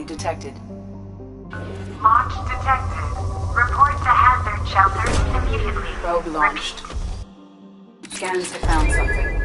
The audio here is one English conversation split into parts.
anomaly detected. Launch detected. Report to hazard shelter immediately. Probe launched. Scans have found something.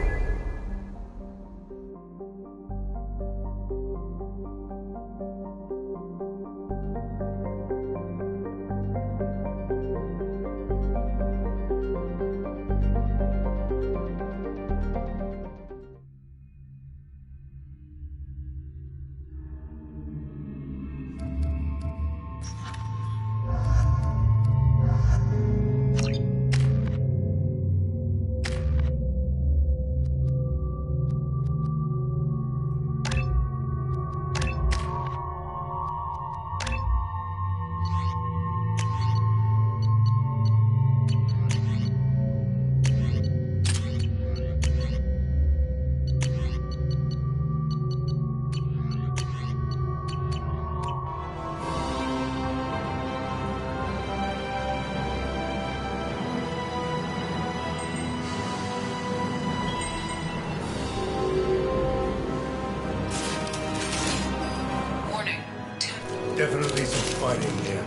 Definitely some fighting here.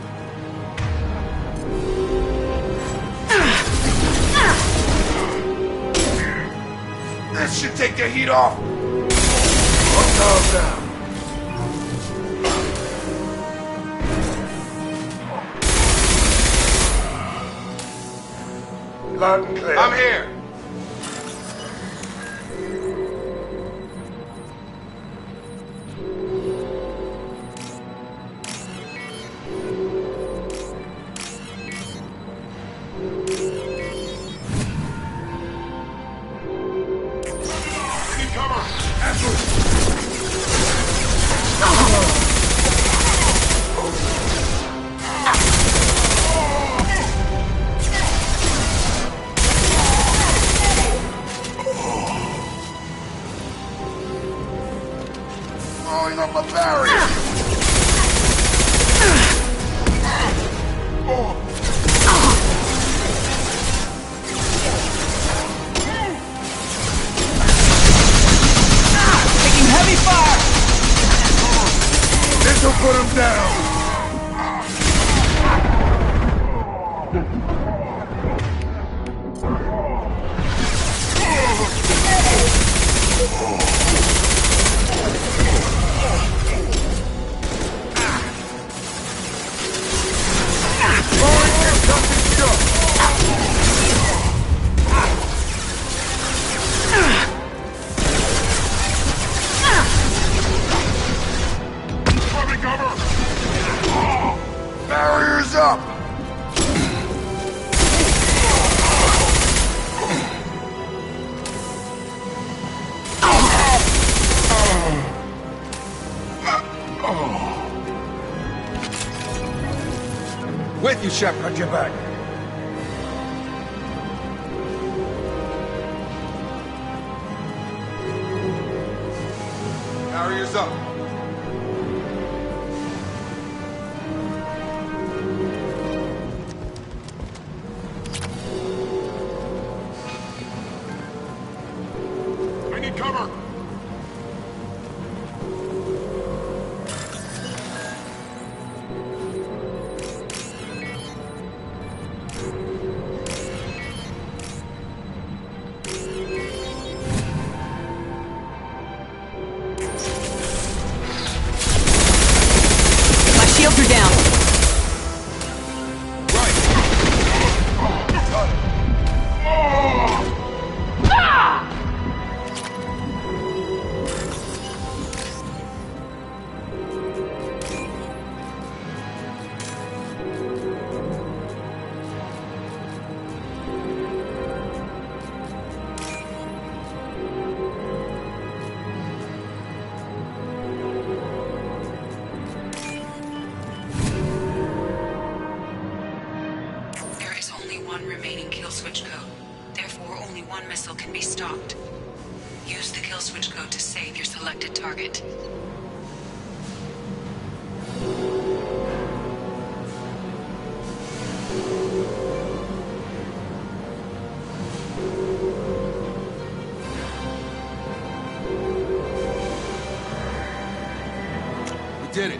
This should take the heat off. Calm down. Loud and clear. I'm here. Throwing up a barrier! Taking heavy fire! This'll put him down! Barriers up! With you, Shep, on your back. Barriers up. I need cover. Shields are down. One remaining kill switch code. Therefore, only one missile can be stopped. Use the kill switch code to save your selected target. We did it.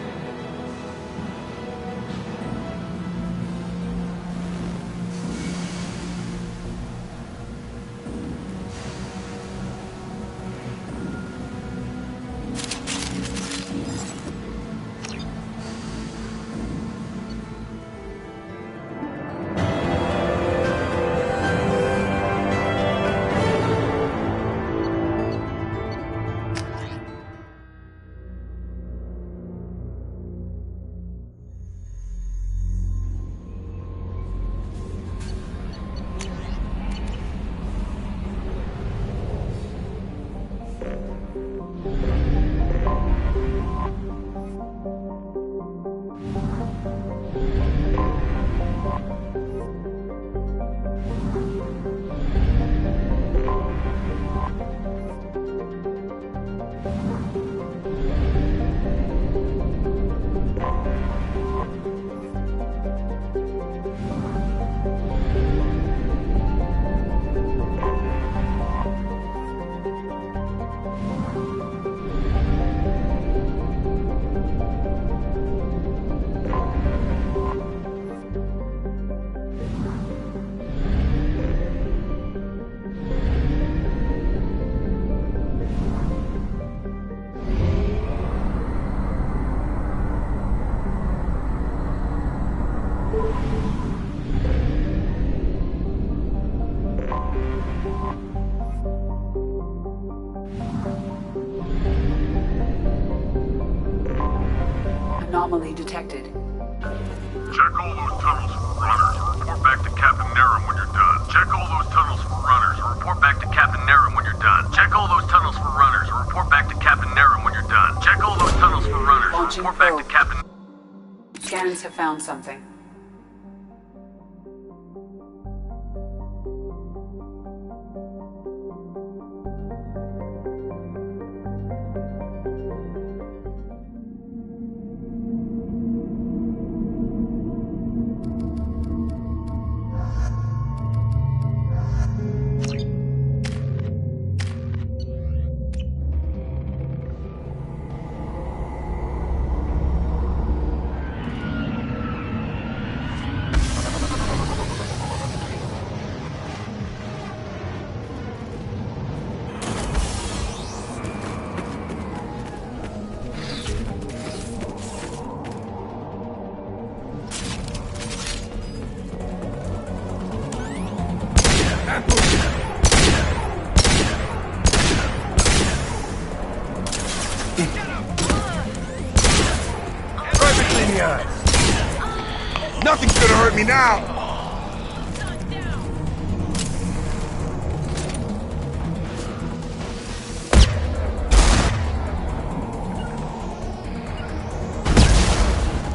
found something. Perfectly in the eyes. Nothing's gonna hurt me now.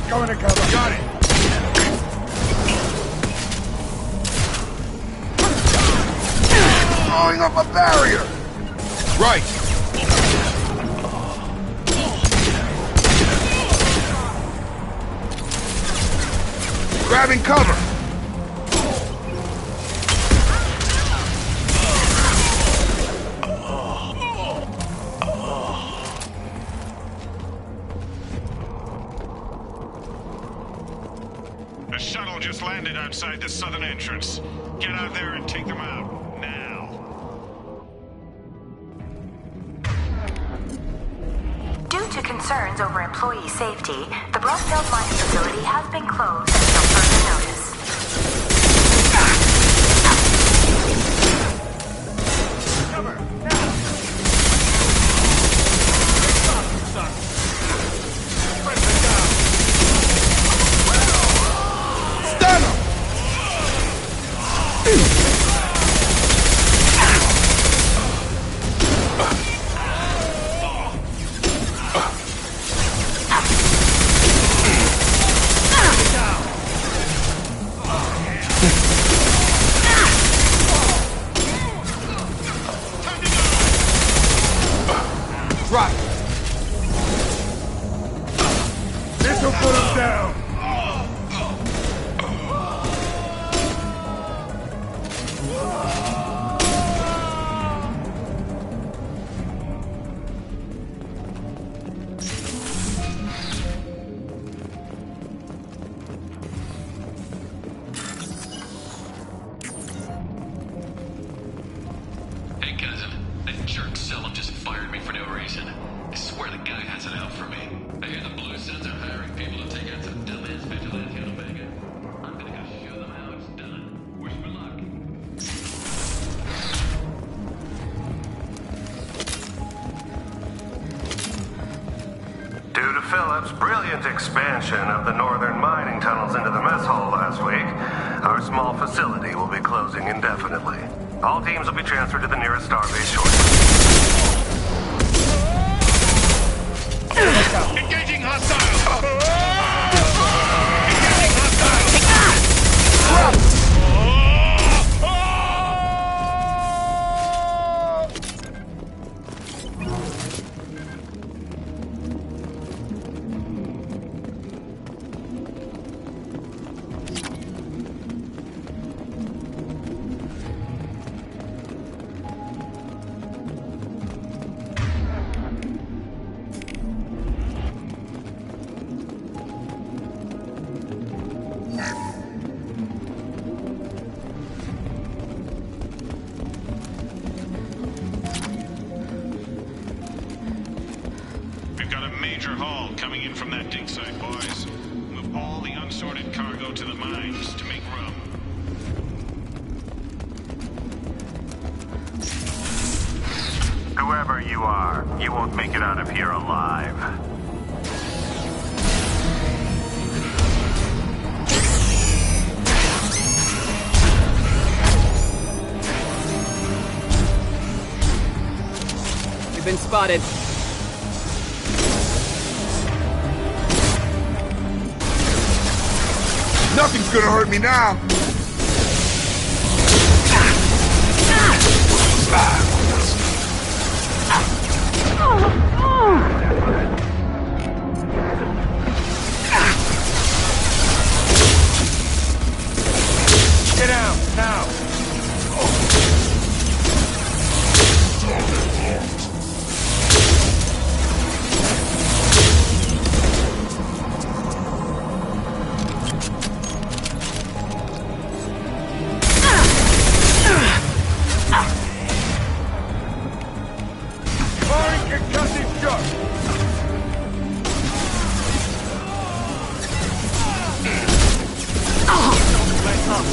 Going to cover. Got it. Throwing up a barrier. Right. Grabbing cover. The shuttle just landed outside the southern entrance. Get out there and take them out, now. Due to concerns over employee safety, the Brookfield mining facility has been closed until further notice. Stun him! Right. This'll put him down. Hey cousin, that jerk Selim just fired me for no reason. I swear the guy has it out for me. I hear the Blue Suns are hiring people to take out some dumbass vigilante on Omega. I'm gonna go show them how it's done. Wish me luck. Due to Phillips' brilliant expansion of the northern mining tunnels into the mess hall last week, our small facility will be closing indefinitely. All teams will be transferred to the nearest starbase shortly. Engaging hostiles! We've got a major haul coming in from that dig site, boys. Move all the unsorted cargo to the mines to make room. Whoever you are, you won't make it out of here alive. You've been spotted. Nothing's gonna hurt me now. Get out, now! Firing concussive shot! Let up!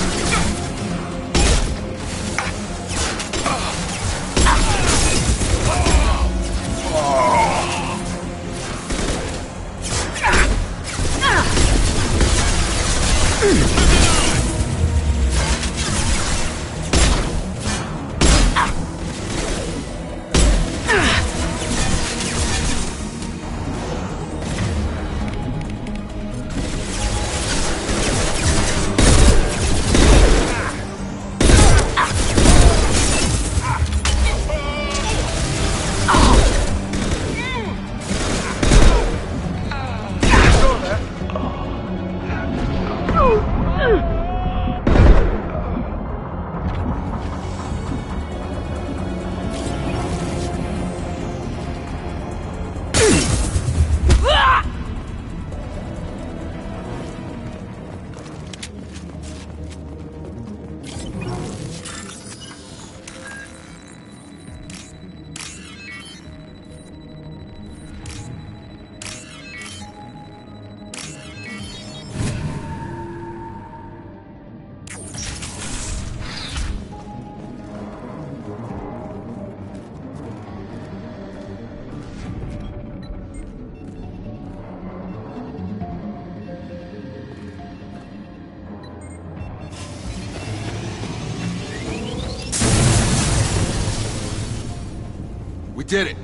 We did it.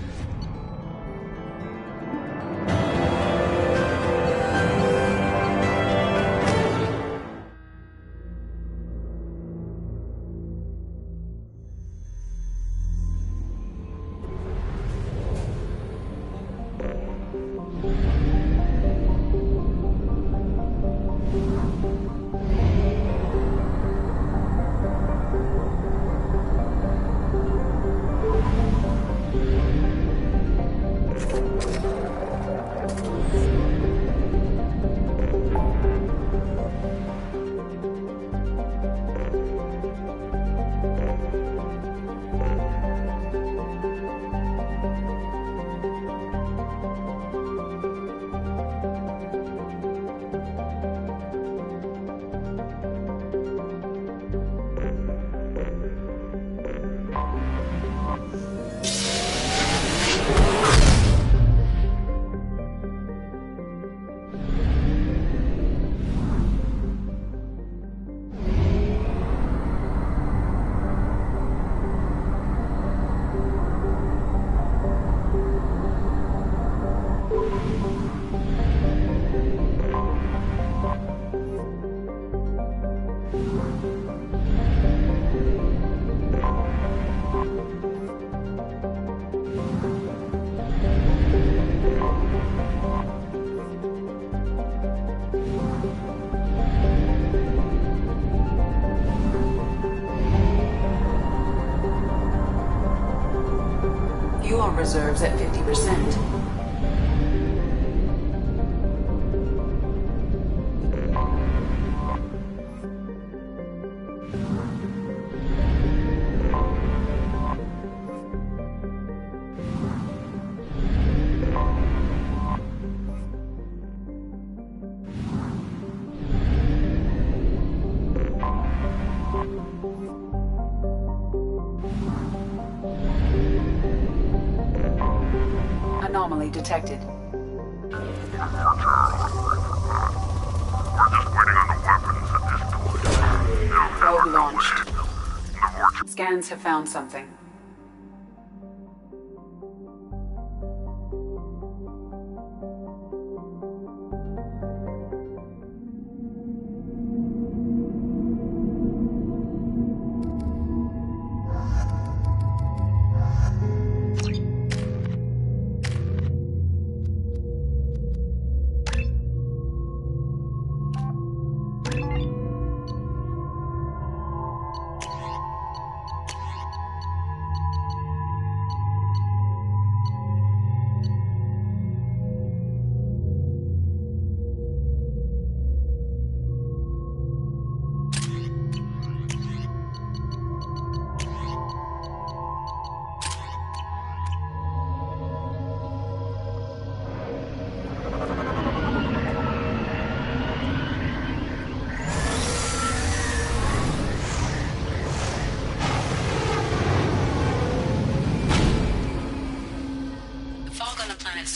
Fuel reserves at 50%. Anomaly detected. We're just waiting on the weapons at this point. They'll never Probe know what launched. hit them. The vortex. Scans have found something.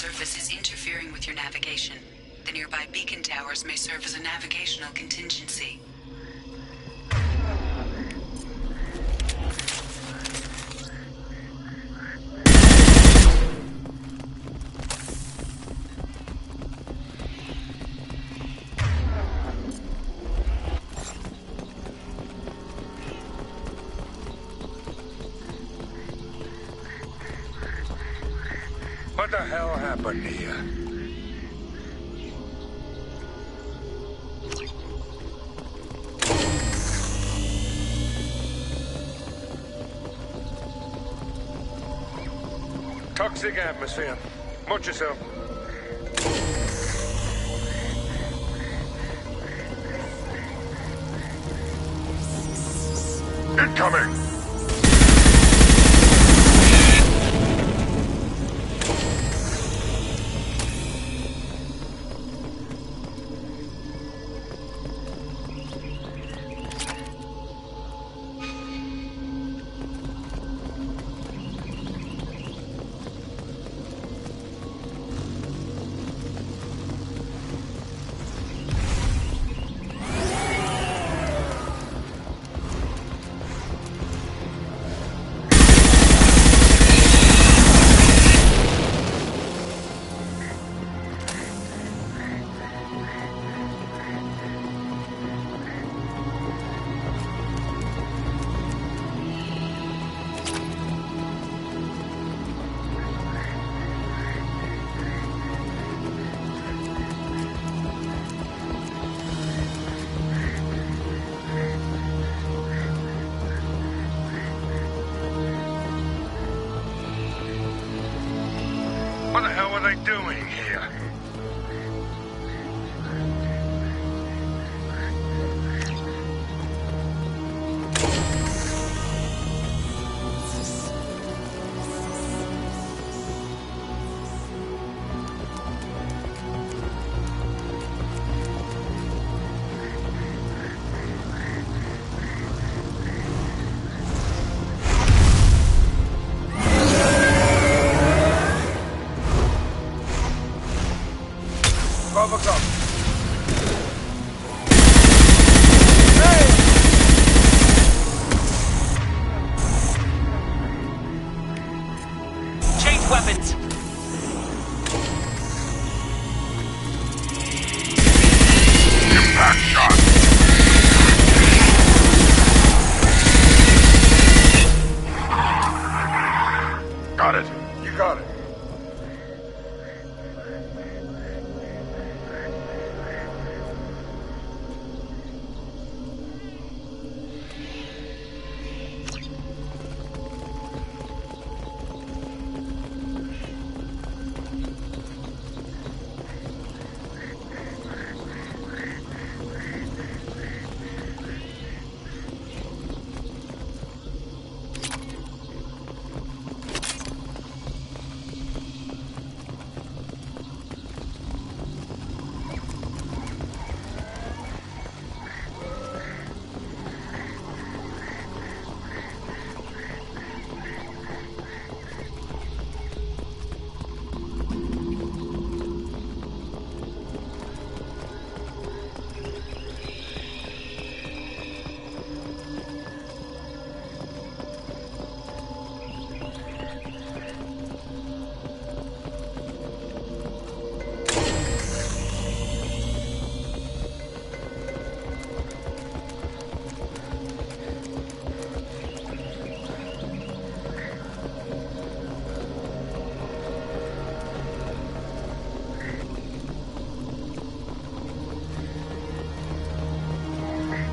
surface is interfering with your navigation. The nearby beacon towers may serve as a navigational contingency. What the hell happened here? Toxic atmosphere. Watch yourself. Incoming! What the hell were they doing here? Robocop. Hey! Change weapons! Impact shot! Got it. You got it.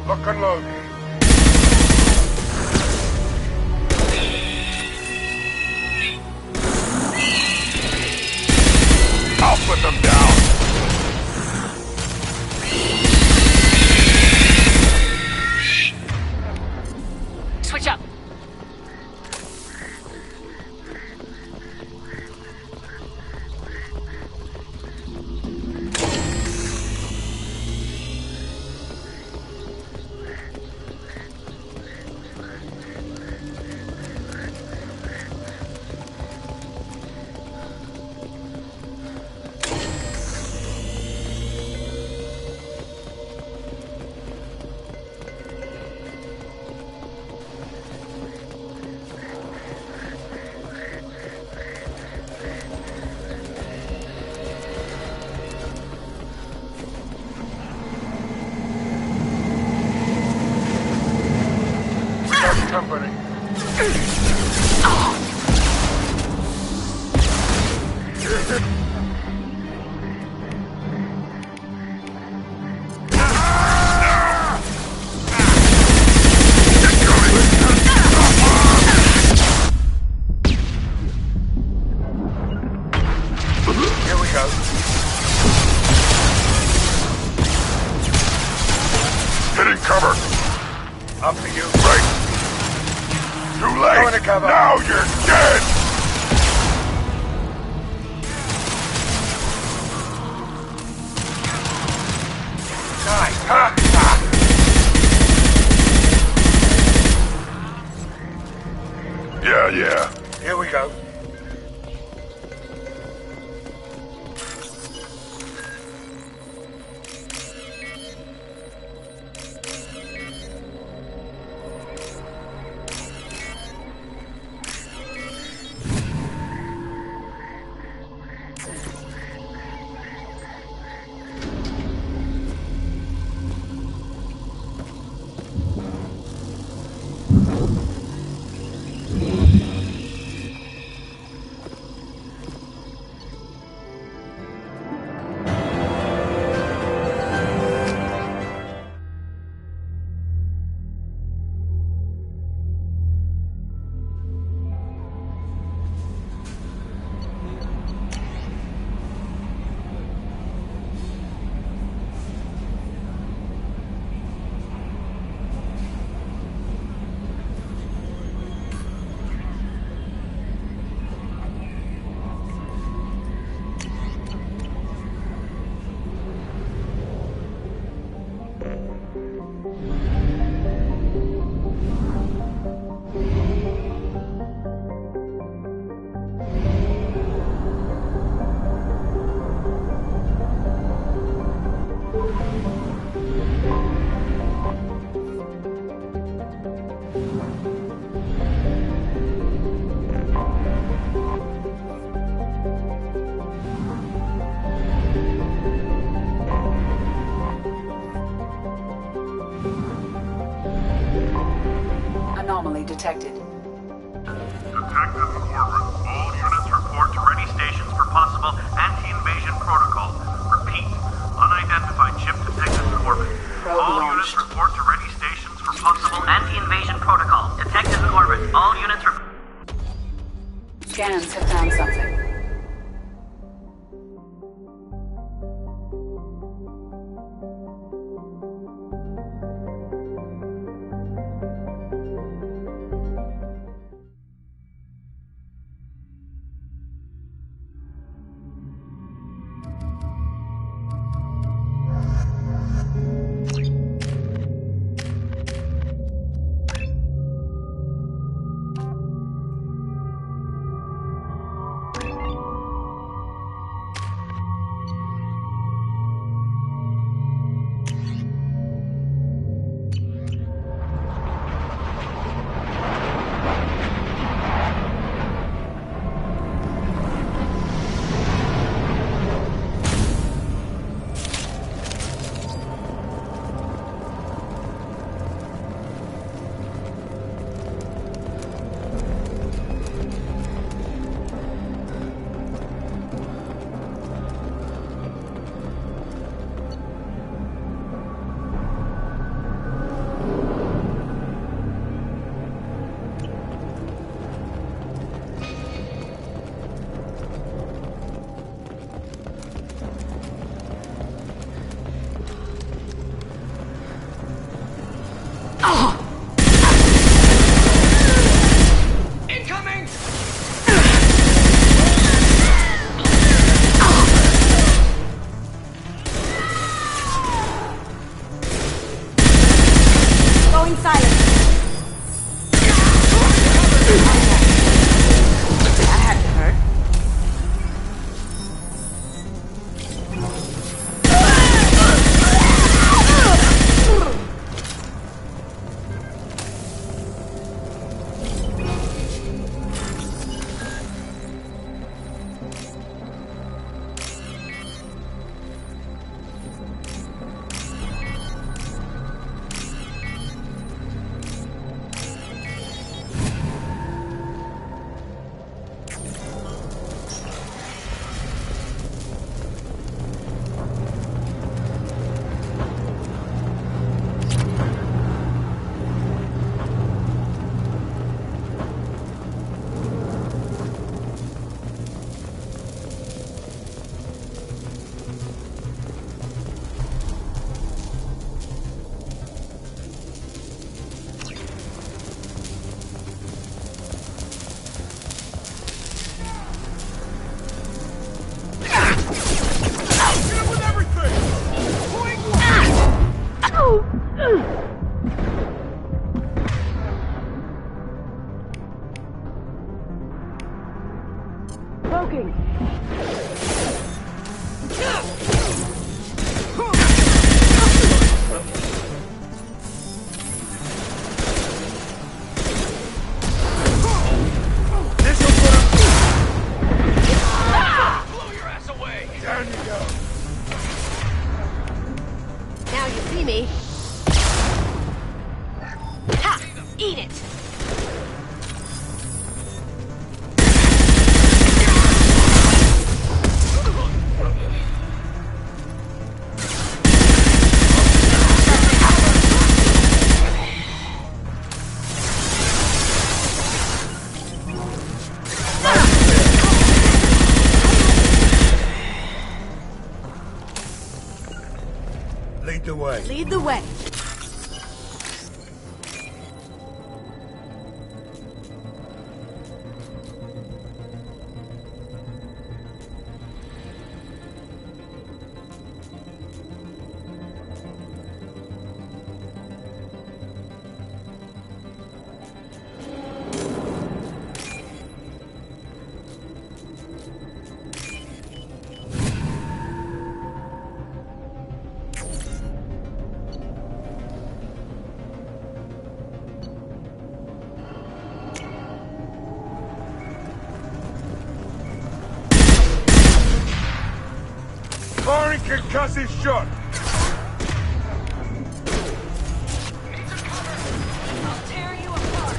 Lock and load. I'll put them down! Switch up! company. Here we go. Hitting cover. Up to you. Right. Too late. Going to cover. Now you're dead. Nice. Ha! Ha! Yeah. Here we go. Anomaly detected. Detective Corbin, all units report to ready stations for possible anti-invasion protocol. Repeat, unidentified ship Detective Corbin. Probe All launched. units report to ready stations for possible anti-invasion protocol. Detective Corbin, all units report. Scans have found something. Poking. Blow your ass away! Down you go. Now you see me. Ha! Eat it! Lead the way. Lead the way. Firing concussive shot. I'll tear you apart.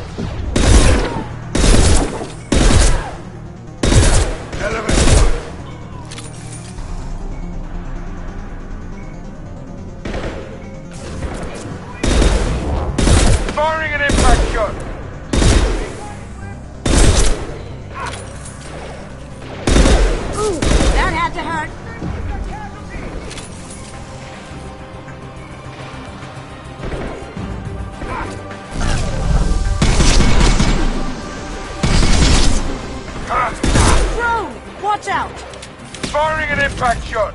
Element shot. Firing an impact shot. Ooh, that had to hurt. Drone! Watch out! Firing an impact shot.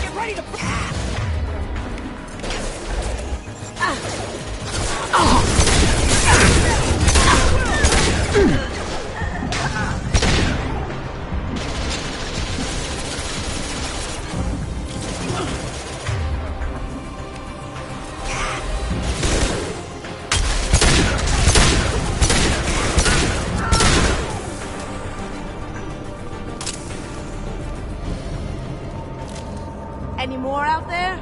Get ready to... Any more out there?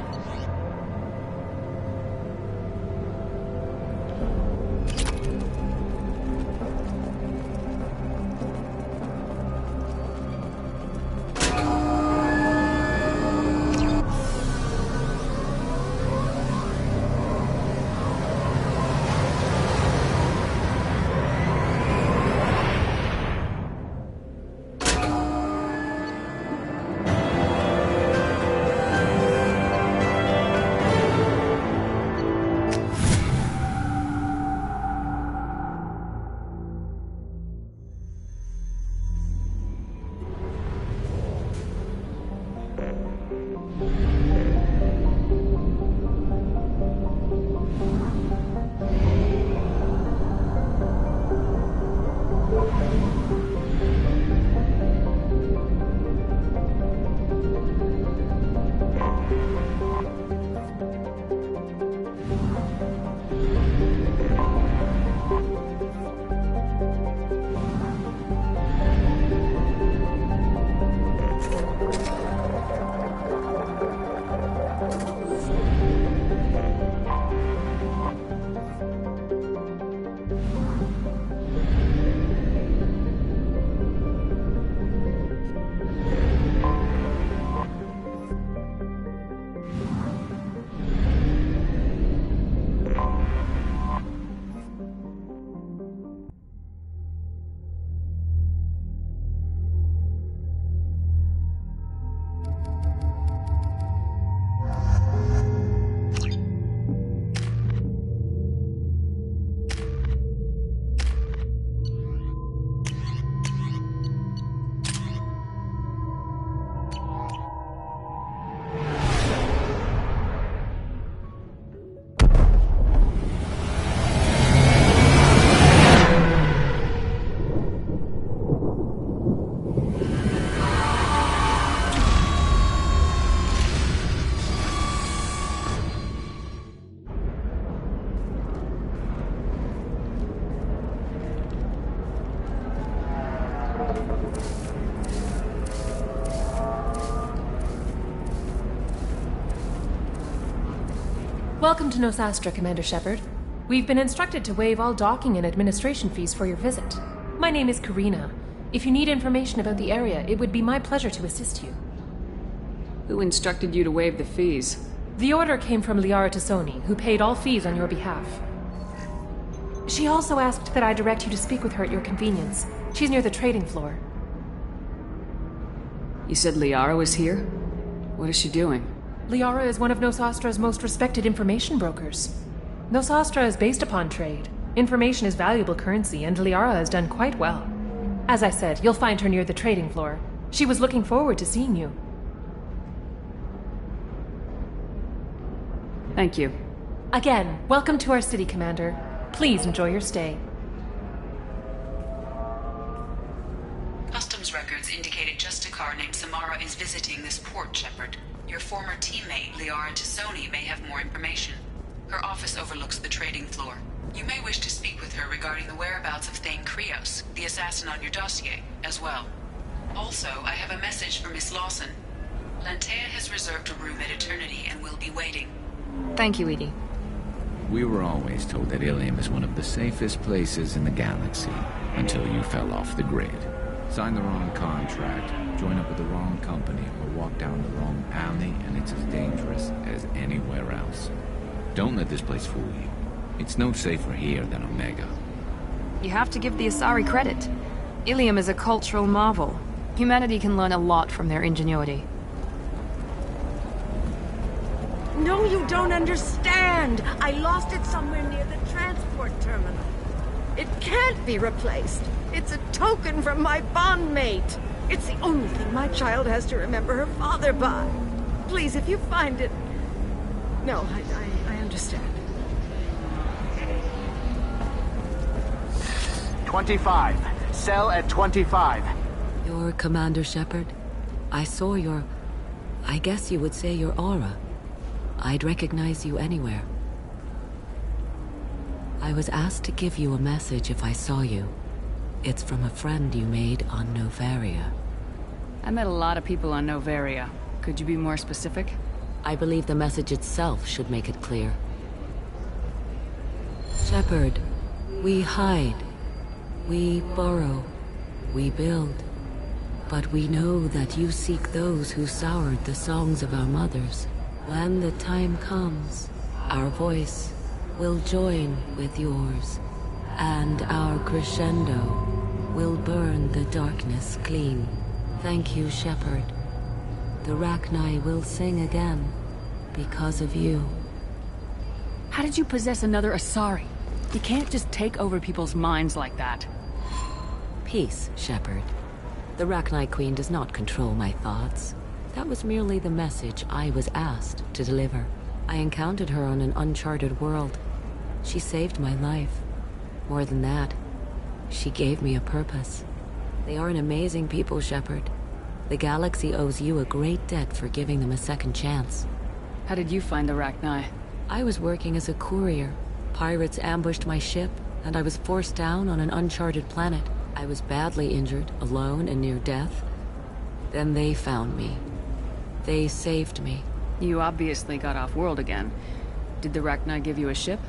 Welcome to Nosastra, Commander Shepard. We've been instructed to waive all docking and administration fees for your visit. My name is Karina. If you need information about the area, it would be my pleasure to assist you. Who instructed you to waive the fees? The order came from Liara Tassoni, who paid all fees on your behalf. She also asked that I direct you to speak with her at your convenience. She's near the trading floor. You said Liara was here? What is she doing? Liara is one of Nosastra's most respected information brokers. Nosastra is based upon trade. Information is valuable currency, and Liara has done quite well. As I said, you'll find her near the trading floor. She was looking forward to seeing you. Thank you. Again, welcome to our city, Commander. Please enjoy your stay. Customs records indicated just a car named Samara is visiting this port, Shepard. Your former teammate, Liara Tassoni, may have more information. Her office overlooks the trading floor. You may wish to speak with her regarding the whereabouts of Thane Krios, the assassin on your dossier, as well. Also, I have a message for Miss Lawson. Lantea has reserved a room at Eternity and will be waiting. Thank you, Edie. We were always told that Ilium is one of the safest places in the galaxy, until you fell off the grid. Sign the wrong contract, join up with the wrong company, or walk down the wrong alley, and it's as dangerous as anywhere else. Don't let this place fool you. It's no safer here than Omega. You have to give the Asari credit. Ilium is a cultural marvel. Humanity can learn a lot from their ingenuity. No, you don't understand. I lost it somewhere near the transport terminal. It can't be replaced. It's a token from my bondmate. It's the only thing my child has to remember her father by. Please, if you find it... No, I understand. 25. Cell at 25. You're Commander Shepard? I saw your... I guess you would say your aura. I'd recognize you anywhere. I was asked to give you a message if I saw you. It's from a friend you made on Novaria. I met a lot of people on Novaria. Could you be more specific? I believe the message itself should make it clear. Shepard, we hide. We borrow. We build. But we know that you seek those who soured the songs of our mothers. When the time comes, our voice will join with yours, and our crescendo will burn the darkness clean. Thank you, Shepard. The Rachni will sing again because of you. How did you possess another Asari? You can't just take over people's minds like that. Peace, Shepard. The Rachni Queen does not control my thoughts. That was merely the message I was asked to deliver. I encountered her on an uncharted world. She saved my life. More than that, she gave me a purpose. They are an amazing people, Shepard. The galaxy owes you a great debt for giving them a second chance. How did you find the Rachni? I was working as a courier. Pirates ambushed my ship, and I was forced down on an uncharted planet. I was badly injured, alone and near death. Then they found me. They saved me. You obviously got off-world again. Did the Rachni give you a ship?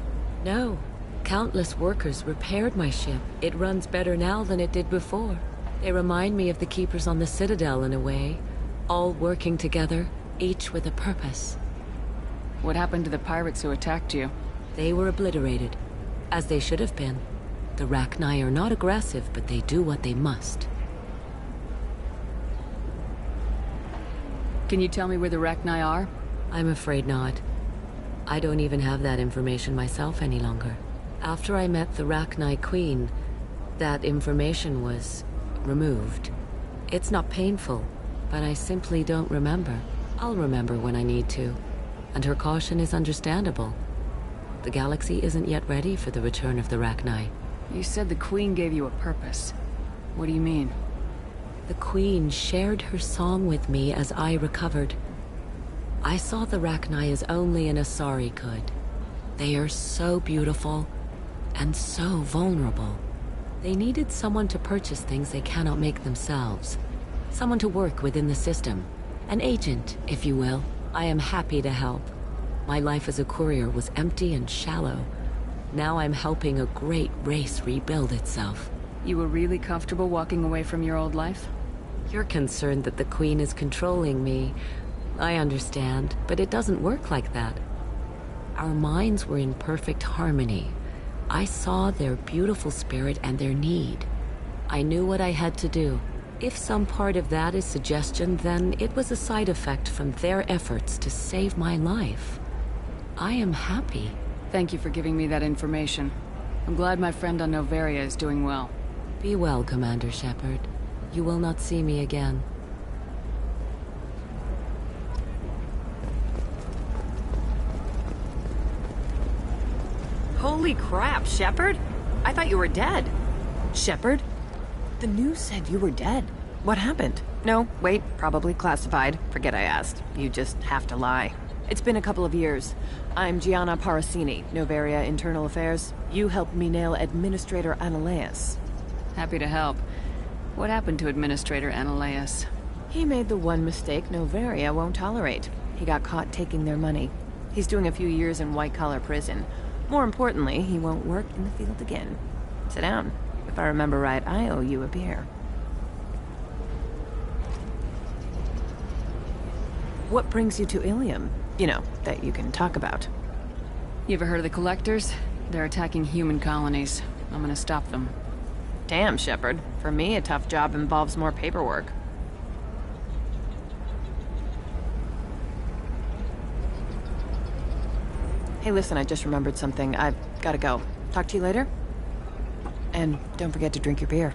No. Countless workers repaired my ship. It runs better now than it did before. They remind me of the Keepers on the Citadel in a way. All working together, each with a purpose. What happened to the pirates who attacked you? They were obliterated, as they should have been. The Rachni are not aggressive, but they do what they must. Can you tell me where the Rachni are? I'm afraid not. I don't even have that information myself any longer. After I met the Rachni Queen, that information was removed. It's not painful, but I simply don't remember. I'll remember when I need to, and her caution is understandable. The galaxy isn't yet ready for the return of the Rachni. You said the Queen gave you a purpose. What do you mean? The Queen shared her song with me as I recovered. I saw the Rachni as only an Asari could. They are so beautiful, and so vulnerable. They needed someone to purchase things they cannot make themselves. Someone to work within the system. An agent, if you will. I am happy to help. My life as a courier was empty and shallow. Now I'm helping a great race rebuild itself. You were really comfortable walking away from your old life? You're concerned that the Queen is controlling me. I understand, but it doesn't work like that. Our minds were in perfect harmony. I saw their beautiful spirit and their need. I knew what I had to do. If some part of that is suggestion, then it was a side effect from their efforts to save my life. I am happy. Thank you for giving me that information. I'm glad my friend on Noveria is doing well. Be well, Commander Shepard. You will not see me again. Holy crap, Shepard! I thought you were dead. Shepard? The news said you were dead. What happened? No, wait, probably classified. Forget I asked. You just have to lie. It's been a couple of years. I'm Gianna Parasini, Noveria Internal Affairs. You helped me nail Administrator Analeas. Happy to help. What happened to Administrator Analeas? He made the one mistake Noveria won't tolerate. He got caught taking their money. He's doing a few years in white-collar prison. More importantly, he won't work in the field again. Sit down. If I remember right, I owe you a beer. What brings you to Ilium? You know, that you can talk about. You ever heard of the Collectors? They're attacking human colonies. I'm gonna stop them. Damn, Shepard. For me, a tough job involves more paperwork. Hey, listen, I just remembered something. I've gotta go. Talk to you later? And don't forget to drink your beer.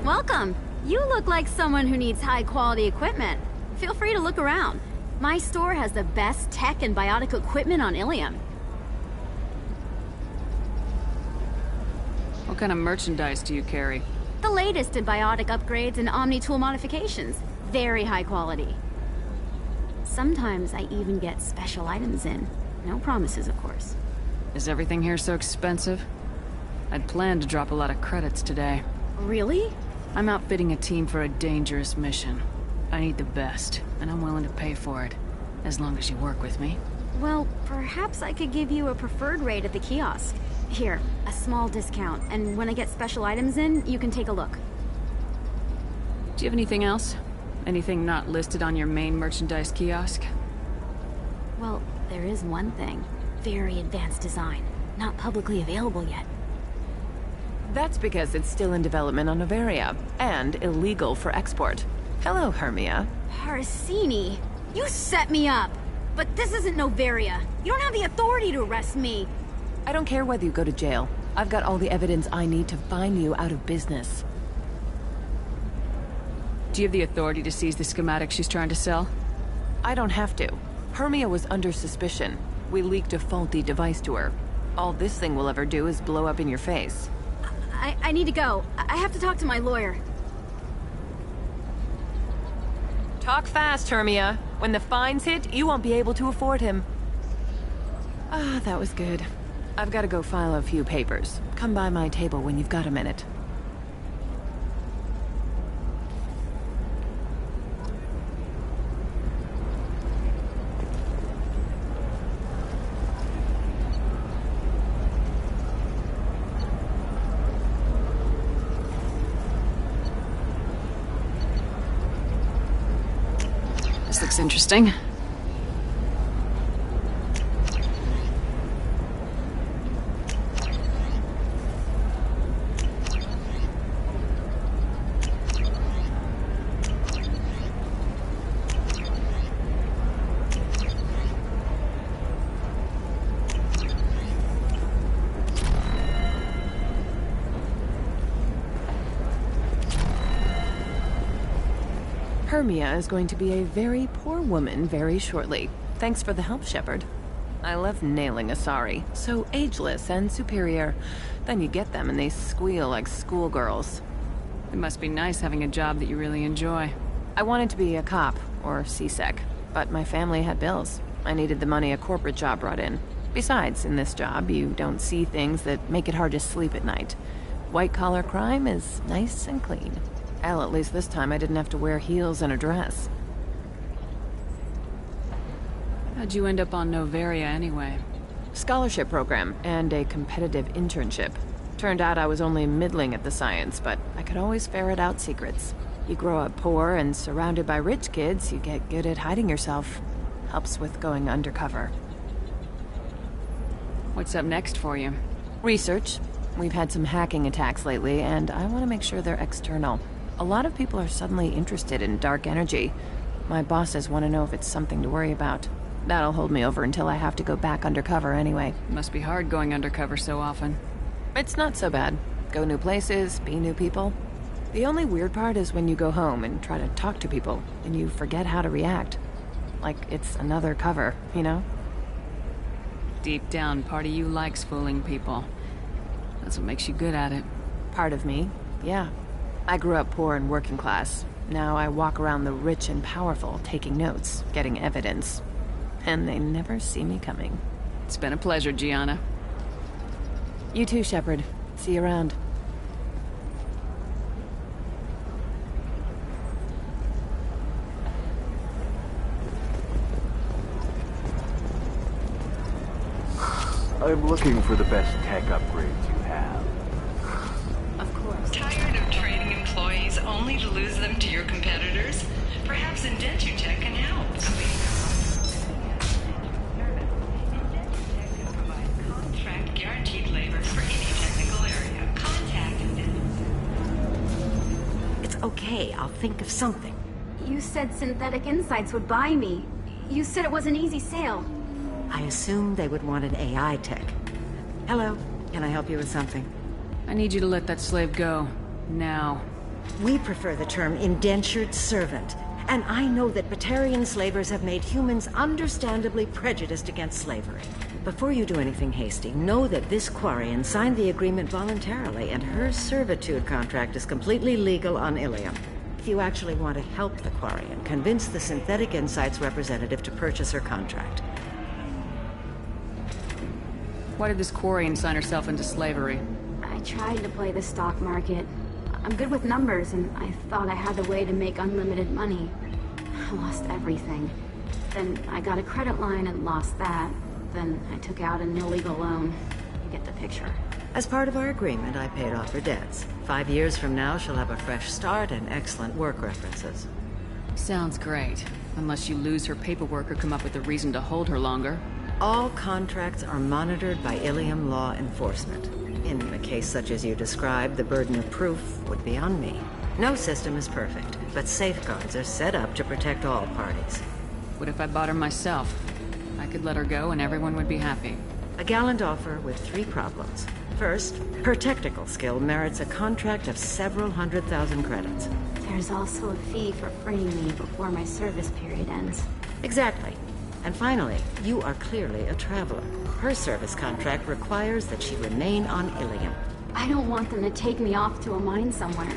Welcome. You look like someone who needs high-quality equipment. Feel free to look around. My store has the best tech and biotic equipment on Ilium. What kind of merchandise do you carry? The latest in biotic upgrades and Omni-tool modifications. Very high quality. Sometimes I even get special items in. No promises, of course. Is everything here so expensive? I'd planned to drop a lot of credits today. Really? I'm outfitting a team for a dangerous mission. I need the best, and I'm willing to pay for it. As long as you work with me. Well, perhaps I could give you a preferred rate at the kiosk. Here, a small discount, and when I get special items in, you can take a look. Do you have anything else? Anything not listed on your main merchandise kiosk? Well, there is one thing. Very advanced design. Not publicly available yet. That's because it's still in development on Noveria, and illegal for export. Hello, Hermia. Parasini, you set me up! But this isn't Noveria. You don't have the authority to arrest me. I don't care whether you go to jail. I've got all the evidence I need to find you out of business. Do you have the authority to seize the schematic she's trying to sell? I don't have to. Hermia was under suspicion. We leaked a faulty device to her. All this thing will ever do is blow up in your face. I need to go. I have to talk to my lawyer. Talk fast, Hermia. When the fines hit, you won't be able to afford him. Ah, that was good. I've got to go file a few papers. Come by my table when you've got a minute. This looks interesting. Hermia is going to be a very poor woman very shortly. Thanks for the help, Shepard. I love nailing Asari. So ageless and superior. Then you get them and they squeal like schoolgirls. It must be nice having a job that you really enjoy. I wanted to be a cop, or CSEC. but my family had bills. I needed the money a corporate job brought in. Besides, in this job, you don't see things that make it hard to sleep at night. White-collar crime is nice and clean. Hell, at least this time I didn't have to wear heels and a dress. How'd you end up on Novaria anyway? Scholarship program and a competitive internship. Turned out I was only middling at the science, but I could always ferret out secrets. You grow up poor and surrounded by rich kids, you get good at hiding yourself. Helps with going undercover. What's up next for you? Research. We've had some hacking attacks lately, and I want to make sure they're external. A lot of people are suddenly interested in dark energy. My bosses want to know if it's something to worry about. That'll hold me over until I have to go back undercover anyway. Must be hard going undercover so often. It's not so bad. Go new places, be new people. The only weird part is when you go home and try to talk to people, and you forget how to react. Like it's another cover, you know? Deep down, part of you likes fooling people. That's what makes you good at it. Part of me, yeah. I grew up poor and working class. Now I walk around the rich and powerful, taking notes, getting evidence. And they never see me coming. It's been a pleasure, Gianna. You too, Shepard. See you around. I'm looking for the best tech upgrades you have. Of course. Tired of training employees only to lose them to your competitors? Perhaps Indentutech can help. Indentutech can provide contract guaranteed labor for any technical area. Contact Indentutech. It's okay, I'll think of something. You said Synthetic Insights would buy me. You said it was an easy sale. I assumed they would want an AI tech. Hello, can I help you with something? I need you to let that slave go. Now. We prefer the term indentured servant. And I know that Batarian slavers have made humans understandably prejudiced against slavery. Before you do anything hasty, know that this Quarian signed the agreement voluntarily, and her servitude contract is completely legal on Ilium. If you actually want to help the Quarian, convince the Synthetic Insights representative to purchase her contract. Why did this Quarian sign herself into slavery? I tried to play the stock market. I'm good with numbers, and I thought I had a way to make unlimited money. I lost everything. Then I got a credit line and lost that. Then I took out an illegal loan. You get the picture. As part of our agreement, I paid off her debts. 5 years from now, she'll have a fresh start and excellent work references. Sounds great. Unless you lose her paperwork or come up with a reason to hold her longer. All contracts are monitored by Ilium law enforcement. In a case such as you described, the burden of proof would be on me. No system is perfect, but safeguards are set up to protect all parties. What if I bought her myself? I could let her go and everyone would be happy. A gallant offer with 3 problems. First, her technical skill merits a contract of several 100,000 credits. There's also a fee for freeing me before my service period ends. Exactly. And finally, you are clearly a traveler. Her service contract requires that she remain on Ilium. I don't want them to take me off to a mine somewhere.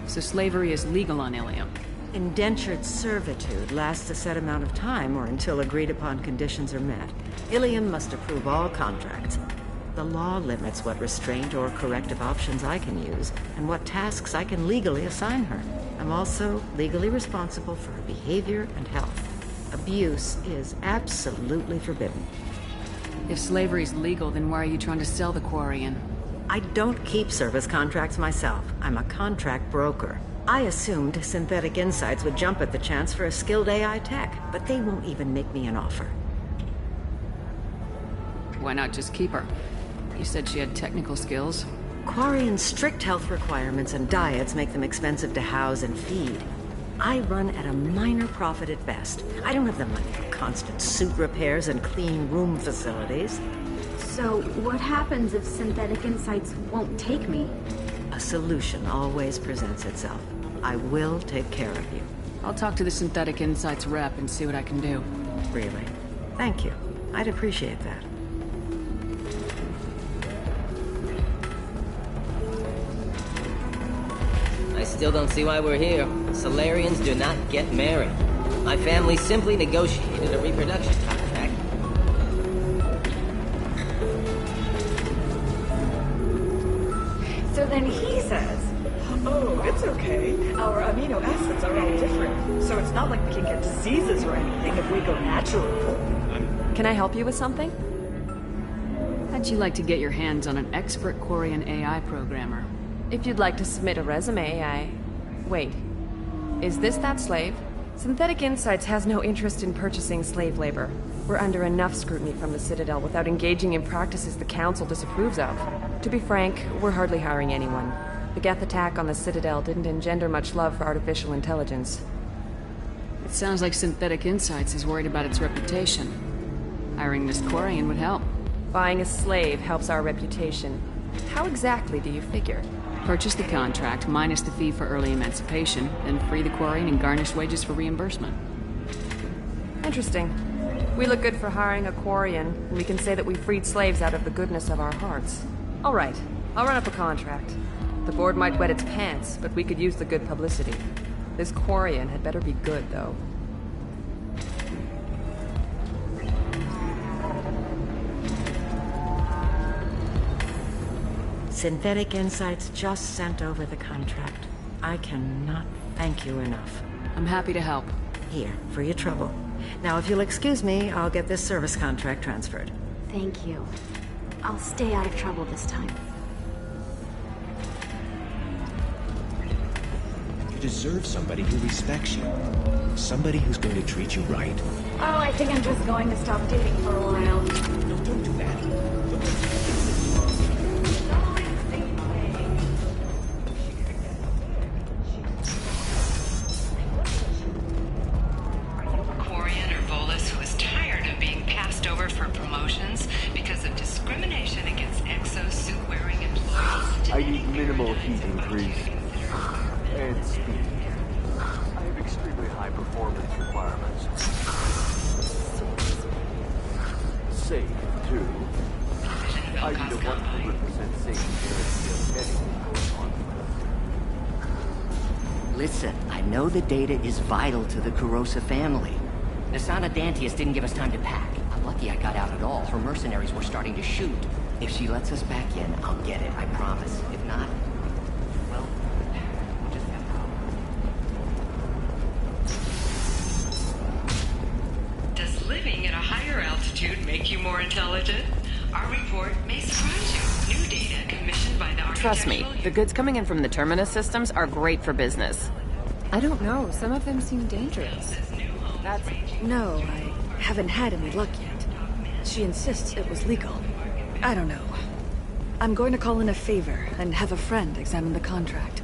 So slavery is legal on Ilium? Indentured servitude lasts a set amount of time or until agreed upon conditions are met. Ilium must approve all contracts. The law limits what restraint or corrective options I can use and what tasks I can legally assign her. I'm also legally responsible for her behavior and health. Abuse is absolutely forbidden. If slavery's legal, then why are you trying to sell the Quarian? I don't keep service contracts myself. I'm a contract broker. I assumed Synthetic Insights would jump at the chance for a skilled AI tech, but they won't even make me an offer. Why not just keep her? You said she had technical skills. Quarian's strict health requirements and diets make them expensive to house and feed. I run at a minor profit at best. I don't have the money for constant suit repairs and clean room facilities. So, what happens if Synthetic Insights won't take me? A solution always presents itself. I will take care of you. I'll talk to the Synthetic Insights rep and see what I can do. Really? Thank you. I'd appreciate that. Nice still don't see why we're here. Solarians do not get married. My family simply negotiated a reproduction contract. So then he says, oh, it's okay. Our amino acids are all different, so it's not like we can get diseases or anything if we go natural. Can I help you with something? How'd you like to get your hands on an expert Quarian AI programmer? If you'd like to submit a resume, Wait. Is this that slave? Synthetic Insights has no interest in purchasing slave labor. We're under enough scrutiny from the Citadel without engaging in practices the Council disapproves of. To be frank, we're hardly hiring anyone. The Geth attack on the Citadel didn't engender much love for artificial intelligence. It sounds like Synthetic Insights is worried about its reputation. Hiring this Quarian would help. Buying a slave helps our reputation. How exactly do you figure? Purchase the contract, minus the fee for early emancipation, then free the Quarian and garnish wages for reimbursement. Interesting. We look good for hiring a Quarian, and we can say that we freed slaves out of the goodness of our hearts. All right, I'll run up a contract. The board might wet its pants, but we could use the good publicity. This Quarian had better be good, though. Synthetic Insights just sent over the contract. I cannot thank you enough. I'm happy to help. Here, for your trouble. Now, if you'll excuse me, I'll get this service contract transferred. Thank you. I'll stay out of trouble this time. You deserve somebody who respects you. Somebody who's going to treat you right. Oh, I think I'm just going to stop dating for a while. No, don't do that. Quarian or Volus who is tired of being passed over for promotions because of discrimination against exosuit-wearing employees. I need minimal heat increase. And speed. I have extremely high performance requirements. Safe, too. I need a 100% safety guarantee of anything going on. Listen, I know the data is vital to the Kurosa family. Nasana Dantius didn't give us time to pack. I'm lucky I got out at all. Her mercenaries were starting to shoot. If she lets us back in, I'll get it, I promise. If not, well, we'll just have to. Does living at a higher altitude make you more intelligent? Our report may surprise you. New data commissioned by the Trust me, the goods coming in from the Terminus systems are great for business. I don't know, some of them seem dangerous. No, I haven't had any luck yet. She insists it was legal. I don't know. I'm going to call in a favor and have a friend examine the contract.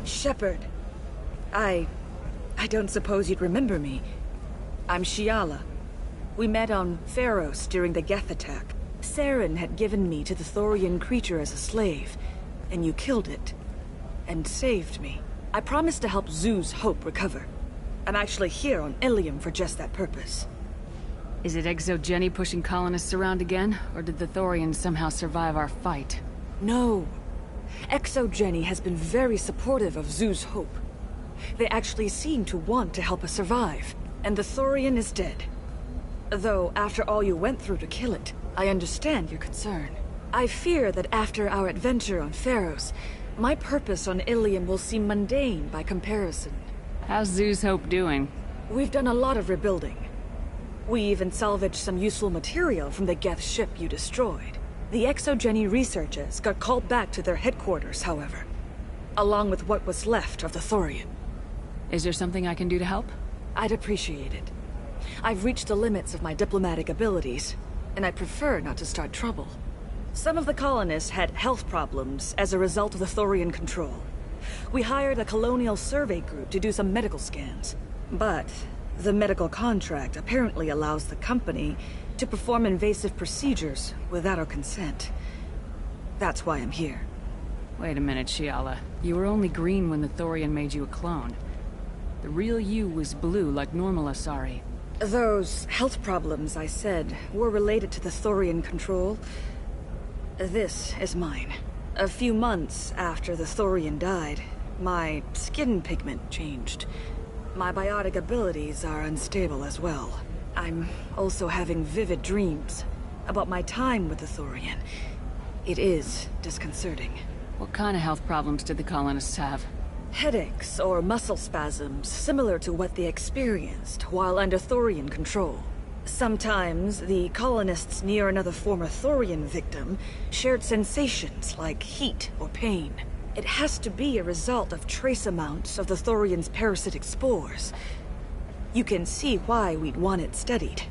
Shepard. I don't suppose you'd remember me. I'm Shiala. We met on Pharos during the Geth attack. Saren had given me to the Thorian creature as a slave, and you killed it. And saved me. I promised to help Zoo's Hope recover. I'm actually here on Ilium for just that purpose. Is it Exogeny pushing colonists around again, or did the Thorians somehow survive our fight? No. Exogeny has been very supportive of Zoo's Hope. They actually seem to want to help us survive, and the Thorian is dead. Though, after all you went through to kill it, I understand your concern. I fear that after our adventure on Pharos, my purpose on Ilium will seem mundane by comparison. How's Zoo's Hope doing? We've done a lot of rebuilding. We even salvaged some useful material from the Geth ship you destroyed. The Exogeny researchers got called back to their headquarters, however, along with what was left of the Thorian. Is there something I can do to help? I'd appreciate it. I've reached the limits of my diplomatic abilities, and I'd prefer not to start trouble. Some of the colonists had health problems as a result of the Thorian control. We hired a colonial survey group to do some medical scans. But the medical contract apparently allows the company to perform invasive procedures without our consent. That's why I'm here. Wait a minute, Shiala. You were only green when the Thorian made you a clone. The real you was blue like normal Asari. Those health problems I said were related to the Thorian control. This is mine. A few months after the Thorian died, my skin pigment changed. My biotic abilities are unstable as well. I'm also having vivid dreams about my time with the Thorian. It is disconcerting. What kind of health problems did the colonists have? Headaches or muscle spasms, similar to what they experienced while under Thorian control. Sometimes, the colonists near another former Thorian victim shared sensations like heat or pain. It has to be a result of trace amounts of the Thorian's parasitic spores. You can see why we'd want it studied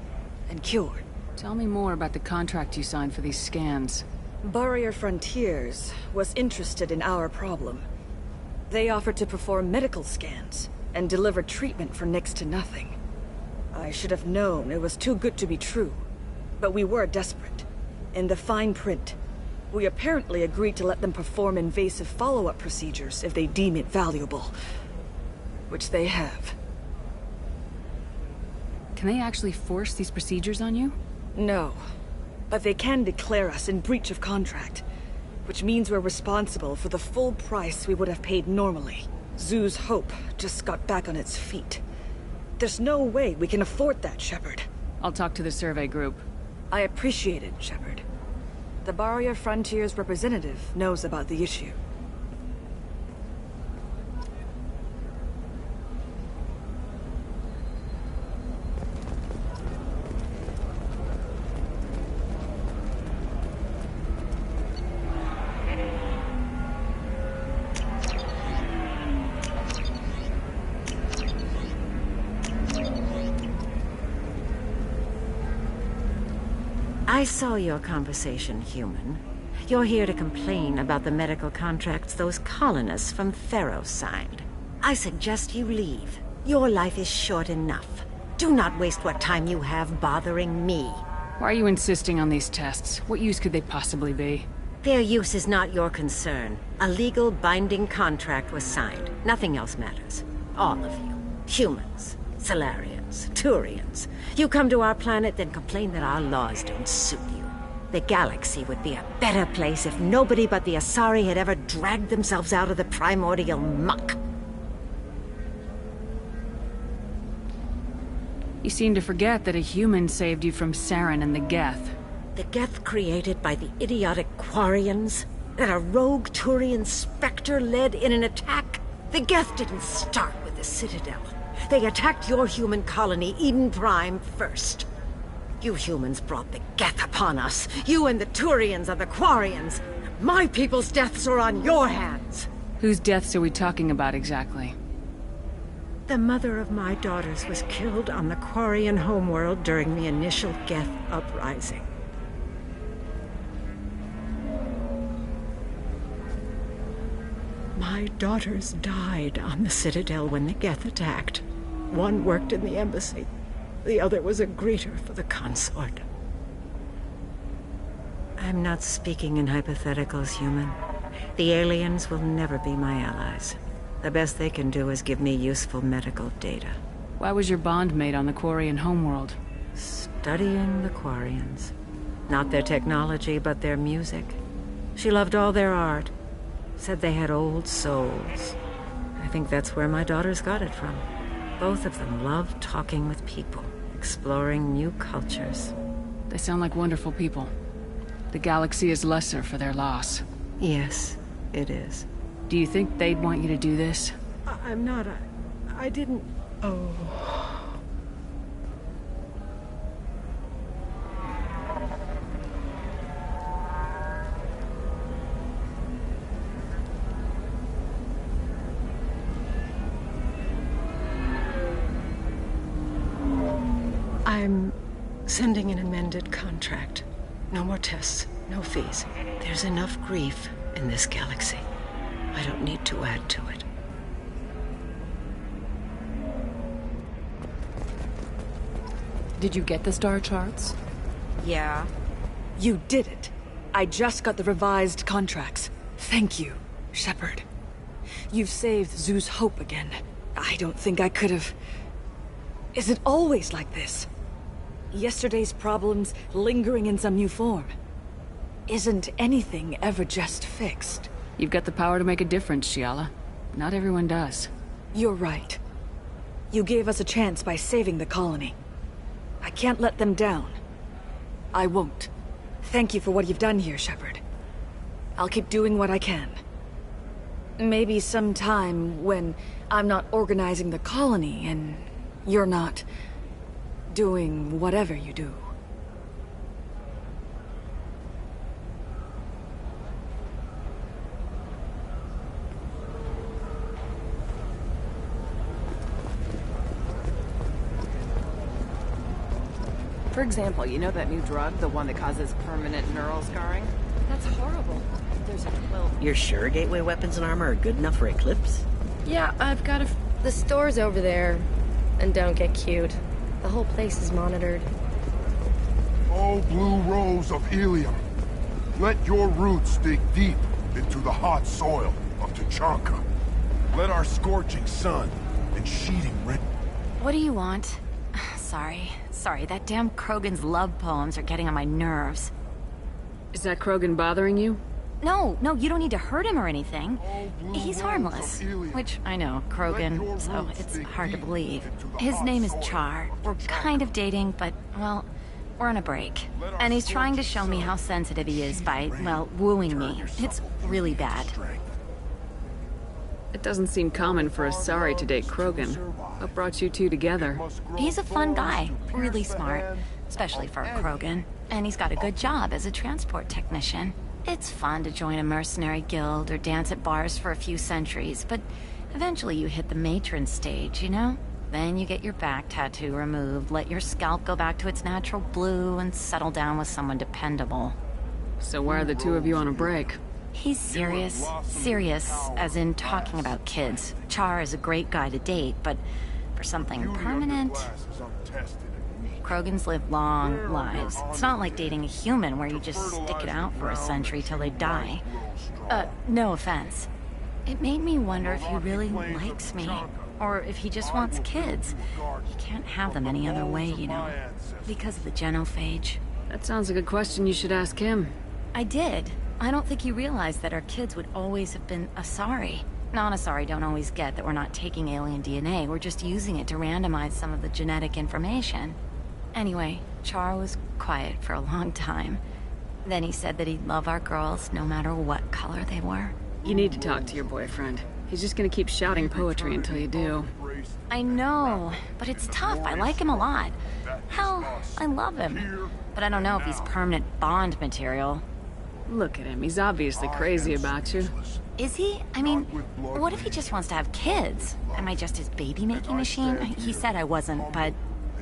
and cured. Tell me more about the contract you signed for these scans. Barrier Frontiers was interested in our problem. They offered to perform medical scans and deliver treatment for next to nothing. I should have known it was too good to be true, but we were desperate. In the fine print, we apparently agreed to let them perform invasive follow-up procedures if they deem it valuable. Which they have. Can they actually force these procedures on you? No, but they can declare us in breach of contract, which means we're responsible for the full price we would have paid normally. Zoo's Hope just got back on its feet. There's no way we can afford that, Shepard. I'll talk to the survey group. I appreciate it, Shepard. The Barrier Frontiers representative knows about the issue. I saw your conversation, human. You're here to complain about the medical contracts those colonists from Theros signed. I suggest you leave. Your life is short enough. Do not waste what time you have bothering me. Why are you insisting on these tests? What use could they possibly be? Their use is not your concern. A legal binding contract was signed. Nothing else matters. All of you. Humans. Solarians. Turians. You come to our planet, then complain that our laws don't suit you. The galaxy would be a better place if nobody but the Asari had ever dragged themselves out of the primordial muck. You seem to forget that a human saved you from Saren and the Geth. The Geth created by the idiotic Quarians? That a rogue Turian specter led in an attack? The Geth didn't start with the Citadel. They attacked your human colony, Eden Prime, first. You humans brought the Geth upon us. You and the Turians and the Quarians. My people's deaths are on your hands. Whose deaths are we talking about exactly? The mother of my daughters was killed on the Quarian homeworld during the initial Geth uprising. My daughters died on the Citadel when the Geth attacked. One worked in the embassy. The other was a greeter for the consort. I'm not speaking in hypotheticals, human. The aliens will never be my allies. The best they can do is give me useful medical data. Why was your bond made on the Quarian homeworld? Studying the Quarians. Not their technology, but their music. She loved all their art. Said they had old souls. I think that's where my daughters got it from. Both of them loved talking with people, exploring new cultures. They sound like wonderful people. The galaxy is lesser for their loss. Yes, it is. Do you think they'd want you to do this? I'm not. I didn't... Oh... I'm sending an amended contract. No more tests, no fees. There's enough grief in this galaxy. I don't need to add to it. Did you get the star charts? Yeah. You did it. I just got the revised contracts. Thank you, Shepard. You've saved Zoo's hope again. I don't think I could have... Is it always like this? Yesterday's problems lingering in some new form? isn't anything ever just fixed. You've got the power to make a difference, Shiala. Not everyone does. You're right. You gave us a chance by saving the colony. I can't let them down. I won't. Thank you for what you've done here, Shepard. I'll keep doing what I can. Maybe sometime when I'm not organizing the colony and you're not doing whatever you do. For example, you know that new drug, the one that causes permanent neural scarring? That's horrible. There's a 12... You're sure gateway weapons and armor are good enough for Eclipse? Yeah, I've got the store's over there. And don't get cute. The whole place is monitored. Oh, blue rose of Ilium. Let your roots dig deep into the hot soil of Tachanka. Let our scorching sun and sheeting rain... What do you want? Sorry, that damn Krogan's love poems are getting on my nerves. Is that Krogan bothering you? No, you don't need to hurt him or anything. He's harmless. Which, I know, Krogan, so it's hard to believe. His name is Char. We're kind of dating, but, well, we're on a break. And he's trying to show me how sensitive he is by, well, wooing me. It's really bad. It doesn't seem common for a Sari to date Krogan. What brought you two together? He's a fun guy. Really smart. Especially for a Krogan. And he's got a good job as a transport technician. It's fun to join a mercenary guild or dance at bars for a few centuries, but eventually you hit the matron stage, you know? Then you get your back tattoo removed, let your scalp go back to its natural blue, and settle down with someone dependable. So why are the two of you on a break? He's serious. Serious, as in talking about kids. Char is a great guy to date, but for something permanent... Krogans live long lives. It's not like dating a human where you just stick it out for a century till they die. No offense. It made me wonder if he really likes me, or if he just wants kids. He can't have them any other way, you know, because of the genophage. That sounds like a question you should ask him. I did. I don't think he realized that our kids would always have been Asari. Non-Asari don't always get that we're not taking alien DNA, we're just using it to randomize some of the genetic information. Anyway, Char was quiet for a long time. Then he said that he'd love our girls no matter what color they were. You need to talk to your boyfriend. He's just gonna keep shouting poetry until you do. I know, but it's tough. I like him a lot. Hell, I love him. But I don't know if he's permanent Bond material. Look at him. He's obviously crazy about you. Is he? I mean, what if he just wants to have kids? Am I just his baby-making machine? He said I wasn't, but...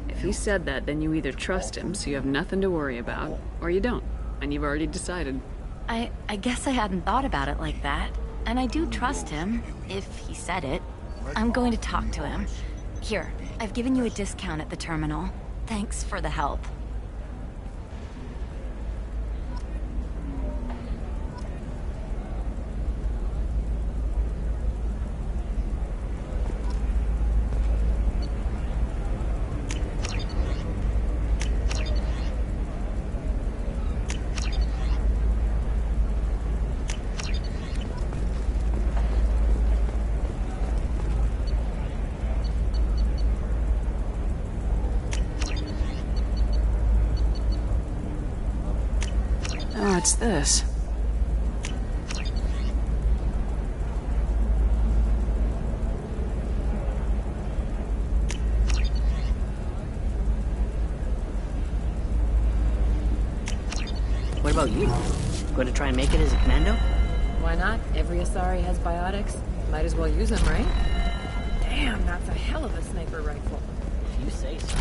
If he said that, then you either trust him, so you have nothing to worry about, or you don't, and you've already decided. I guess I hadn't thought about it like that. And I do trust him, if he said it. I'm going to talk to him. Here, I've given you a discount at the terminal. Thanks for the help. What's this? What about you? Going to try and make it as a commando? Why not? Every Asari has biotics. Might as well use them, right? Damn, that's a hell of a sniper rifle. If you say so.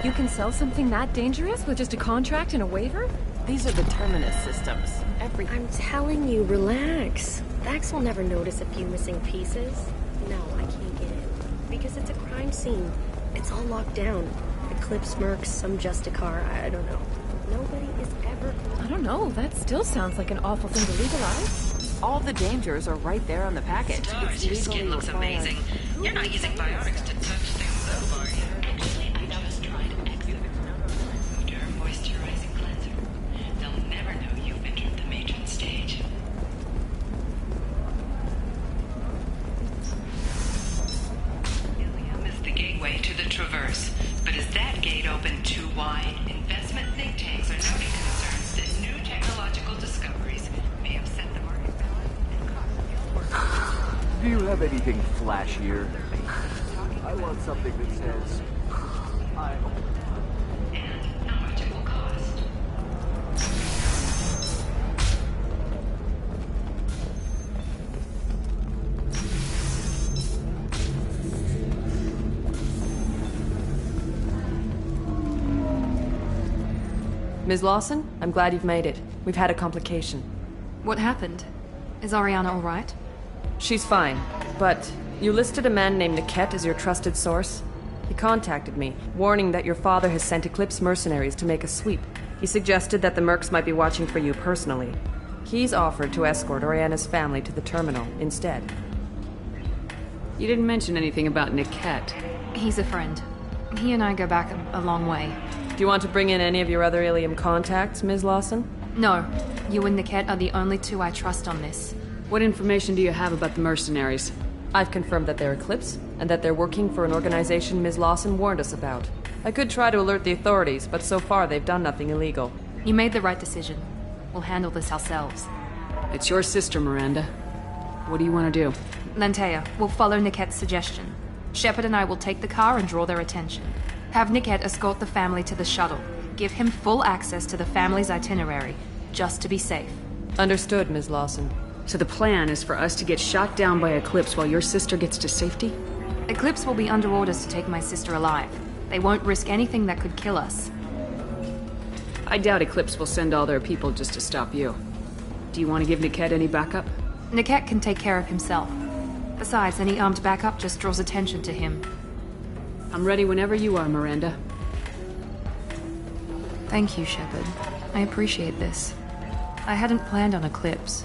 You can sell something that dangerous with just a contract and a waiver? These are the Terminus systems. I'm telling you, relax. Vax will never notice a few missing pieces. No, I can't get in. Because it's a crime scene. It's all locked down. Eclipse mercs, some Justicar, I don't know. Nobody is ever... I don't know, that still sounds like an awful thing to legalize. All the dangers are right there on the package. Stars, your skin looks amazing. You're not using biotics to touch things though, are you? Actually, I just tried Exo. Moisturizing cleanser. They'll never know you've entered the Do you have anything flashier? I want something that says, I'm... Ms. Lawson, I'm glad you've made it. We've had a complication. What happened? Is Ariana all right? She's fine, but you listed a man named Niket as your trusted source. He contacted me, warning that your father has sent Eclipse mercenaries to make a sweep. He suggested that the mercs might be watching for you personally. He's offered to escort Ariana's family to the terminal instead. You didn't mention anything about Niket. He's a friend. He and I go back a long way. Do you want to bring in any of your other Ilium contacts, Ms. Lawson? No. You and Niket are the only two I trust on this. What information do you have about the mercenaries? I've confirmed that they're Eclipse, and that they're working for an organization Ms. Lawson warned us about. I could try to alert the authorities, but so far they've done nothing illegal. You made the right decision. We'll handle this ourselves. It's your sister, Miranda. What do you want to do? Lantea, we'll follow Niket's suggestion. Shepard and I will take the car and draw their attention. Have Niket escort the family to the shuttle. Give him full access to the family's itinerary, just to be safe. Understood, Ms. Lawson. So the plan is for us to get shot down by Eclipse while your sister gets to safety? Eclipse will be under orders to take my sister alive. They won't risk anything that could kill us. I doubt Eclipse will send all their people just to stop you. Do you want to give Niket any backup? Niket can take care of himself. Besides, any armed backup just draws attention to him. I'm ready whenever you are, Miranda. Thank you, Shepard. I appreciate this. I hadn't planned on Eclipse,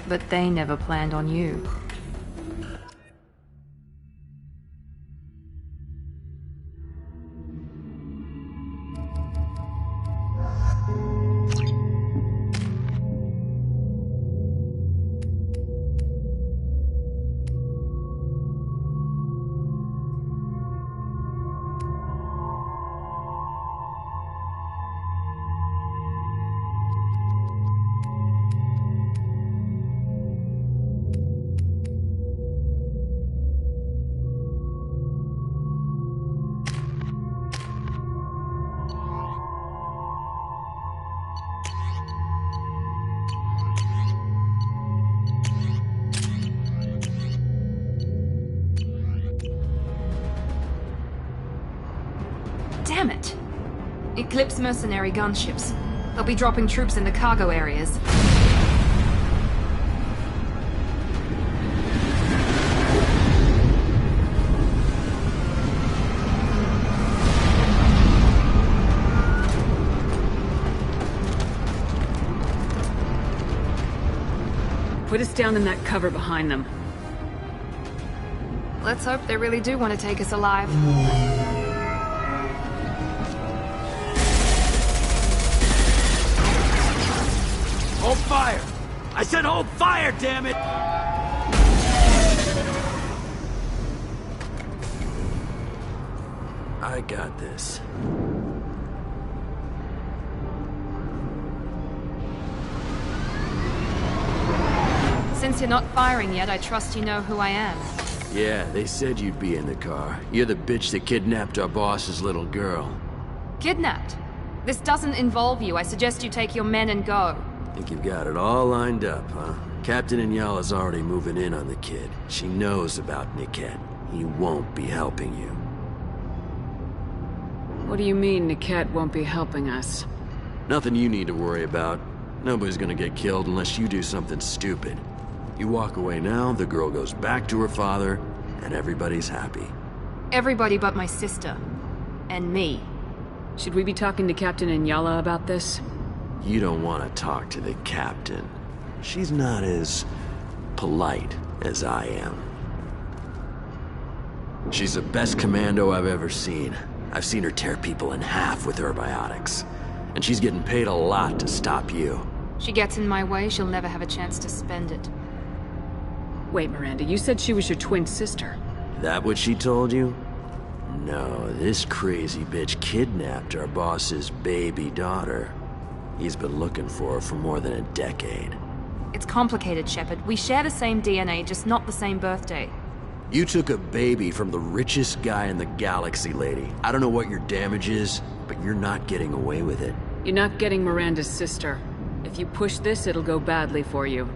but they never planned on you. Damn it! Eclipse mercenary gunships. They'll be dropping troops in the cargo areas. Put us down in that cover behind them. Let's hope they really do want to take us alive. Hold fire! I said hold fire, damn it! I got this. Since you're not firing yet, I trust you know who I am. Yeah, they said you'd be in the car. You're the bitch that kidnapped our boss's little girl. Kidnapped? This doesn't involve you. I suggest you take your men and go. Think you've got it all lined up, huh? Captain Inyala's already moving in on the kid. She knows about Niket. He won't be helping you. What do you mean Niket won't be helping us? Nothing you need to worry about. Nobody's gonna get killed unless you do something stupid. You walk away now, the girl goes back to her father, and everybody's happy. Everybody but my sister. And me. Should we be talking to Captain Inyala about this? You don't want to talk to the captain. She's not as polite as I am. She's the best commando I've ever seen. I've seen her tear people in half with herbiotics. And she's getting paid a lot to stop you. She gets in my way, she'll never have a chance to spend it. Wait, Miranda, you said she was your twin sister. That what she told you? No, this crazy bitch kidnapped our boss's baby daughter. He's been looking for her for more than a decade. It's complicated, Shepard. We share the same DNA, just not the same birthday. You took a baby from the richest guy in the galaxy, lady. I don't know what your damage is, but you're not getting away with it. You're not getting Miranda's sister. If you push this, it'll go badly for you.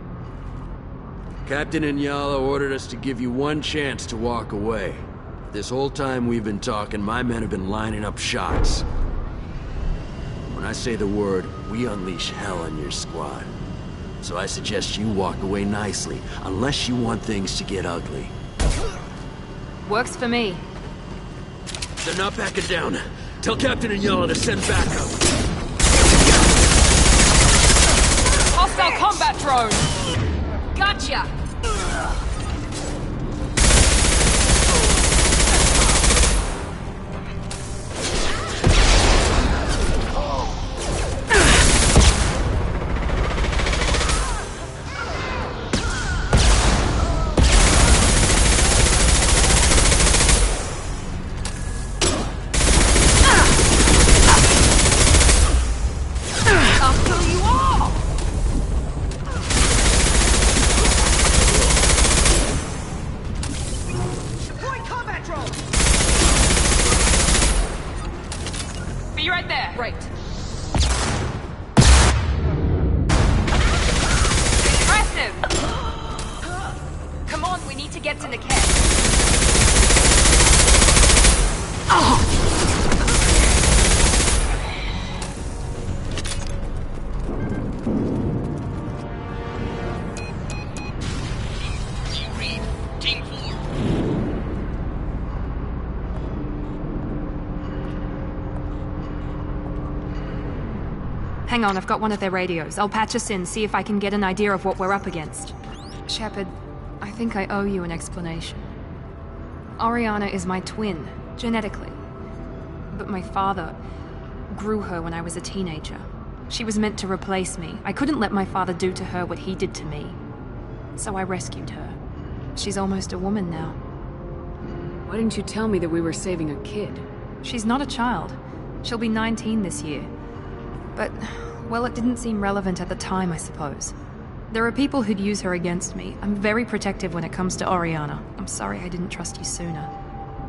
Captain Inyala ordered us to give you one chance to walk away. This whole time we've been talking, my men have been lining up shots. When I say the word, we unleash hell on your squad. So I suggest you walk away nicely, unless you want things to get ugly. Works for me. They're not backing down. Tell Captain Inyala to send backup. Hostile combat drone! Gotcha! Hang on, I've got one of their radios. I'll patch us in, see if I can get an idea of what we're up against. Shepard, I think I owe you an explanation. Oriana is my twin, genetically. But my father grew her when I was a teenager. She was meant to replace me. I couldn't let my father do to her what he did to me. So I rescued her. She's almost a woman now. Why didn't you tell me that we were saving a kid? She's not a child. She'll be 19 this year. But, well, it didn't seem relevant at the time, I suppose. There are people who'd use her against me. I'm very protective when it comes to Oriana. I'm sorry I didn't trust you sooner.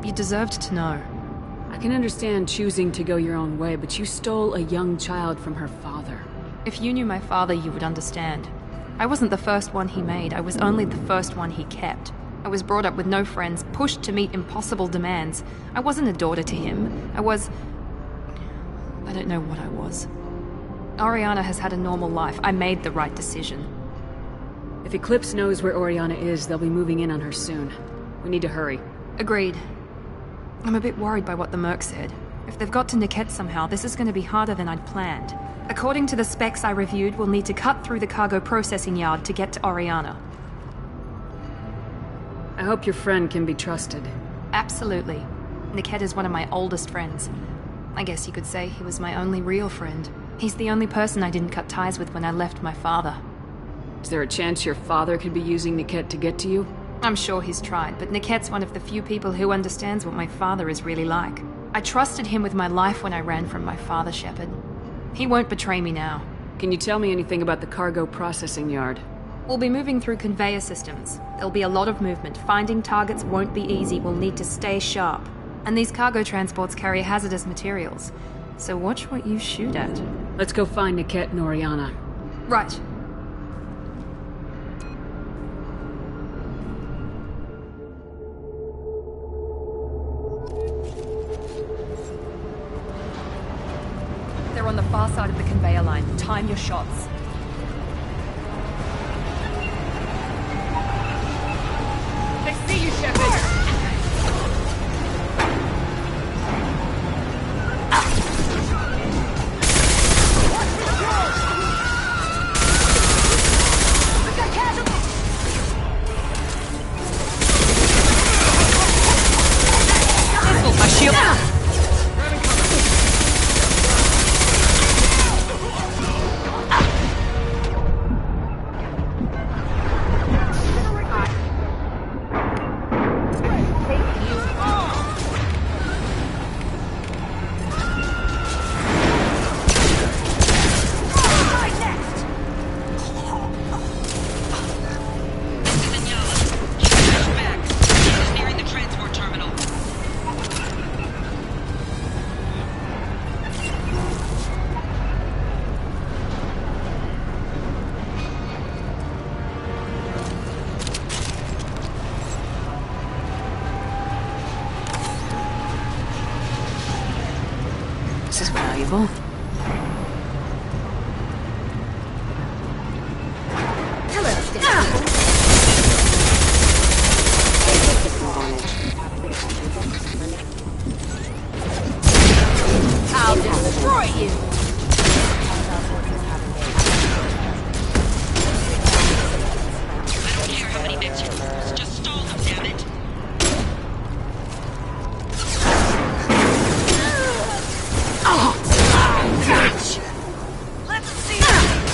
You deserved to know. I can understand choosing to go your own way, but you stole a young child from her father. If you knew my father, you would understand. I wasn't the first one he made. I was only the first one he kept. I was brought up with no friends, pushed to meet impossible demands. I wasn't a daughter to him. I don't know what I was. Oriana has had a normal life. I made the right decision. If Eclipse knows where Oriana is, they'll be moving in on her soon. We need to hurry. Agreed. I'm a bit worried by what the Merc said. If they've got to Niket somehow, this is going to be harder than I'd planned. According to the specs I reviewed, we'll need to cut through the cargo processing yard to get to Oriana. I hope your friend can be trusted. Absolutely. Niket is one of my oldest friends. I guess you could say he was my only real friend. He's the only person I didn't cut ties with when I left my father. Is there a chance your father could be using Niket to get to you? I'm sure he's tried, but Niket's one of the few people who understands what my father is really like. I trusted him with my life when I ran from my father, Shepard. He won't betray me now. Can you tell me anything about the cargo processing yard? We'll be moving through conveyor systems. There'll be a lot of movement. Finding targets won't be easy. We'll need to stay sharp. And these cargo transports carry hazardous materials. So watch what you shoot at. Let's go find Niket and Oriana. Right. They're on the far side of the conveyor line. Time your shots. They see you, Shepard! comfortable? I'll destroy you! I don't care how many mechs you lose. Just stall them, damn it. Let's see it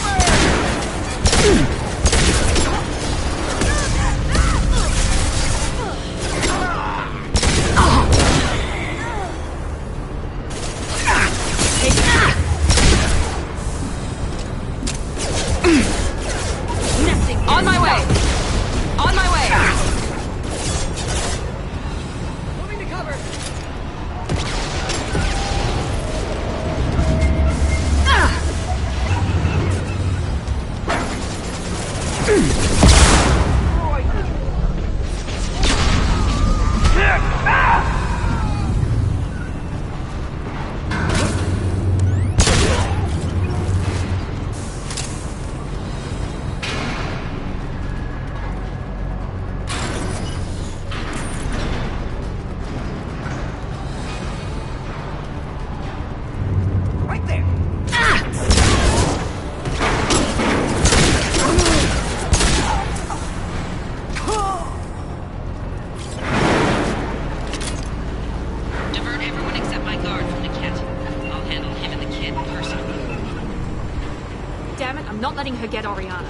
burn! On my way! On my way! Moving to cover! Right there! Divert everyone except my guard from Niket. I'll handle him and the kid personally. Damn it, I'm not letting her get Oriana.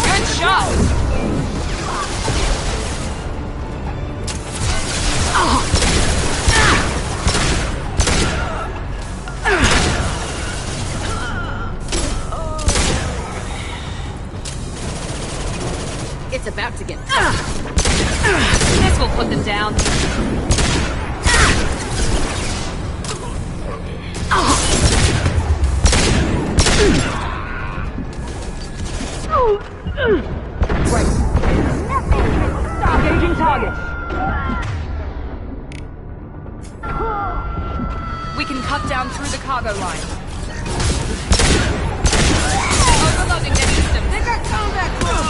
Good shot! It's about to get... This will put them down. Engaging target! We can cut down through the cargo line. Overloading their system. They got combat crew!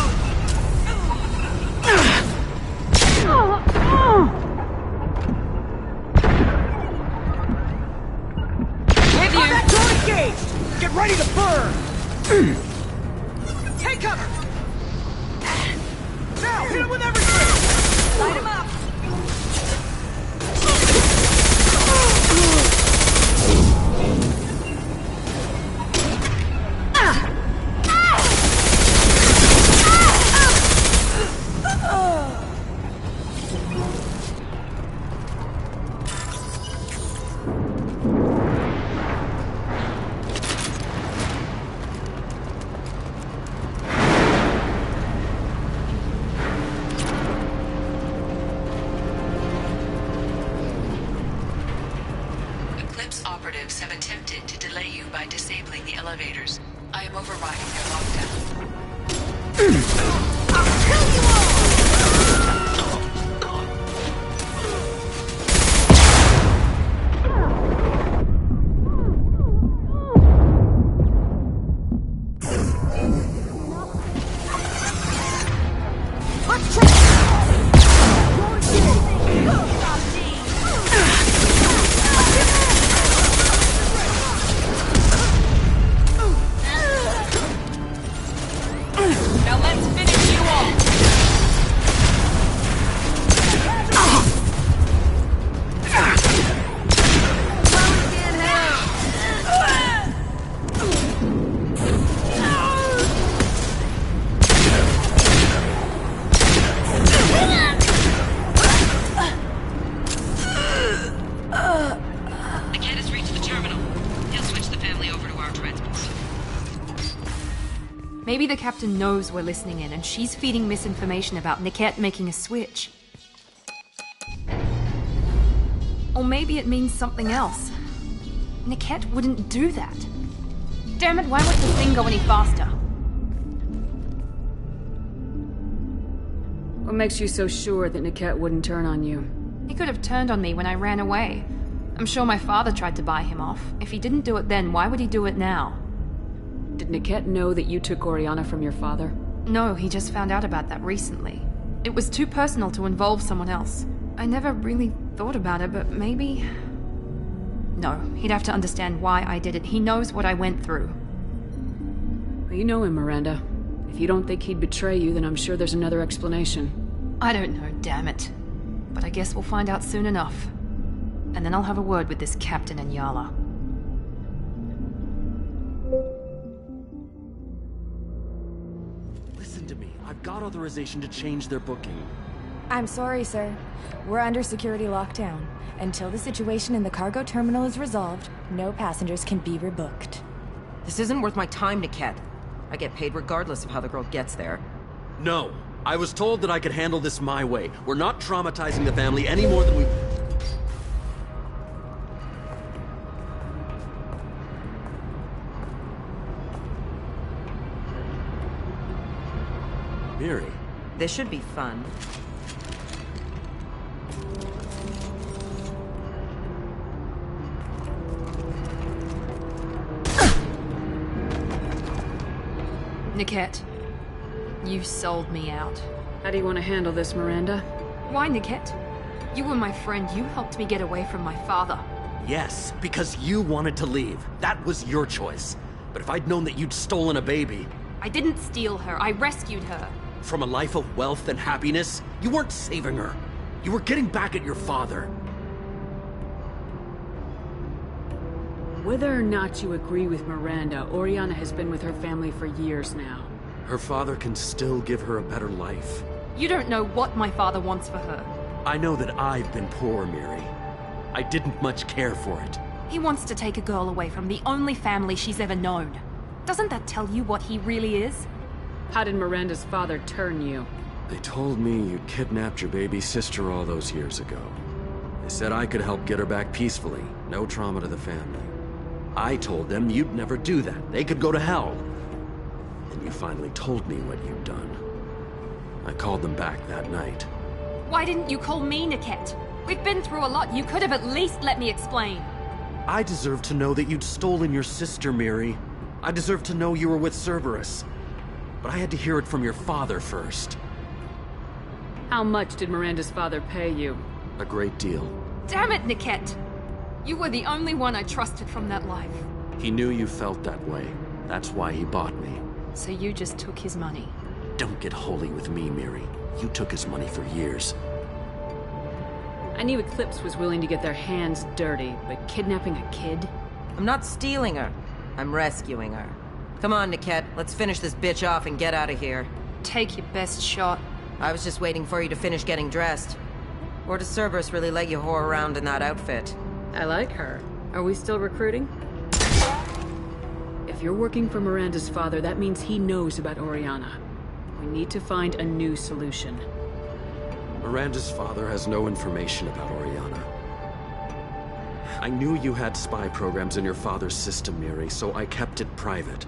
With you. Combat crew engaged! Get ready to burn! Take cover! Now, hit him with everything! Light him up! Eclipse operatives have attempted to delay you by disabling the elevators. I am overriding their lockdown. I'll kill you all! Let's try! Now let's finish Maybe the captain knows we're listening in and she's feeding misinformation about Niket making a switch. Or maybe it means something else. Niket wouldn't do that. Damn it, why won't the thing go any faster? What makes you so sure that Niket wouldn't turn on you? He could have turned on me when I ran away. I'm sure my father tried to buy him off. If he didn't do it then, why would he do it now? Did Niket know that you took Oriana from your father? No, he just found out about that recently. It was too personal to involve someone else. I never really thought about it, but maybe... No, he'd have to understand why I did it. He knows what I went through. Well, you know him, Miranda. If you don't think he'd betray you, then I'm sure there's another explanation. I don't know, damn it. But I guess we'll find out soon enough. And then I'll have a word with this captain and Yala. Listen to me. I've got authorization to change their booking. I'm sorry, sir. We're under security lockdown. Until the situation in the cargo terminal is resolved, no passengers can be rebooked. This isn't worth my time, Niket. I get paid regardless of how the girl gets there. No. I was told that I could handle this my way. We're not traumatizing the family any more than we... Miri. This should be fun. Niket, you sold me out. How do you want to handle this, Miranda? Why, Niket? You were my friend. You helped me get away from my father. Yes, because you wanted to leave. That was your choice. But if I'd known that you'd stolen a baby... I didn't steal her. I rescued her. From a life of wealth and happiness, you weren't saving her. You were getting back at your father. Whether or not you agree with Miranda, Oriana has been with her family for years now. Her father can still give her a better life. You don't know what my father wants for her. I know that I've been poor, Miri. I didn't much care for it. He wants to take a girl away from the only family she's ever known. Doesn't that tell you what he really is? How did Miranda's father turn you? They told me you kidnapped your baby sister all those years ago. They said I could help get her back peacefully. No trauma to the family. I told them you'd never do that. They could go to hell. And you finally told me what you'd done. I called them back that night. Why didn't you call me, Niket? We've been through a lot. You could have at least let me explain. I deserve to know that you'd stolen your sister, Miri. I deserve to know you were with Cerberus. But I had to hear it from your father first. How much did Miranda's father pay you? A great deal. Damn it, Niket! You were the only one I trusted from that life. He knew you felt that way. That's why he bought me. So you just took his money? Don't get holy with me, Miri. You took his money for years. I knew Eclipse was willing to get their hands dirty, but kidnapping a kid? I'm not stealing her. I'm rescuing her. Come on, Niket. Let's finish this bitch off and get out of here. Take your best shot. I was just waiting for you to finish getting dressed. Or does Cerberus really let you whore around in that outfit? I like her. Are we still recruiting? If you're working for Miranda's father, that means he knows about Oriana. We need to find a new solution. Miranda's father has no information about Oriana. I knew you had spy programs in your father's system, Miri, so I kept it private.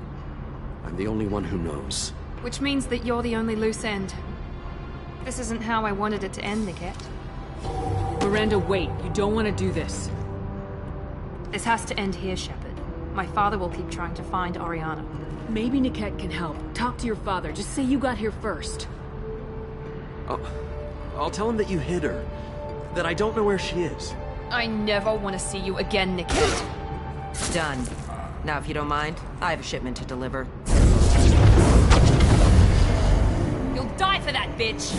I'm the only one who knows. Which means that you're the only loose end. This isn't how I wanted it to end, Niket. Miranda, wait. You don't want to do this. This has to end here, Shepard. My father will keep trying to find Oriana. Maybe Niket can help. Talk to your father. Just say you got here first. I'll tell him that you hid her. That I don't know where she is. I never want to see you again, Niket. Done. Now, if you don't mind, I have a shipment to deliver. You'll die for that, bitch!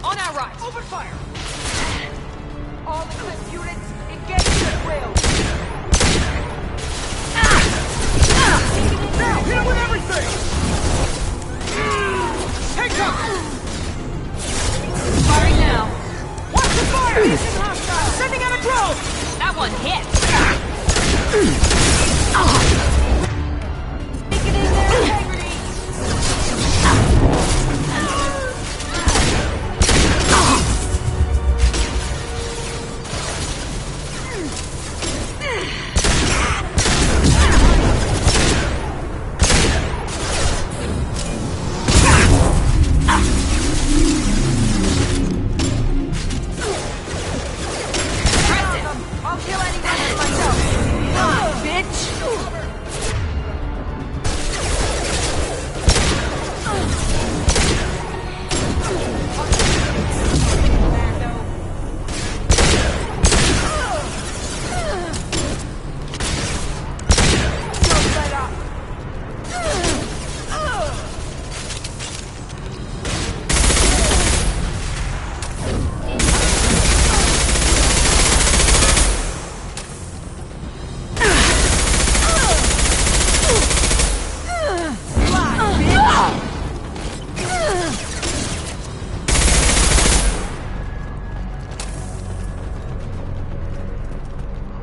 On our right! Open fire! All Eclipse units, engage at will! Now, hit him with everything! Take cover! Firing now! Watch the fire! Mission hostile! Sending out a drone! That one hit!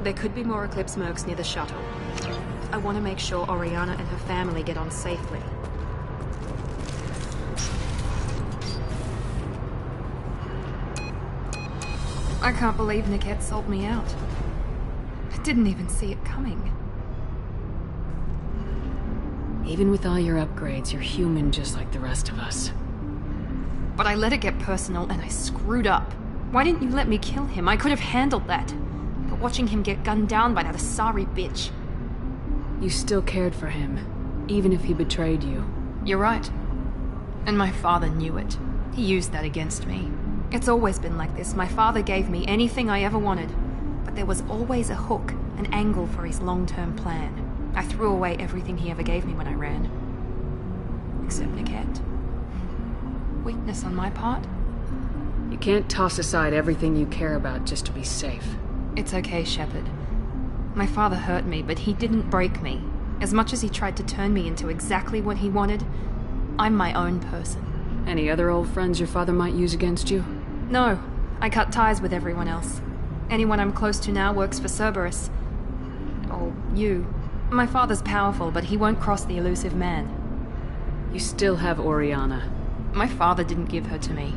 There could be more Eclipse mercs near the shuttle. I want to make sure Oriana and her family get on safely. I can't believe Niket sold me out. I didn't even see it coming. Even with all your upgrades, you're human just like the rest of us. But I let it get personal and I screwed up. Why didn't you let me kill him? I could have handled that. But watching him get gunned down by that Asari bitch... You still cared for him, even if he betrayed you. You're right. And my father knew it. He used that against me. It's always been like this. My father gave me anything I ever wanted. But there was always a hook, an angle for his long-term plan. I threw away everything he ever gave me when I ran. Except Niket. Weakness on my part? You can't toss aside everything you care about just to be safe. It's okay, Shepard. My father hurt me, but he didn't break me. As much as he tried to turn me into exactly what he wanted, I'm my own person. Any other old friends your father might use against you? No. I cut ties with everyone else. Anyone I'm close to now works for Cerberus. Or you. My father's powerful, but he won't cross the elusive man. You still have Oriana. My father didn't give her to me.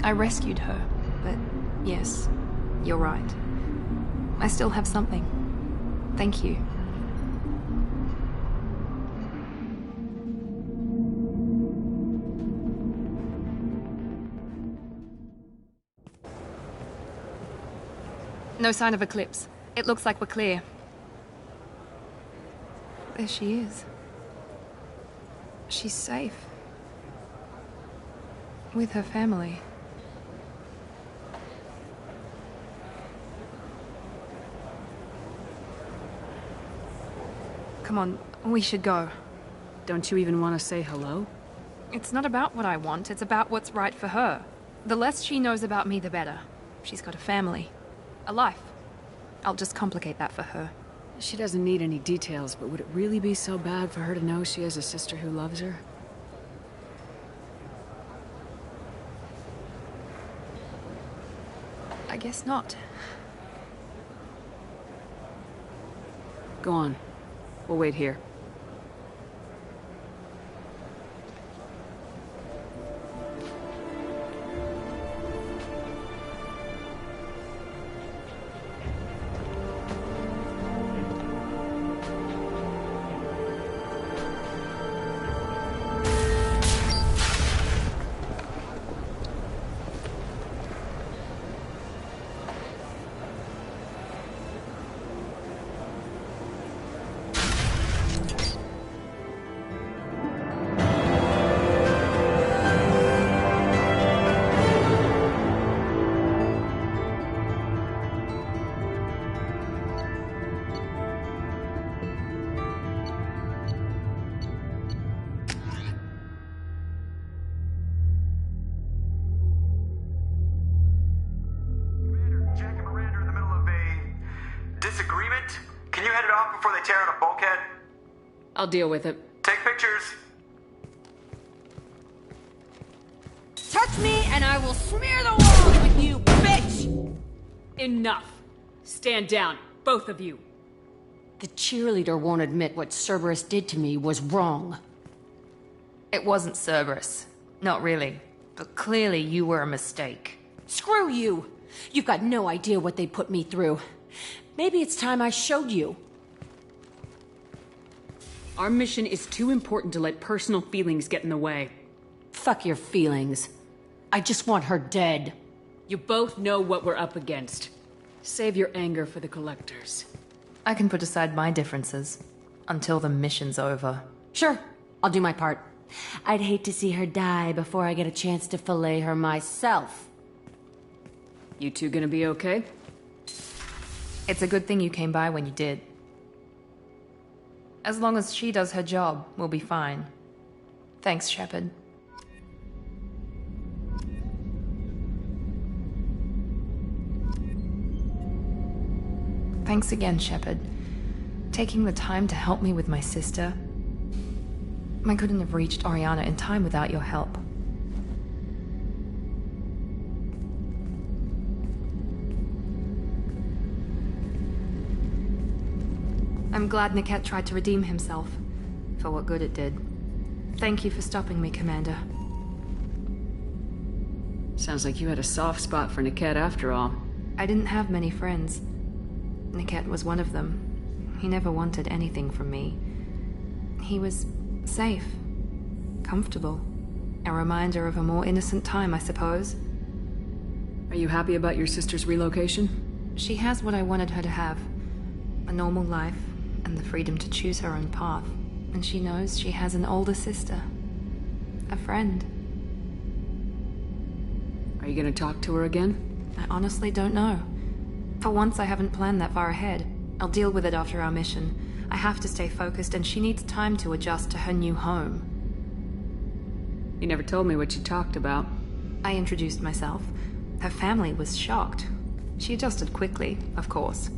I rescued her, but yes, you're right. I still have something. Thank you. No sign of Eclipse. It looks like we're clear. There she is. She's safe. With her family. Come on, we should go. Don't you even want to say hello? It's not about what I want, it's about what's right for her. The less she knows about me, the better. She's got a family. A life. I'll just complicate that for her. She doesn't need any details, but would it really be so bad for her to know she has a sister who loves her? I guess not. Go on. We'll wait here. I'll deal with it. Take pictures. Touch me and I will smear the walls with you, bitch! Enough. Stand down, both of you. The cheerleader won't admit what Cerberus did to me was wrong. It wasn't Cerberus. Not really. But clearly you were a mistake. Screw you! You've got no idea what they put me through. Maybe it's time I showed you. Our mission is too important to let personal feelings get in the way. Fuck your feelings. I just want her dead. You both know what we're up against. Save your anger for the collectors. I can put aside my differences. Until the mission's over. Sure, I'll do my part. I'd hate to see her die before I get a chance to fillet her myself. You two gonna be okay? It's a good thing you came by when you did. As long as she does her job, we'll be fine. Thanks, Shepard. Thanks again, Shepard. Taking the time to help me with my sister. I couldn't have reached Oriana in time without your help. I'm glad Niket tried to redeem himself, for what good it did. Thank you for stopping me, Commander. Sounds like you had a soft spot for Niket after all. I didn't have many friends. Niket was one of them. He never wanted anything from me. He was safe, comfortable. A reminder of a more innocent time, I suppose. Are you happy about your sister's relocation? She has what I wanted her to have. A normal life, and the freedom to choose her own path. And she knows she has an older sister. A friend. Are you gonna talk to her again? I honestly don't know. For once, I haven't planned that far ahead. I'll deal with it after our mission. I have to stay focused, and she needs time to adjust to her new home. You never told me what you talked about. I introduced myself. Her family was shocked. She adjusted quickly, of course.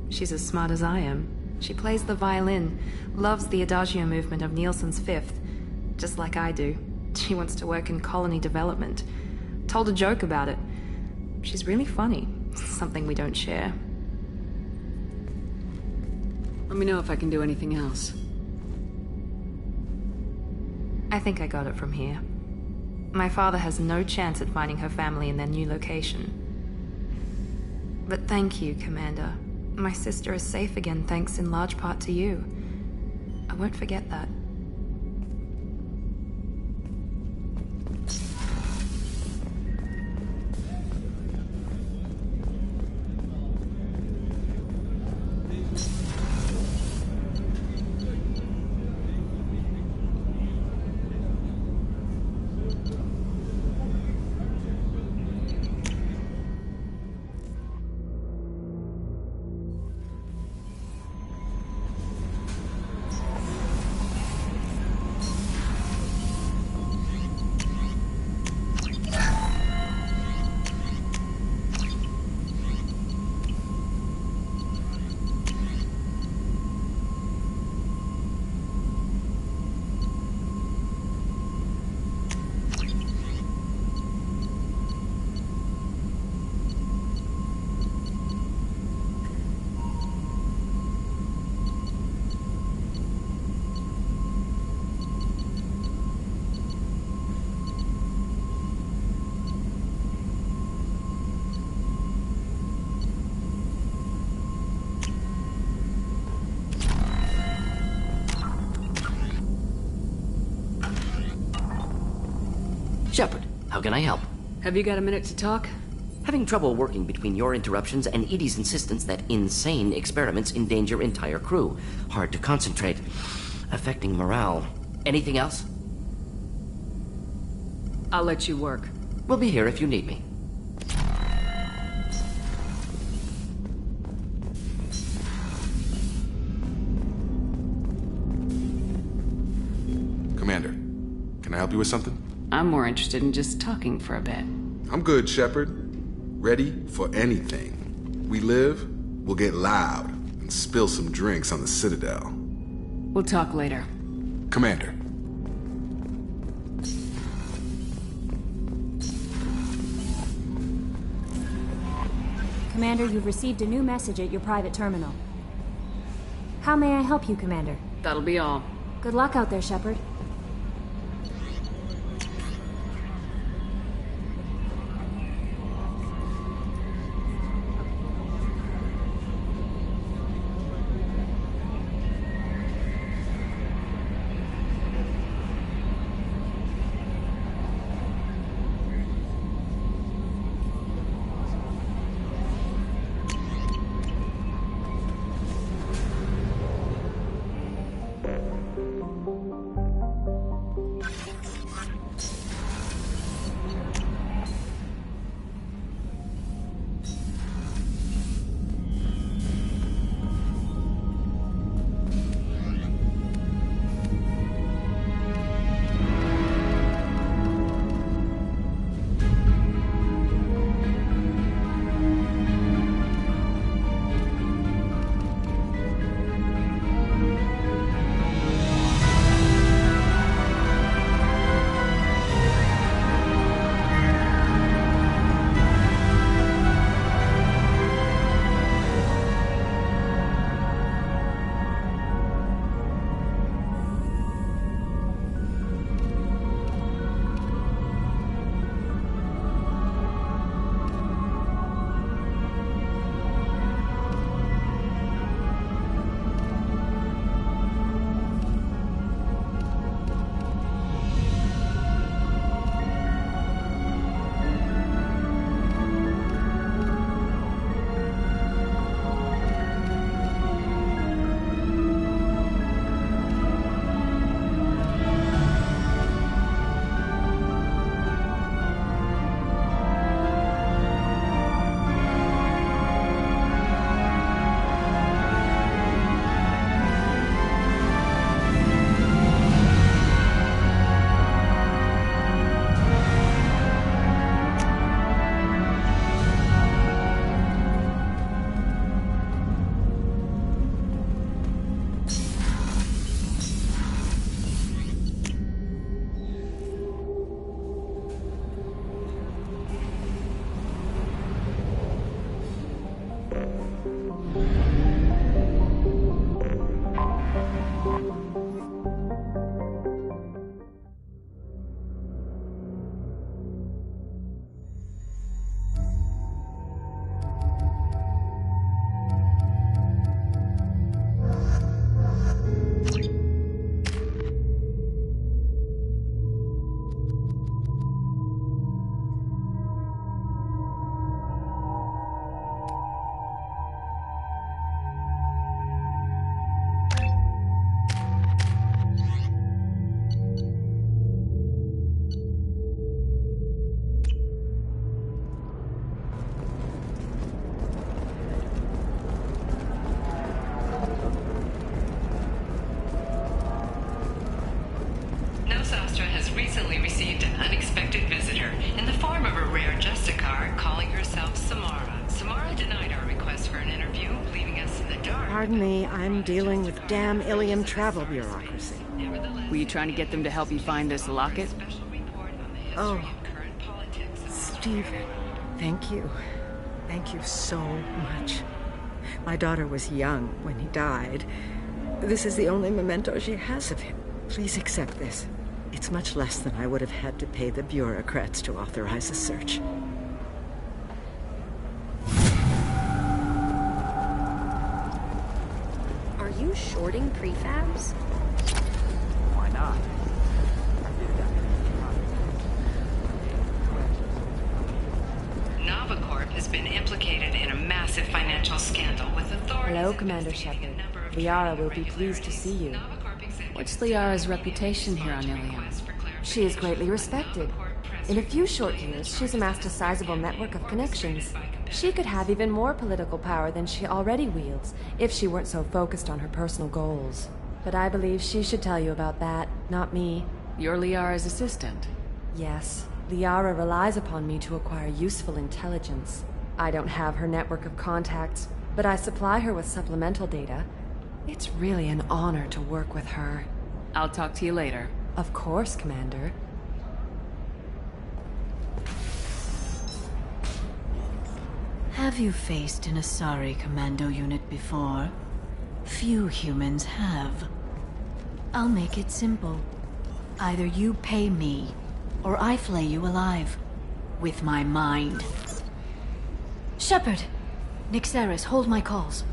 She's as smart as I am. She plays the violin, loves the Adagio movement of Nielsen's Fifth, just like I do. She wants to work in colony development. Told a joke about it. She's really funny, something we don't share. Let me know if I can do anything else. I think I got it from here. My father has no chance at finding her family in their new location. But thank you, Commander. My sister is safe again thanks in large part to you. I won't forget that. Shepard, how can I help? Have you got a minute to talk? Having trouble working between your interruptions and Edie's insistence that insane experiments endanger entire crew. Hard to concentrate. Affecting morale. Anything else? I'll let you work. We'll be here if you need me. Commander, can I help you with something? I'm more interested in just talking for a bit. I'm good, Shepard. Ready for anything. We live, we'll get loud, and spill some drinks on the Citadel. We'll talk later. Commander. Commander, you've received a new message at your private terminal. How may I help you, Commander? That'll be all. Good luck out there, Shepard. Pardon me, I'm dealing with damn Ilium travel bureaucracy. Were you trying to get them to help you find this locket? Oh, Stephen, thank you. Thank you so much. My daughter was young when he died. This is the only memento she has of him. Please accept this. It's much less than I would have had to pay the bureaucrats to authorize a search. Are you shorting prefabs? Why not? Novacorp has been implicated in a massive financial scandal with authorities. Hello, Commander Shepard. Liara will be pleased to see you. What's Liara's reputation here on Ilium? She is greatly respected. In a few short years, she's amassed a sizable network of connections. She could have even more political power than she already wields, if she weren't so focused on her personal goals. But I believe she should tell you about that, not me. You're Liara's assistant? Yes. Liara relies upon me to acquire useful intelligence. I don't have her network of contacts, but I supply her with supplemental data. It's really an honor to work with her. I'll talk to you later. Of course, Commander. Have you faced an Asari commando unit before? few humans have. I'll make it simple. Either you pay me, or I flay you alive. With my mind. Shepard! Nixeris, hold my calls.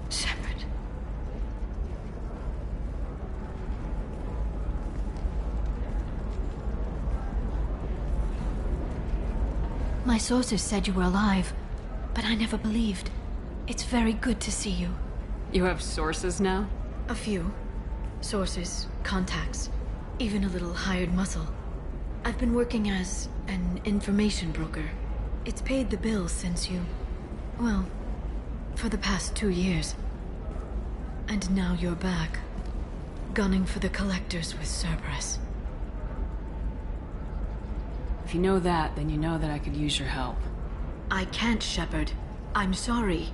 Shepard. My sources said you were alive, but I never believed. It's very good to see you. You have sources now? A few. Sources, contacts, even a little hired muscle. I've been working as an information broker. It's paid the bills since you... well, for the past 2 years. And now you're back, gunning for the collectors with Cerberus. If you know that, then you know that I could use your help. I can't, Shepard. I'm sorry.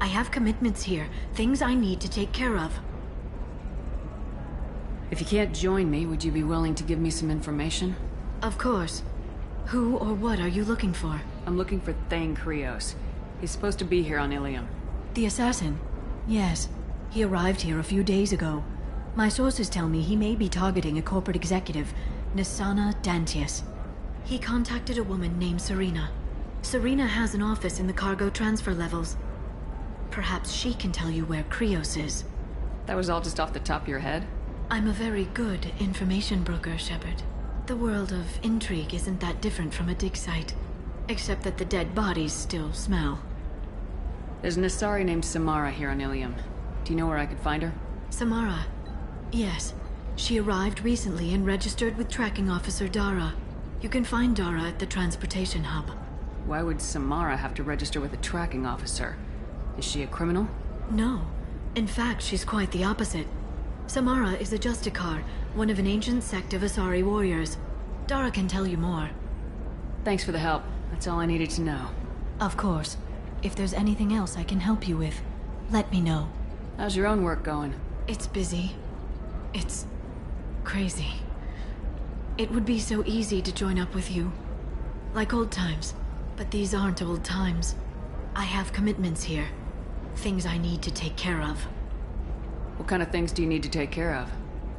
I have commitments here, things I need to take care of. If you can't join me, would you be willing to give me some information? Of course. Who or what are you looking for? I'm looking for Thane Krios. He's supposed to be here on Ilium. The assassin? Yes. He arrived here a few days ago. My sources tell me he may be targeting a corporate executive, Nisana Dantius. He contacted a woman named Serena. Serena has an office in the cargo transfer levels. Perhaps she can tell you where Krios is. That was all just off the top of your head? I'm a very good information broker, Shepard. The world of intrigue isn't that different from a dig site. Except that the dead bodies still smell. There's an Asari named Samara here on Ilium. Do you know where I could find her? Samara? Yes. She arrived recently and registered with tracking officer Dara. You can find Dara at the transportation hub. Why would Samara have to register with a tracking officer? Is she a criminal? No. In fact, she's quite the opposite. Samara is a Justicar, one of an ancient sect of Asari warriors. Dara can tell you more. Thanks for the help. That's all I needed to know. Of course. If there's anything else I can help you with, let me know. How's your own work going? It's busy. It's crazy. It would be so easy to join up with you. Like old times. But these aren't old times. I have commitments here. Things I need to take care of. What kind of things do you need to take care of?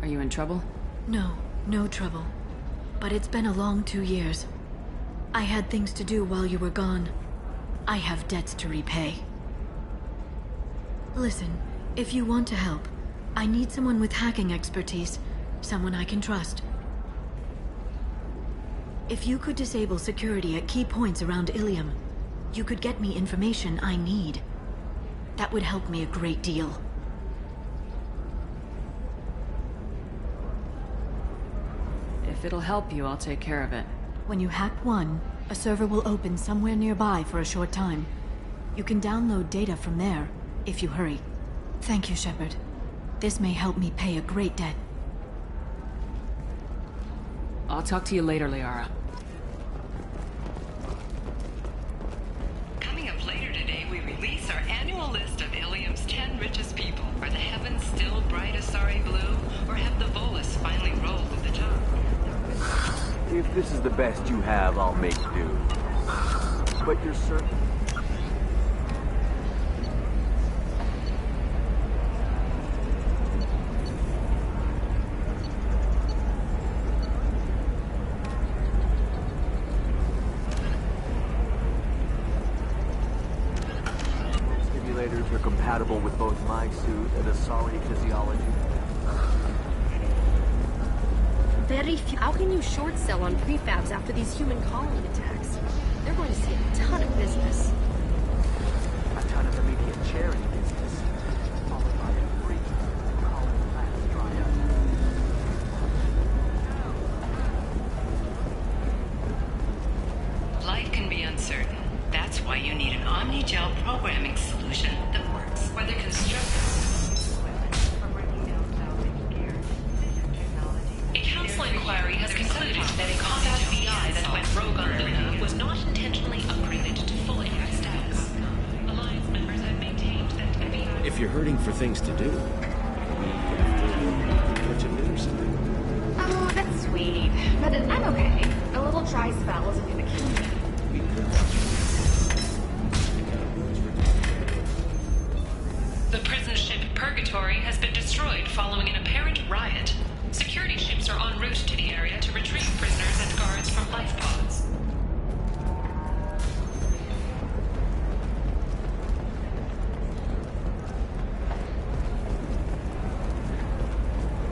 Are you in trouble? No, no trouble. But it's been a long 2 years. I had things to do while you were gone. I have debts to repay. Listen, if you want to help, I need someone with hacking expertise. Someone I can trust. If you could disable security at key points around Ilium, you could get me information I need. That would help me a great deal. If it'll help you, I'll take care of it. When you hack one, a server will open somewhere nearby for a short time. You can download data from there, if you hurry. Thank you, Shepard. This may help me pay a great debt. I'll talk to you later, Liara. Coming up later today, we release our annual list of Ilium's 10 richest people. Are the heavens still bright Asari blue, or have the Volus finally rolled to the top? If this is the best you have, I'll make do. But you're certain? Stimulators are compatible with both my suit and Asari physiology. Very few. How can you short sell on prefabs after these human colony attacks? They're going to see a ton of business. A ton of immediate charity business, followed by a free colony plans dry up. Life can be uncertain. That's why you need an Omni-Gel programming solution that works. Whether constructed or breaking down salvage gear, technology. A council inquiry has concluded that a combat VI that went rogue on Luna was not intentionally upgraded to full AI status. Alliance members have maintained that VI... If you're hurting for things to do, we catch a bit or something. Oh, that's sweet. But I'm okay. A little dry spell isn't gonna kill me. following an apparent riot. Security ships are en route to the area to retrieve prisoners and guards from life pods.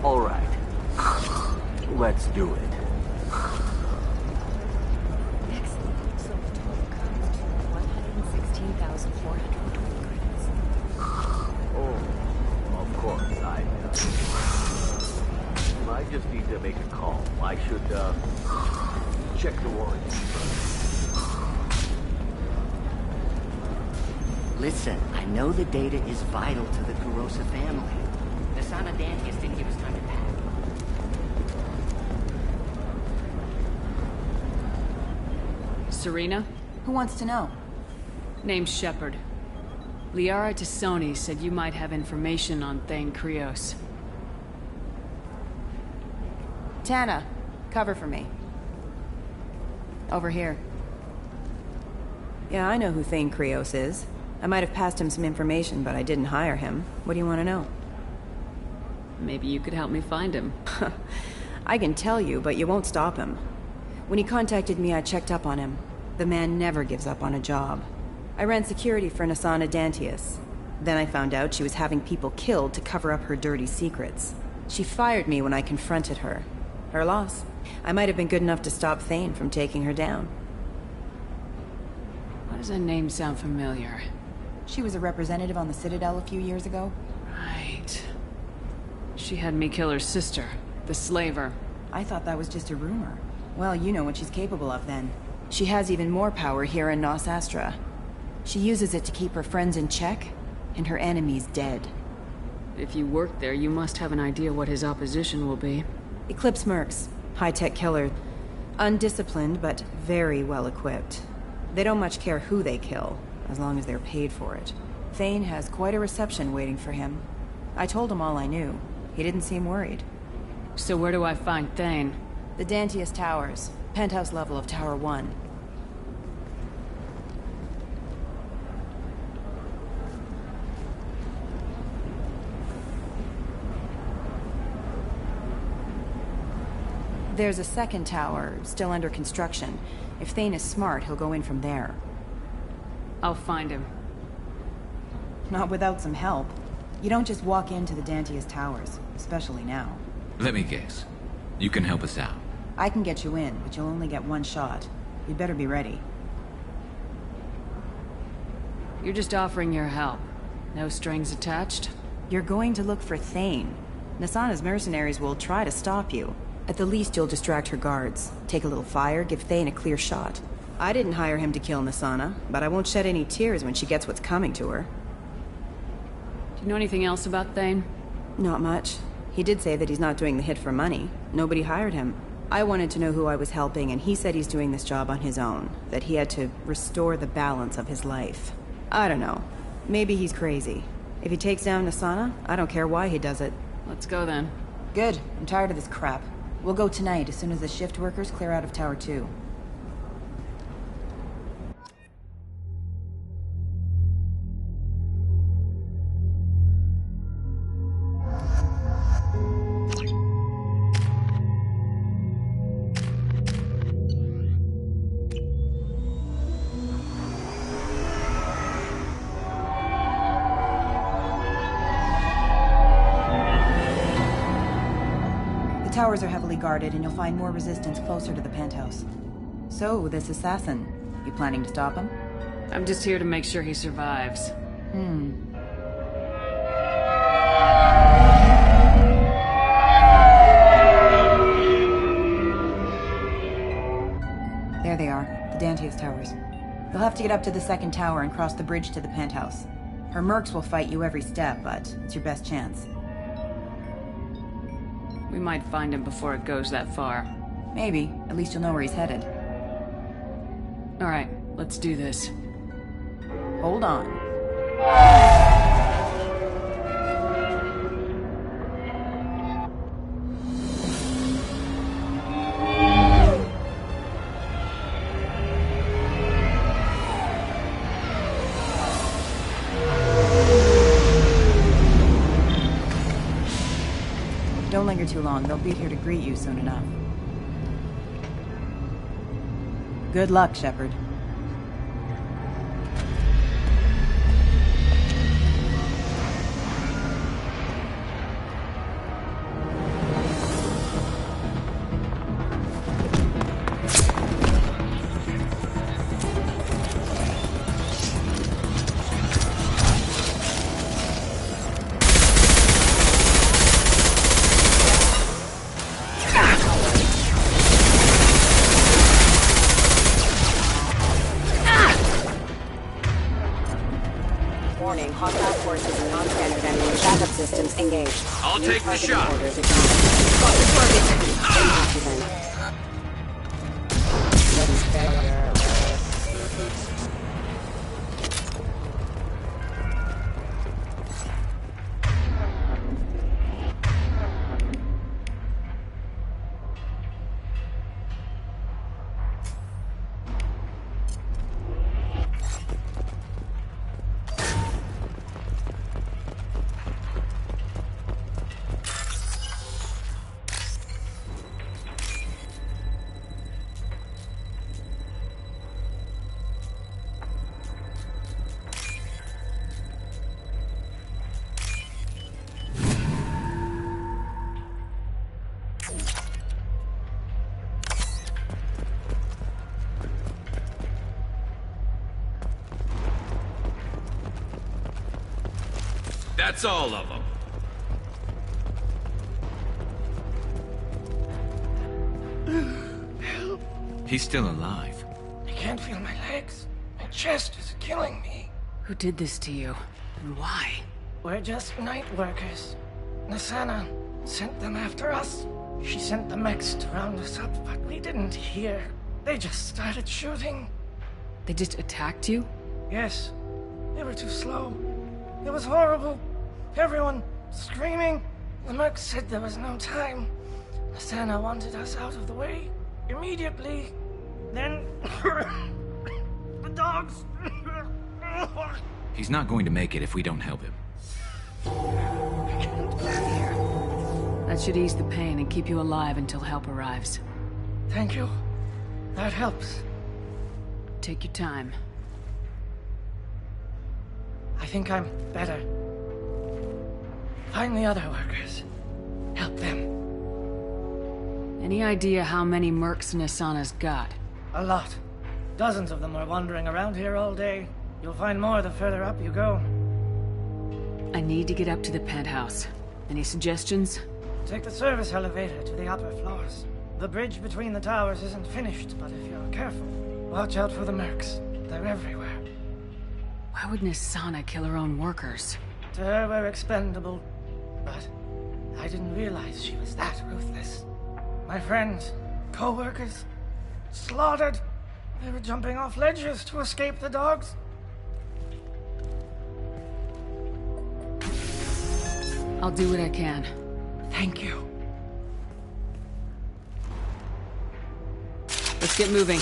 All right. Let's do it. Excellent. So the total comes to 116,420 credits. Oh, of course, I just need to make a call. I should, check the warranty first. Listen, I know the data is vital to the Kurosa family. The son of Dantius didn't give us time to pack. Serena? Who wants to know? Name's Shepard. Liara Tassoni said you might have information on Thane Krios. Tana, cover for me. Over here. Yeah, I know who Thane Krios is. I might have passed him some information, but I didn't hire him. What do you want to know? Maybe you could help me find him. I can tell you, but you won't stop him. When he contacted me, I checked up on him. The man never gives up on a job. I ran security for Nasana Dantius. Then I found out she was having people killed to cover up her dirty secrets. She fired me when I confronted her. Her loss. I might have been good enough to stop Thane from taking her down. Why does that name sound familiar? She was a representative on the Citadel a few years ago. Right. She had me kill her sister, the slaver. I thought that was just a rumor. Well, you know what she's capable of then. She has even more power here in Nos Astra. She uses it to keep her friends in check, and her enemies dead. If you work there, you must have an idea what his opposition will be. Eclipse Mercs. High-tech killer. Undisciplined, but very well-equipped. They don't much care who they kill, as long as they're paid for it. Thane has quite a reception waiting for him. I told him all I knew. He didn't seem worried. So where do I find Thane? The Dantius Towers. Penthouse level of Tower 1. There's a second tower, still under construction. If Thane is smart, he'll go in from there. I'll find him. Not without some help. You don't just walk into the Dantius Towers, especially now. Let me guess. You can help us out. I can get you in, but you'll only get one shot. You'd better be ready. You're just offering your help. No strings attached? You're going to look for Thane. Nasana's mercenaries will try to stop you. At the least, you'll distract her guards. Take a little fire, give Thane a clear shot. I didn't hire him to kill Nasana, but I won't shed any tears when she gets what's coming to her. Do you know anything else about Thane? Not much. He did say that he's not doing the hit for money. Nobody hired him. I wanted to know who I was helping, and he said he's doing this job on his own. That he had to restore the balance of his life. I don't know. Maybe he's crazy. If he takes down Nasana, I don't care why he does it. Let's go then. Good. I'm tired of this crap. We'll go tonight as soon as the shift workers clear out of Tower 2. The towers are heavily guarded, and you'll find more resistance closer to the penthouse. So, this assassin, you planning to stop him? I'm just here to make sure he survives. There they are, the Dantius Towers. You'll have to get up to the second tower and cross the bridge to the penthouse. Her mercs will fight you every step, but it's your best chance. We might find him before it goes that far. Maybe. At least you'll know where he's headed. All right, let's do this. Hold on. linger too long. They'll be here to greet you soon enough. Good luck, Shepard. Warning, hostile forces and non-standard enemy backup systems engaged. I'll take the shot. Orders acknowledged. Got the target. That's all of them. He's still alive. I can't feel my legs. My chest is killing me. Who did this to you? And why? We're just night workers. Nasana sent them after us. She sent the mechs to round us up, but we didn't hear. They just started shooting. They just attacked you? Yes. They were too slow. It was horrible. Everyone screaming. The merc said there was no time. Nasana wanted us out of the way immediately. Then the dogs. He's not going to make it if we don't help him. That should ease the pain and keep you alive until help arrives. Thank you. That helps. Take your time. I think I'm better. Find the other workers. Help them. Any idea how many mercs Nasana's got? A lot. Dozens of them are wandering around here all day. You'll find more the further up you go. I need to get up to the penthouse. Any suggestions? Take the service elevator to the upper floors. The bridge between the towers isn't finished, but if you're careful, watch out for the mercs. They're everywhere. Why would Nasana kill her own workers? To her, we're expendable. But I didn't realize she was that ruthless. My friends, co-workers, slaughtered. They were jumping off ledges to escape the dogs. I'll do what I can. Thank you. Let's get moving.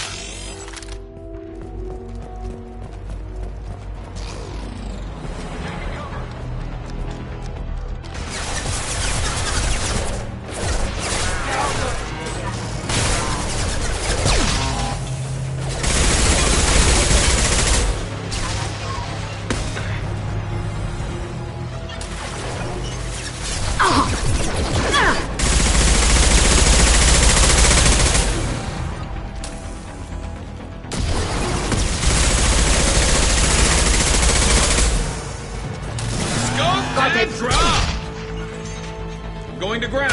Going to ground.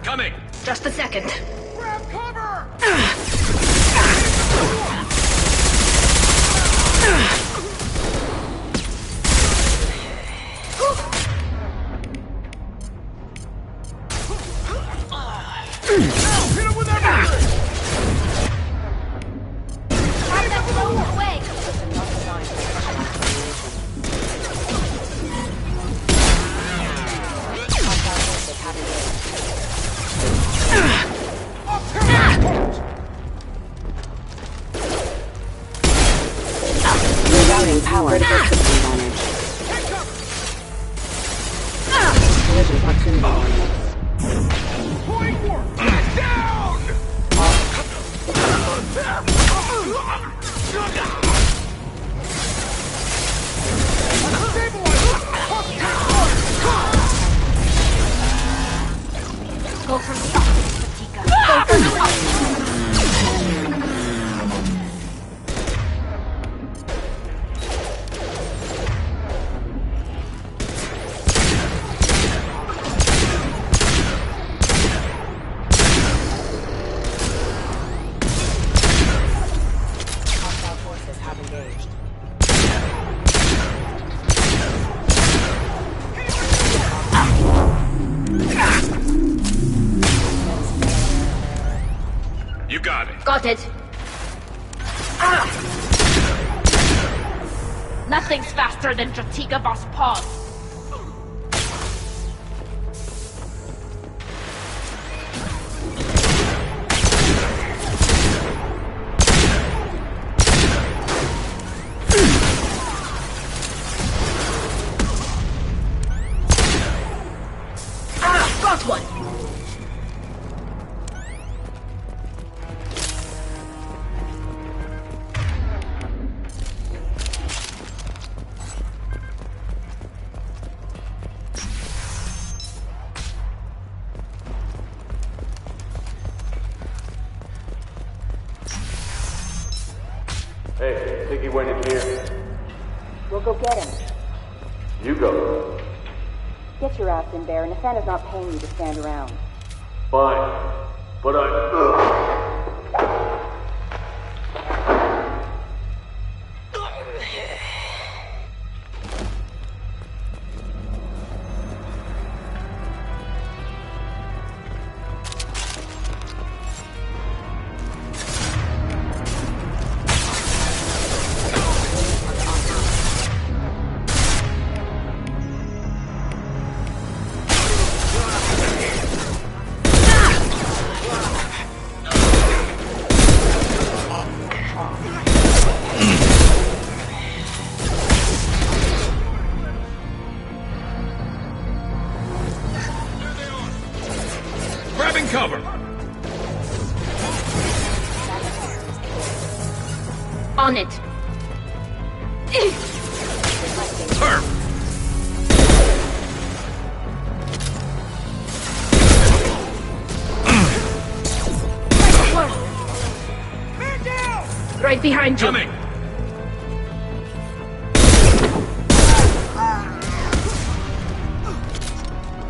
Coming. Just a second. Grab cover! Go for the office, Fatika. Go for the office. Hostile forces have engaged. You got it. Got it. Ah! Nothing's faster than Dratiga-Voss paws. Ah! Got one! Hey, think he went in here? We'll go get him. You go. Get your ass in there, and Nathana's not paying you to stand around. Fine. But Grabbing cover. On it. Turf. Right behind you. Coming.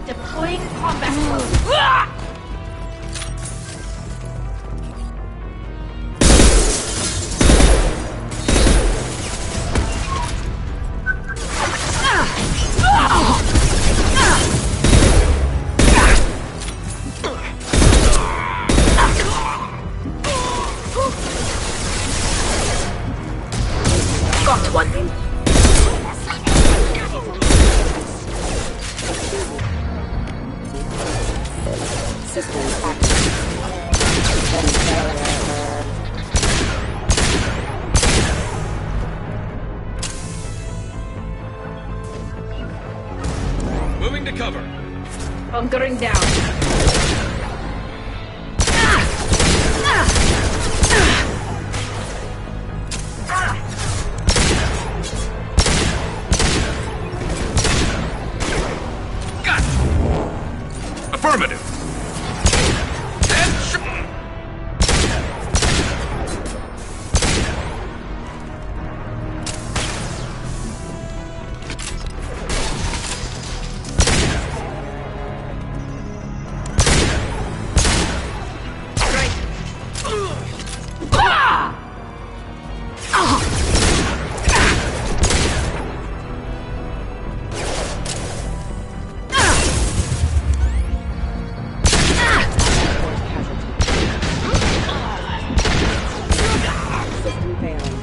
Deploying combat mode. Got one. Systems active. Moving to cover. Bunkering down. Affirmative. System failing.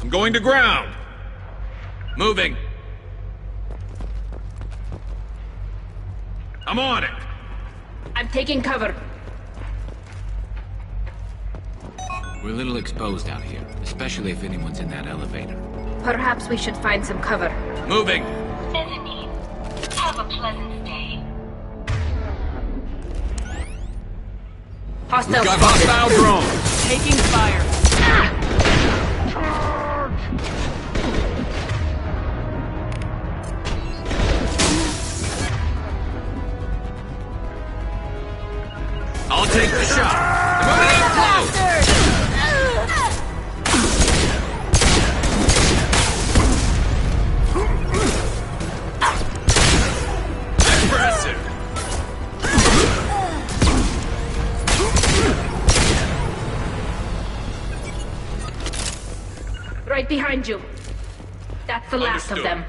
I'm going to ground. Moving. I'm on it. I'm taking cover. We're a little exposed out here, especially if anyone's in that elevator. Perhaps we should find some cover. Moving! Mezzanine. Have a pleasant stay. Hostile. We've got hostile drones! Taking fire. I'll take the shot. They're moving in close. Impressive. Right behind you. That's the last of them.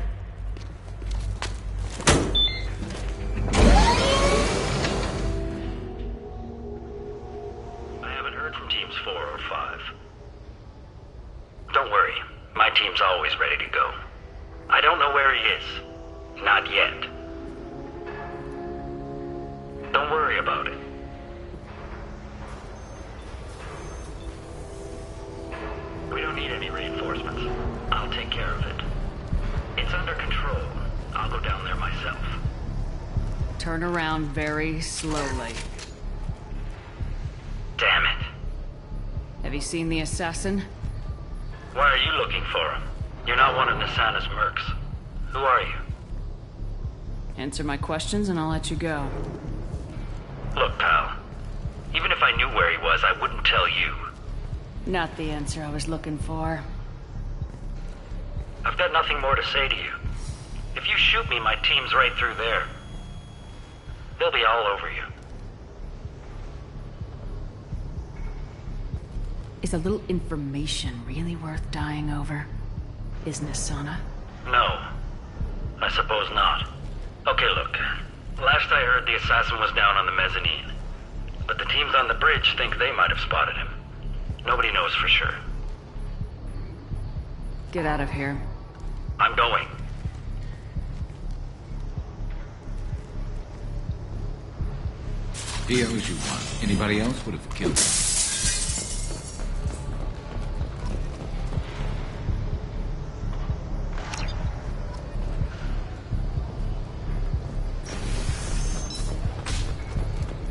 I haven't heard from teams 4 or 5. Don't worry, my team's always ready to go. I don't know where he is. Not yet. Don't worry about it. We don't need any reinforcements. I'll take care of it. It's under control. I'll go down there myself. Turn around very slowly. Damn it. Have you seen the assassin? Why are you looking for him? You're not one of Nasana's mercs. Who are you? Answer my questions and I'll let you go. Look, pal. Even if I knew where he was, I wouldn't tell you. Not the answer I was looking for. I've got nothing more to say to you. If you shoot me, my team's right through there. They'll be all over you. Is a little information really worth dying over? Is Nasana? No. I suppose not. Okay, look. Last I heard, the assassin was down on the mezzanine. But the teams on the bridge think they might have spotted him. Nobody knows for sure. Get out of here. I'm going. Be as you want. Anybody else would have killed him.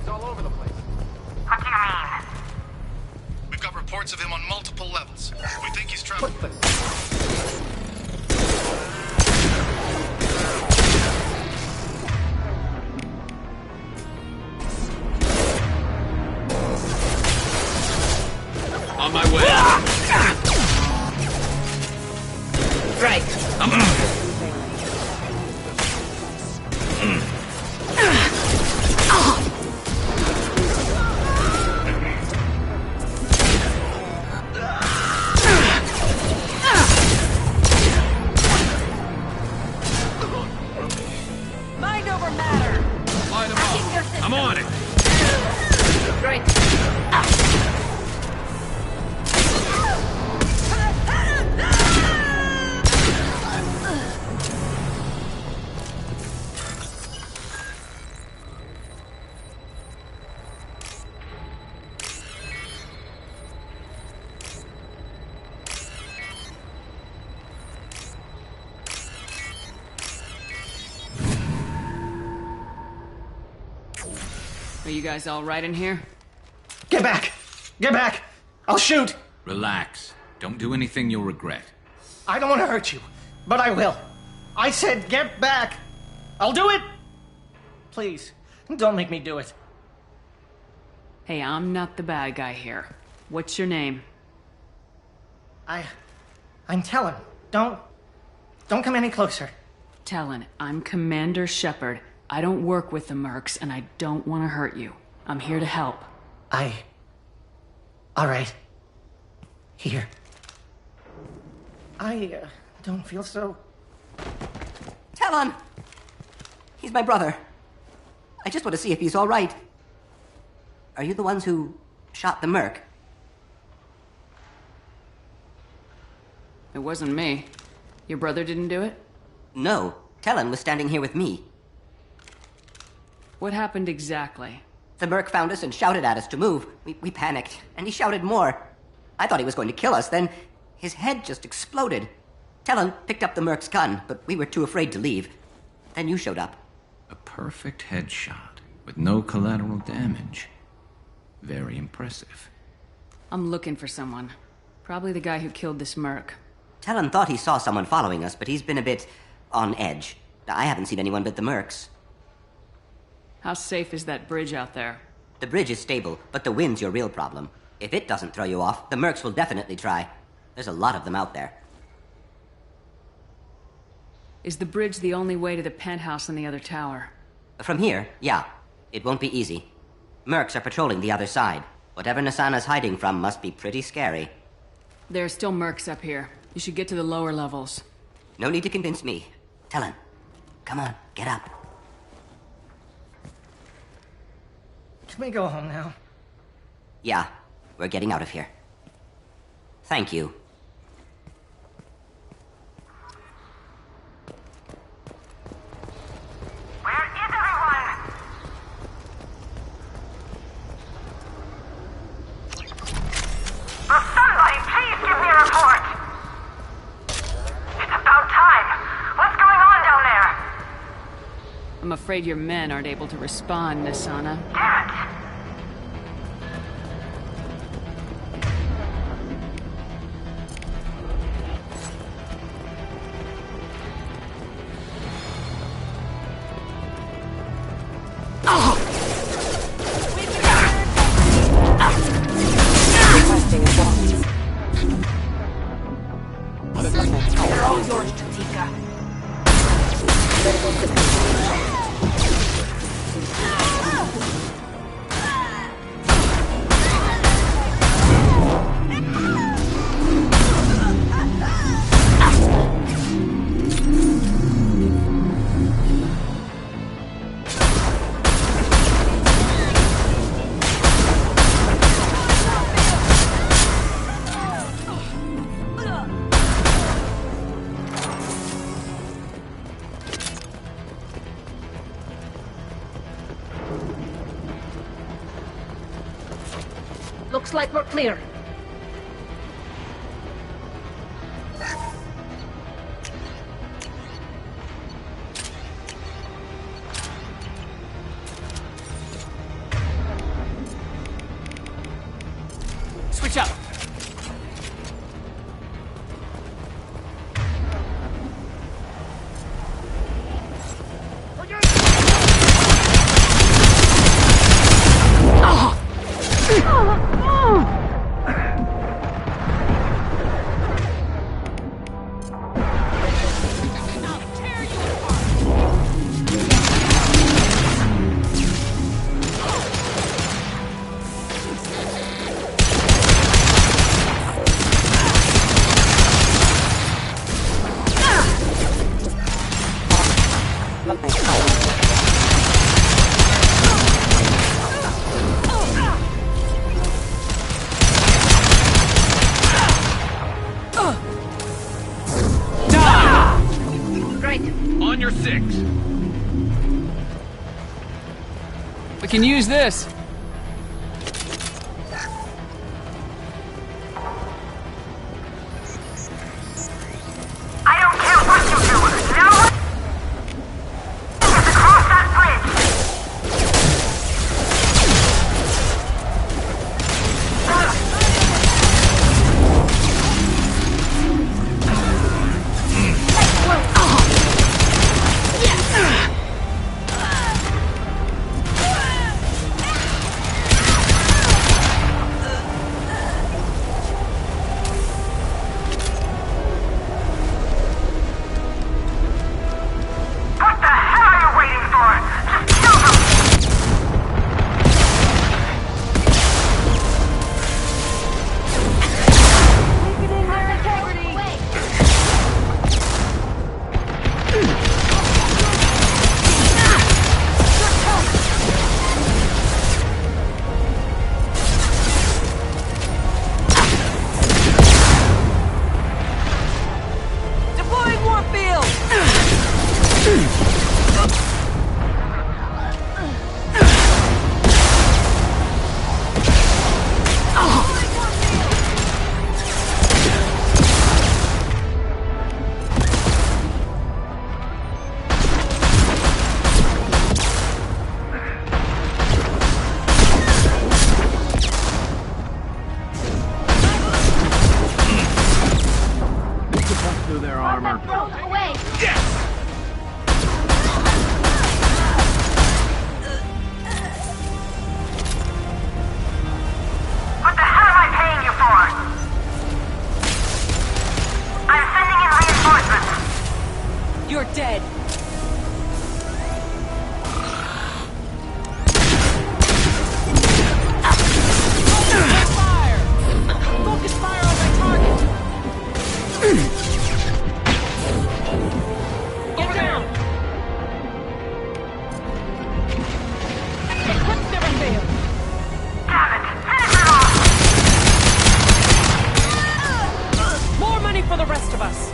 He's all over the place. What do you mean? We've got reports of him on multiple levels. We think he's traveling. On my way. Right. Mind over matter. Light him up. I'm on it. Right. Are you guys all right in here? Get back! Get back! I'll shoot! Relax. Don't do anything you'll regret. I don't want to hurt you, but I will. I said get back! I'll do it! Please, don't make me do it. Hey, I'm not the bad guy here. What's your name? I'm Talon. Don't come any closer. Talon, I'm Commander Shepard. I don't work with the mercs, and I don't want to hurt you. I'm here to help. All right. Here. I don't feel so... Talon! He's my brother. I just want to see if he's all right. Are you the ones who shot the merc? It wasn't me. Your brother didn't do it? No. Talon was standing here with me. What happened exactly? The merc found us and shouted at us to move. We panicked, and he shouted more. I thought he was going to kill us, then his head just exploded. Talon picked up the Merc's gun, but we were too afraid to leave. Then you showed up. A perfect headshot with no collateral damage. Very impressive. I'm looking for someone. Probably the guy who killed this Merc. Talon thought he saw someone following us, but he's been a bit on edge. I haven't seen anyone but the Mercs. How safe is that bridge out there? The bridge is stable, but the wind's your real problem. If it doesn't throw you off, the Mercs will definitely try. There's a lot of them out there. Is the bridge the only way to the penthouse in the other tower? From here, yeah. It won't be easy. Mercs are patrolling the other side. Whatever Nasana's hiding from must be pretty scary. There are still Mercs up here. You should get to the lower levels. No need to convince me. Talon, come on, get up. Can we go home now? Yeah, we're getting out of here. Thank you. Where is everyone? Will somebody please give me a report? It's about time. What's going on down there? I'm afraid your men aren't able to respond, Nasana. Damn it! They're all yours, Tatika. Looks like we're clear. Switch up! On your six. We can use this. I don't care what you do. Now is across that of us.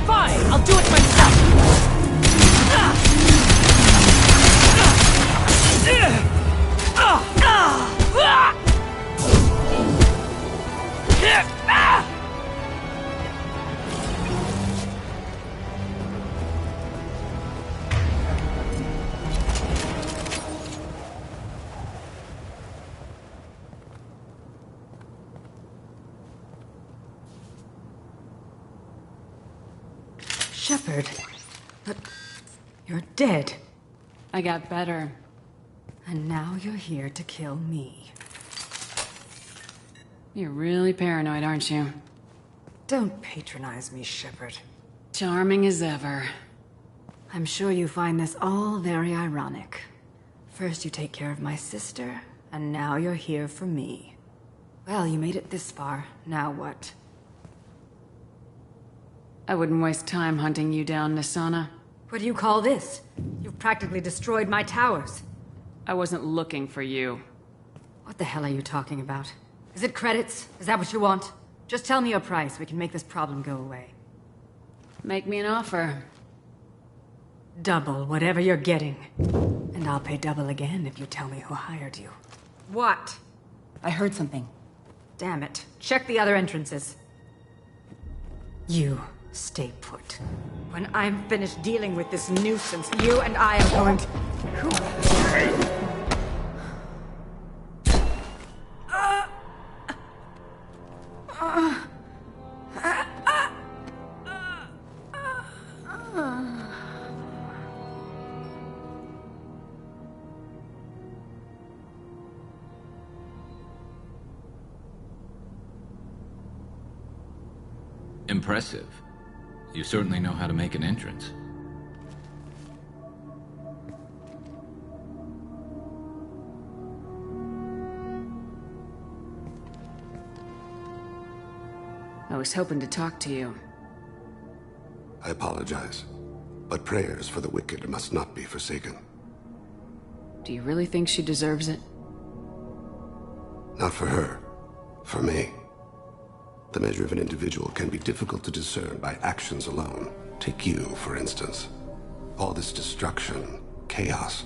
Fine, I'll do it myself. Shepard, but you're dead. I got better. And now you're here to kill me. You're really paranoid, aren't you? Don't patronize me, Shepard. Charming as ever. I'm sure you find this all very ironic. First you take care of my sister, and now you're here for me. Well, you made it this far. Now what? I wouldn't waste time hunting you down, Nisana. What do you call this? You've practically destroyed my towers. I wasn't looking for you. What the hell are you talking about? Is it credits? Is that what you want? Just tell me your price. We can make this problem go away. Make me an offer. Double whatever you're getting. And I'll pay double again if you tell me who hired you. What? I heard something. Damn it. Check the other entrances. You stay put. When I'm finished dealing with this nuisance, you and I are going to... Impressive. You certainly know how to make an entrance. I was hoping to talk to you. I apologize, but prayers for the wicked must not be forsaken. Do you really think she deserves it? Not for her. For me. The measure of an individual can be difficult to discern by actions alone. Take you, for instance. All this destruction, chaos.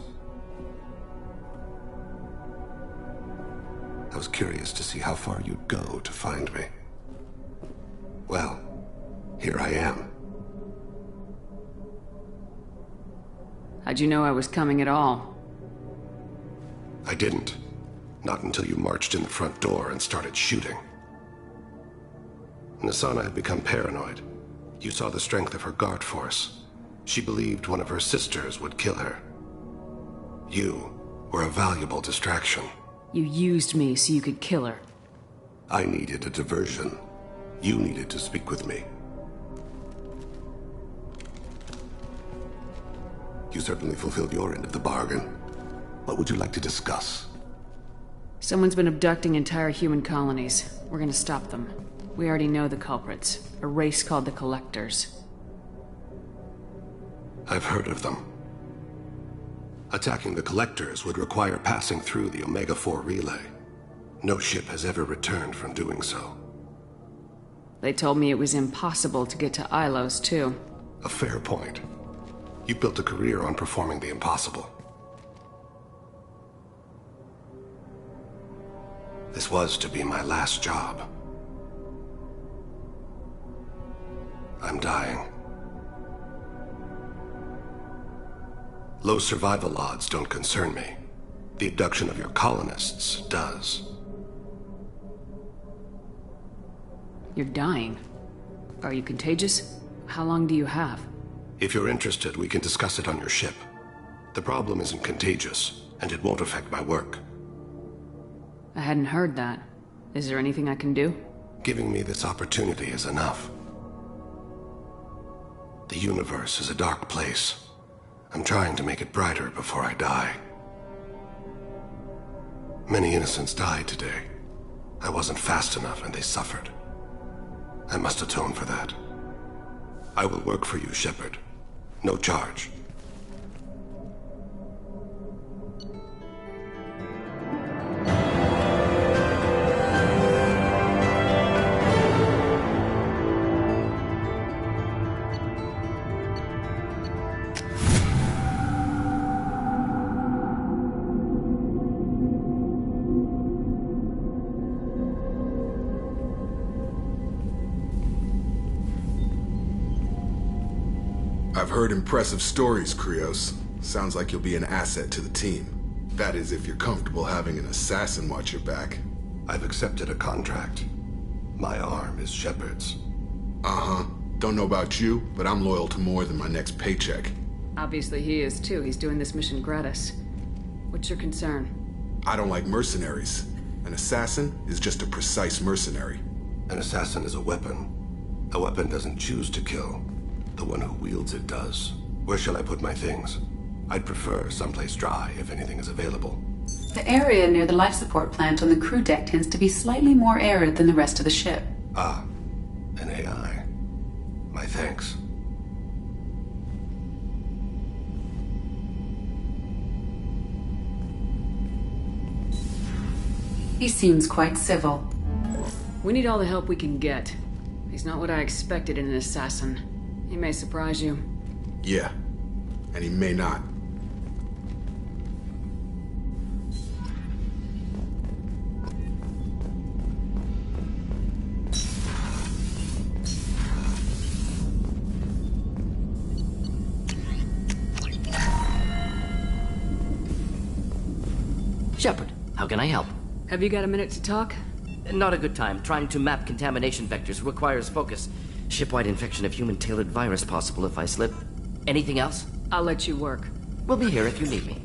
I was curious to see how far you'd go to find me. Well, here I am. How'd you know I was coming at all? I didn't. Not until you marched in the front door and started shooting. Nisana had become paranoid. You saw the strength of her guard force. She believed one of her sisters would kill her. You were a valuable distraction. You used me so you could kill her. I needed a diversion. You needed to speak with me. You certainly fulfilled your end of the bargain. What would you like to discuss? Someone's been abducting entire human colonies. We're gonna stop them. We already know the culprits. A race called the Collectors. I've heard of them. Attacking the Collectors would require passing through the Omega-4 relay. No ship has ever returned from doing so. They told me it was impossible to get to Ilos, too. A fair point. You built a career on performing the impossible. This was to be my last job. I'm dying. Low survival odds don't concern me. The abduction of your colonists does. You're dying. Are you contagious? How long do you have? If you're interested, we can discuss it on your ship. The problem isn't contagious, and it won't affect my work. I hadn't heard that. Is there anything I can do? Giving me this opportunity is enough. The universe is a dark place. I'm trying to make it brighter before I die. Many innocents died today. I wasn't fast enough and they suffered. I must atone for that. I will work for you, Shepard. No charge. I've heard impressive stories, Krios. Sounds like you'll be an asset to the team. That is, if you're comfortable having an assassin watch your back. I've accepted a contract. My arm is Shepard's. Uh-huh. Don't know about you, but I'm loyal to more than my next paycheck. Obviously he is too. He's doing this mission gratis. What's your concern? I don't like mercenaries. An assassin is just a precise mercenary. An assassin is a weapon. A weapon doesn't choose to kill. The one who wields it does. Where shall I put my things? I'd prefer someplace dry if anything is available. The area near the life support plant on the crew deck tends to be slightly more arid than the rest of the ship. Ah, an AI. My thanks. He seems quite civil. We need all the help we can get. He's not what I expected in an assassin. He may surprise you. Yeah, and he may not. Shepard, how can I help? Have you got a minute to talk? Not a good time. Trying to map contamination vectors requires focus. Shipwide infection of human-tailored virus possible if I slip. Anything else? I'll let you work. We'll be here if you need me.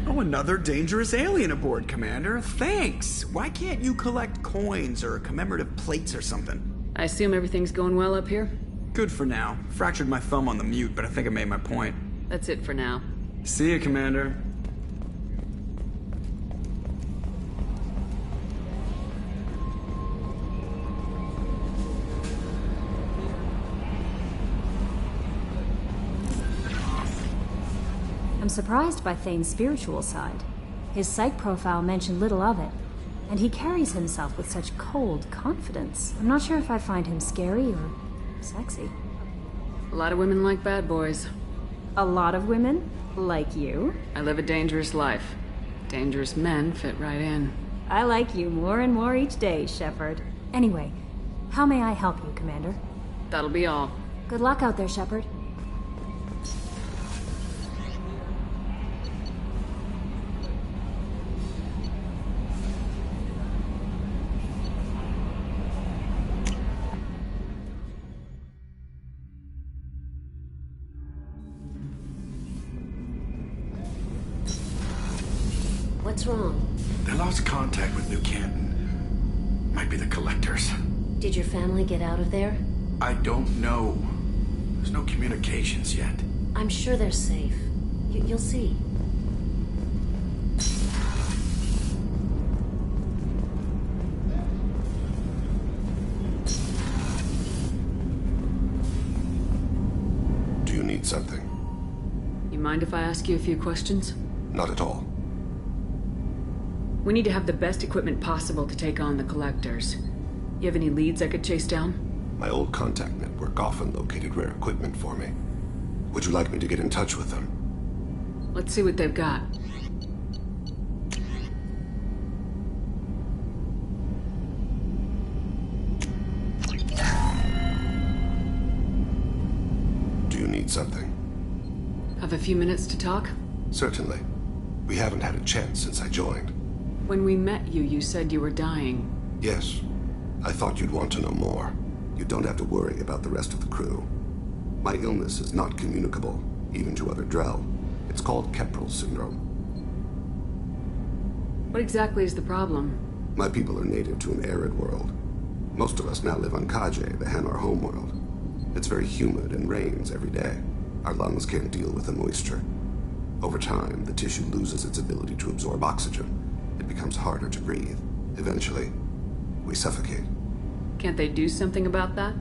Oh, another dangerous alien aboard, Commander. Thanks. Why can't you collect coins or commemorative plates or something? I assume everything's going well up here? Good for now. Fractured my thumb on the mute, but I think I made my point. That's it for now. See you, Commander. I'm surprised by Thane's spiritual side. His psych profile mentioned little of it, and he carries himself with such cold confidence. I'm not sure if I find him scary or sexy. A lot of women like bad boys. A lot of women? Like you? I live a dangerous life. Dangerous men fit right in. I like you more and more each day, Shepard. Anyway, how may I help you, Commander? That'll be all. Good luck out there, Shepard. What's wrong? They lost contact with New Canton. Might be the collectors. Did your family get out of there? I don't know. There's no communications yet. I'm sure they're safe. You'll see. Do you need something? You mind if I ask you a few questions? Not at all. We need to have the best equipment possible to take on the collectors. You have any leads I could chase down? My old contact network often located rare equipment for me. Would you like me to get in touch with them? Let's see what they've got. Do you need something? Have a few minutes to talk? Certainly. We haven't had a chance since I joined. When we met you, you said you were dying. Yes. I thought you'd want to know more. You don't have to worry about the rest of the crew. My illness is not communicable, even to other Drell. It's called Keprel syndrome. What exactly is the problem? My people are native to an arid world. Most of us now live on Kaje, the Hanar homeworld. It's very humid and rains every day. Our lungs can't deal with the moisture. Over time, the tissue loses its ability to absorb oxygen. It becomes harder to breathe. Eventually, we suffocate. Can't they do something about that?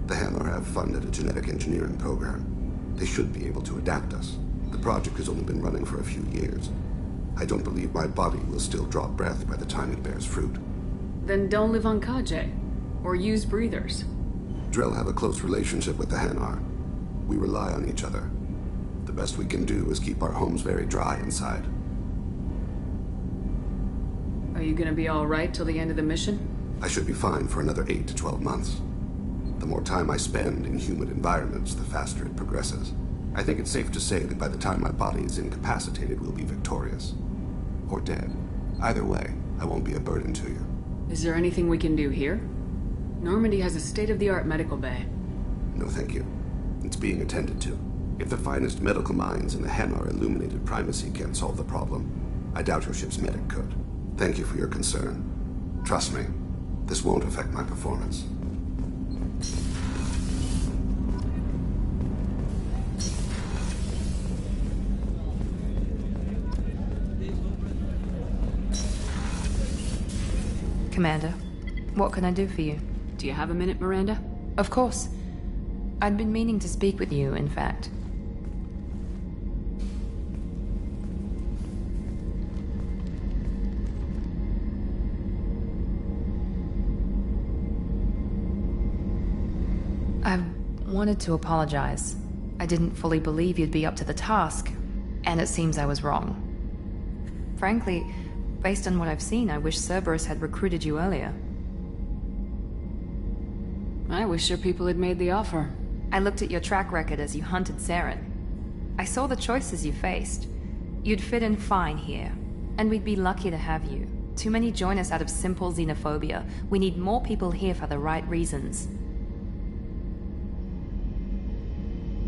The Hanar have funded a genetic engineering program. They should be able to adapt us. The project has only been running for a few years. I don't believe my body will still draw breath by the time it bears fruit. Then don't live on Kaje. Or use breathers. Drell have a close relationship with the Hanar. We rely on each other. The best we can do is keep our homes very dry inside. Are you gonna be alright till the end of the mission? I should be fine for another 8 to 12 months. The more time I spend in humid environments, the faster it progresses. I think it's safe to say that by the time my body is incapacitated, we'll be victorious. Or dead. Either way, I won't be a burden to you. Is there anything we can do here? Normandy has a state-of-the-art medical bay. No, thank you. It's being attended to. If the finest medical minds in the Hanar illuminated primacy can't solve the problem, I doubt your ship's medic could. Thank you for your concern. Trust me, this won't affect my performance. Commander, what can I do for you? Do you have a minute, Miranda? Of course. I'd been meaning to speak with you, in fact. I wanted to apologize. I didn't fully believe you'd be up to the task, and it seems I was wrong. Frankly, based on what I've seen, I wish Cerberus had recruited you earlier. I wish your people had made the offer. I looked at your track record as you hunted Saren. I saw the choices you faced. You'd fit in fine here, and we'd be lucky to have you. Too many join us out of simple xenophobia. We need more people here for the right reasons.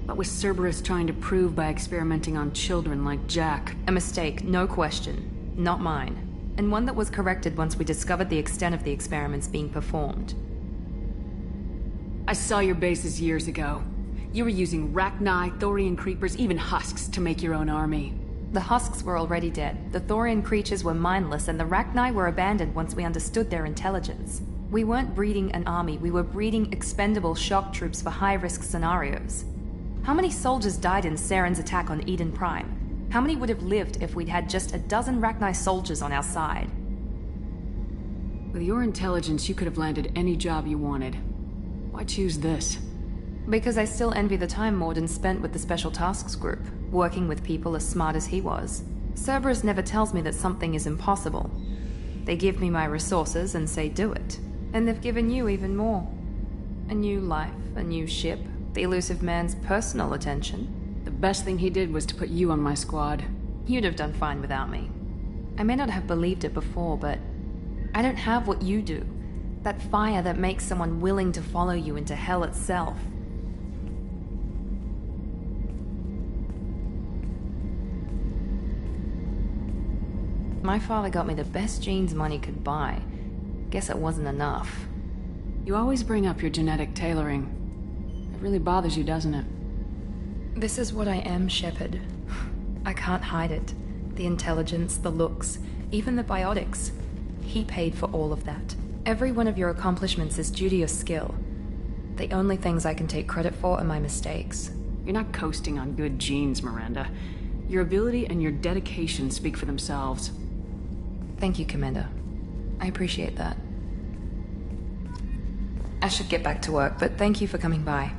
What was Cerberus trying to prove by experimenting on children like Jack? A mistake, no question. Not mine. And one that was corrected once we discovered the extent of the experiments being performed. I saw your bases years ago. You were using Rachni, Thorian creepers, even husks to make your own army. The husks were already dead. The Thorian creatures were mindless, and the Rachni were abandoned once we understood their intelligence. We weren't breeding an army, we were breeding expendable shock troops for high-risk scenarios. How many soldiers died in Saren's attack on Eden Prime? How many would have lived if we'd had just a dozen Rachni soldiers on our side? With your intelligence, you could have landed any job you wanted. Why choose this? Because I still envy the time Morden spent with the Special Tasks Group, working with people as smart as he was. Cerberus never tells me that something is impossible. They give me my resources and say do it. And they've given you even more. A new life, a new ship, the elusive man's personal attention. The best thing he did was to put you on my squad. You'd have done fine without me. I may not have believed it before, but I don't have what you do. That fire that makes someone willing to follow you into hell itself. My father got me the best genes money could buy. Guess it wasn't enough. You always bring up your genetic tailoring. It really bothers you, doesn't it? This is what I am, Shepard. I can't hide it. The intelligence, the looks, even the biotics. He paid for all of that. Every one of your accomplishments is due to your skill. The only things I can take credit for are my mistakes. You're not coasting on good genes, Miranda. Your ability and your dedication speak for themselves. Thank you, Commander. I appreciate that. I should get back to work, but thank you for coming by.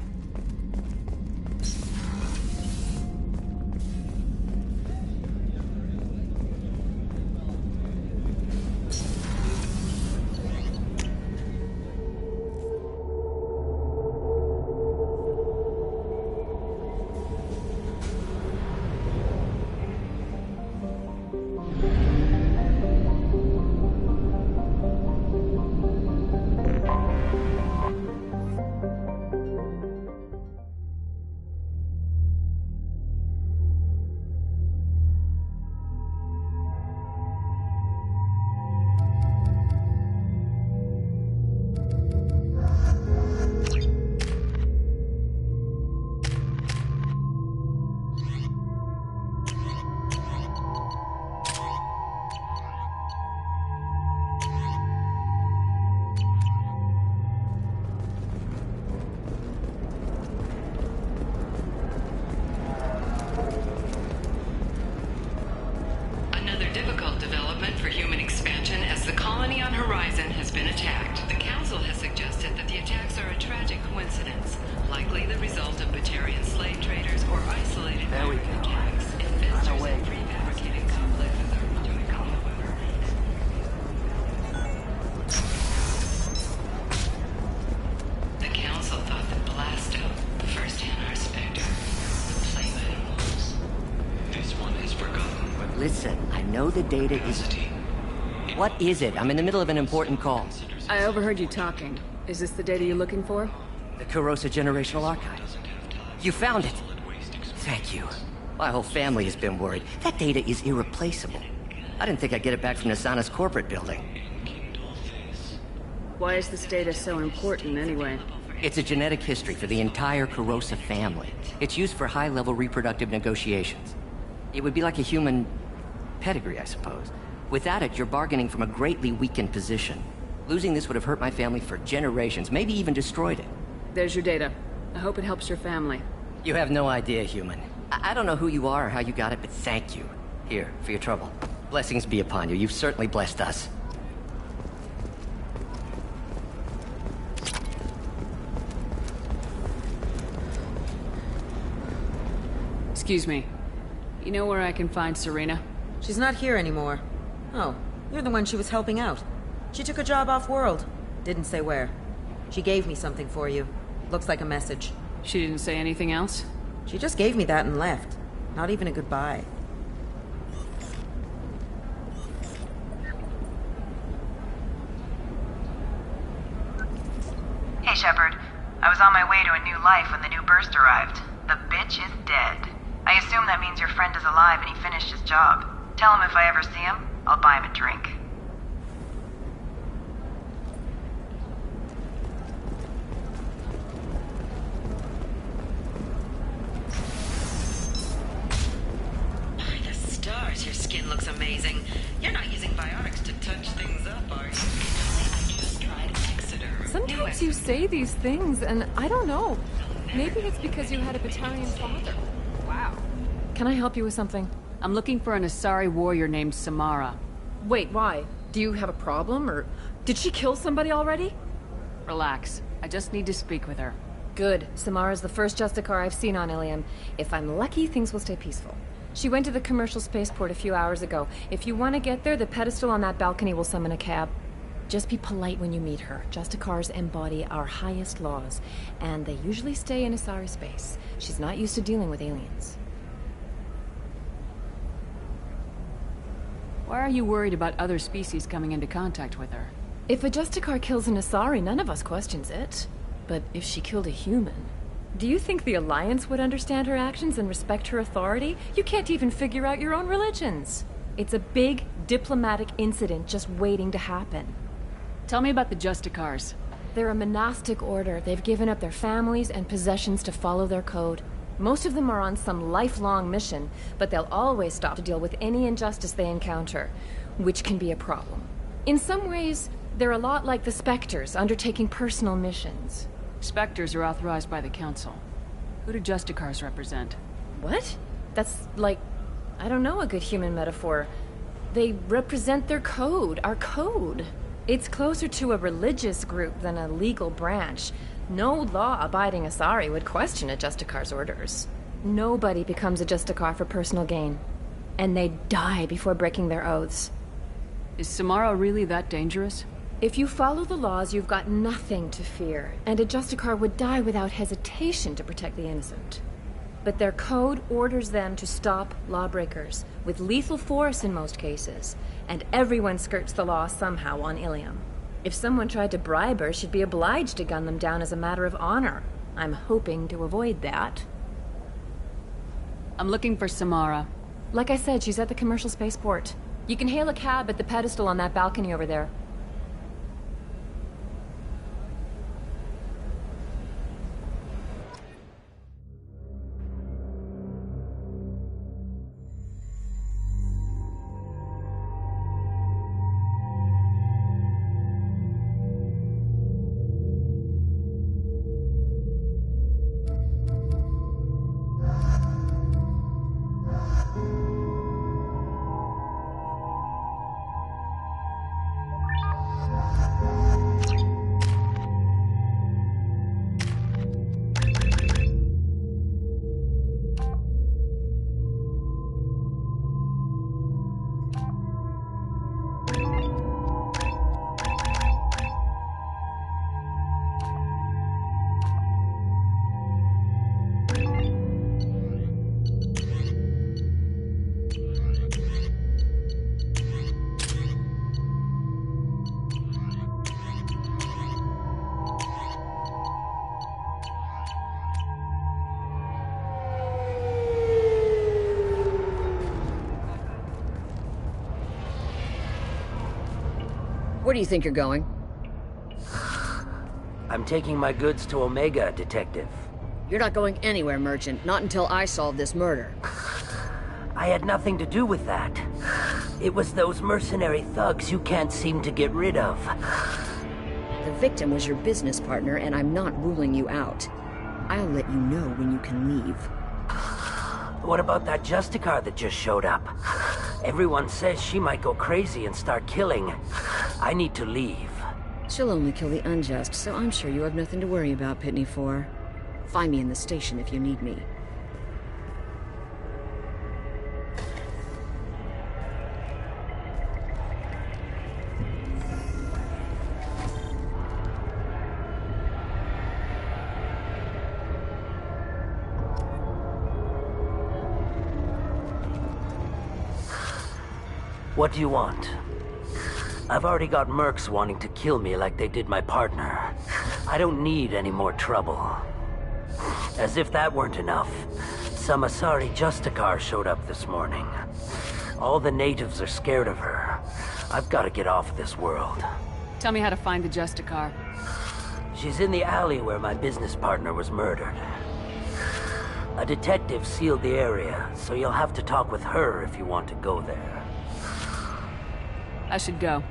Another difficult development for human expansion as the colony on Horizon has been attacked. The Council Council has suggested that the attacks are a tragic coincidence, likely the result of Batarian slave traders or isolated pirate attacks. Investors in prefabricated complexes are wondering, however. The Council thought that Blasto, the first Hanar Spectre, would play by the rules. This one is forgotten. But listen, I know the data is... What is it? I'm in the middle of an important call. I overheard you talking. Is this the data you're looking for? The Kurosa Generational Archive. You found it. Thank you. My whole family has been worried. That data is irreplaceable. I didn't think I'd get it back from Nasana's corporate building. Why is this data so important, anyway? It's a genetic history for the entire Kurosa family. It's used for high-level reproductive negotiations. It would be like a human pedigree, I suppose. Without it, you're bargaining from a greatly weakened position. Losing this would have hurt my family for generations, maybe even destroyed it. There's your data. I hope it helps your family. You have no idea, human. I don't know who you are or how you got it, but thank you. Here, for your trouble. Blessings be upon you. You've certainly blessed us. Excuse me. You know where I can find Serena? She's not here anymore. Oh, you're the one she was helping out. She took a job off-world. Didn't say where. She gave me something for you. Looks like a message. She didn't say anything else? She just gave me that and left. Not even a goodbye. Hey, Shepard. I was on my way to a new life when the new burst arrived. The bitch is dead. I assume that means your friend is alive and he finished his job. Tell him if I ever see him, I'll buy him a drink. By the stars, your skin looks amazing. You're not using biotics to touch things up, are you? I just tried Exeter. Sometimes you say these things, and I don't know. Maybe it's because you had a Batarian father. Wow. Can I help you with something? I'm looking for an Asari warrior named Samara. Wait, why? Do you have a problem, or did she kill somebody already? Relax. I just need to speak with her. Good. Samara's the first Justicar I've seen on Ilium. If I'm lucky, things will stay peaceful. She went to the commercial spaceport a few hours ago. If you want to get there, the pedestal on that balcony will summon a cab. Just be polite when you meet her. Justicars embody our highest laws, and they usually stay in Asari space. She's not used to dealing with aliens. Why are you worried about other species coming into contact with her? If a Justicar kills an Asari, none of us questions it. But if she killed a human... Do you think the Alliance would understand her actions and respect her authority? You can't even figure out your own religions. It's a big diplomatic incident just waiting to happen. Tell me about the Justicars. They're a monastic order. They've given up their families and possessions to follow their code. Most of them are on some lifelong mission, but they'll always stop to deal with any injustice they encounter, which can be a problem. In some ways, they're a lot like the Spectres, undertaking personal missions. Spectres are authorized by the Council. Who do Justicars represent? What? That's like, I don't know, a good human metaphor. They represent their code, our code. It's closer to a religious group than a legal branch. No law-abiding Asari would question a Justicar's orders. Nobody becomes a Justicar for personal gain. And they die before breaking their oaths. Is Samara really that dangerous? If you follow the laws, you've got nothing to fear. And a Justicar would die without hesitation to protect the innocent. But their code orders them to stop lawbreakers, with lethal force in most cases. And everyone skirts the law somehow on Ilium. If someone tried to bribe her, she'd be obliged to gun them down as a matter of honor. I'm hoping to avoid that. I'm looking for Samara. Like I said, she's at the commercial spaceport. You can hail a cab at the pedestal on that balcony over there. Where do you think you're going? I'm taking my goods to Omega, Detective. You're not going anywhere, Merchant. Not until I solve this murder. I had nothing to do with that. It was those mercenary thugs you can't seem to get rid of. The victim was your business partner, and I'm not ruling you out. I'll let you know when you can leave. What about that Justicar that just showed up? Everyone says she might go crazy and start killing. I need to leave. She'll only kill the unjust, so I'm sure you have nothing to worry about, Pitney 4. Find me in the station if you need me. What do you want? I've already got mercs wanting to kill me like they did my partner. I don't need any more trouble. As if that weren't enough, some Asari Justicar showed up this morning. All the natives are scared of her. I've got to get off this world. Tell me how to find the Justicar. She's in the alley where my business partner was murdered. A detective sealed the area, so you'll have to talk with her if you want to go there. I should go.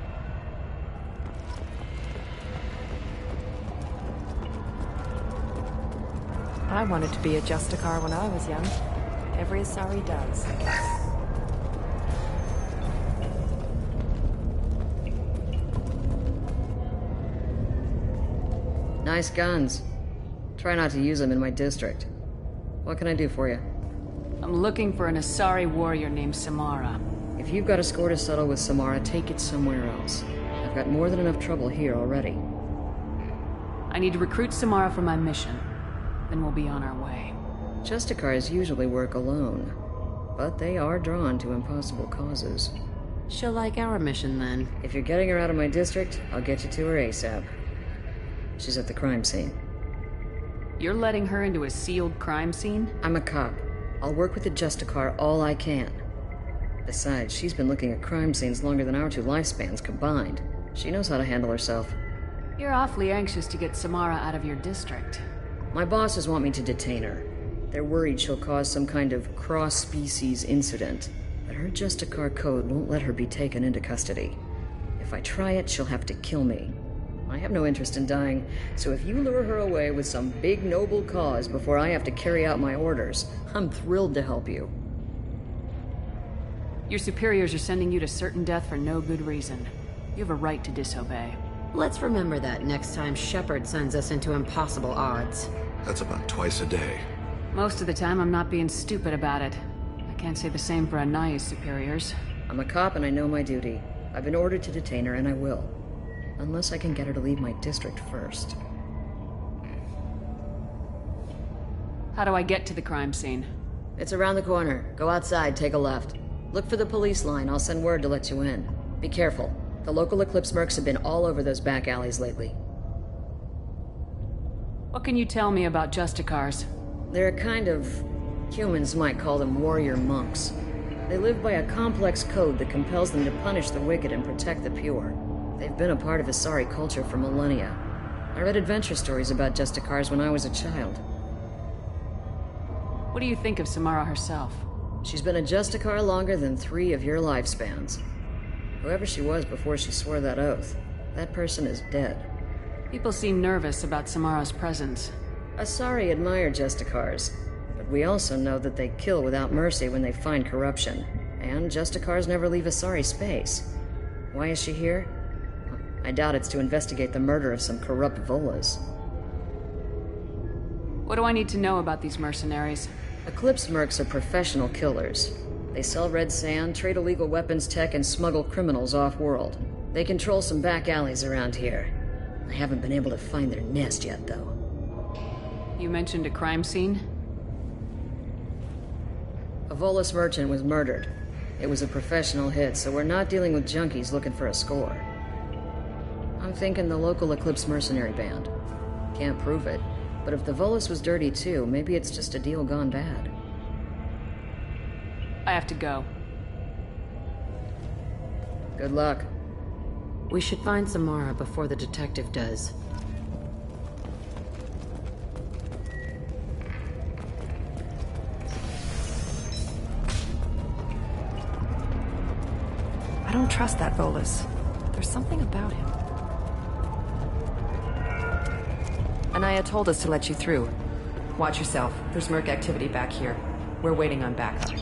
I wanted to be a Justicar when I was young. Every Asari does, I guess. Nice guns. Try not to use them in my district. What can I do for you? I'm looking for an Asari warrior named Samara. If you've got a score to settle with Samara, take it somewhere else. I've got more than enough trouble here already. I need to recruit Samara for my mission. Then we'll be on our way. Justicars usually work alone, but they are drawn to impossible causes. She'll like our mission, then. If you're getting her out of my district, I'll get you to her ASAP. She's at the crime scene. You're letting her into a sealed crime scene? I'm a cop. I'll work with the Justicar all I can. Besides, she's been looking at crime scenes longer than our 2 lifespans combined. She knows how to handle herself. You're awfully anxious to get Samara out of your district. My bosses want me to detain her. They're worried she'll cause some kind of cross-species incident, but her Justicar code won't let her be taken into custody. If I try it, she'll have to kill me. I have no interest in dying, so if you lure her away with some big noble cause before I have to carry out my orders, I'm thrilled to help you. Your superiors are sending you to certain death for no good reason. You have a right to disobey. Let's remember that next time Shepard sends us into impossible odds. That's about twice a day. Most of the time, I'm not being stupid about it. I can't say the same for Anaya's superiors. I'm a cop and I know my duty. I've been ordered to detain her and I will. Unless I can get her to leave my district first. How do I get to the crime scene? It's around the corner. Go outside, take a left. Look for the police line. I'll send word to let you in. Be careful. The local Eclipse mercs have been all over those back alleys lately. What can you tell me about Justicars? They're a kind of... humans might call them warrior monks. They live by a complex code that compels them to punish the wicked and protect the pure. They've been a part of Asari culture for millennia. I read adventure stories about Justicars when I was a child. What do you think of Samara herself? She's been a Justicar longer than 3 of your lifespans. Whoever she was before she swore that oath, that person is dead. People seem nervous about Samara's presence. Asari admire Justicars, but we also know that they kill without mercy when they find corruption. And Justicars never leave Asari space. Why is she here? I doubt it's to investigate the murder of some corrupt Volas. What do I need to know about these mercenaries? Eclipse mercs are professional killers. They sell red sand, trade illegal weapons tech, and smuggle criminals off-world. They control some back alleys around here. I haven't been able to find their nest yet, though. You mentioned a crime scene? A Volus merchant was murdered. It was a professional hit, so we're not dealing with junkies looking for a score. I'm thinking the local Eclipse mercenary band. Can't prove it, but if the Volus was dirty too, maybe it's just a deal gone bad. I have to go. Good luck. We should find Samara before the detective does. I don't trust that Volus. There's something about him. Anaya told us to let you through. Watch yourself. There's Merc activity back here. We're waiting on backup.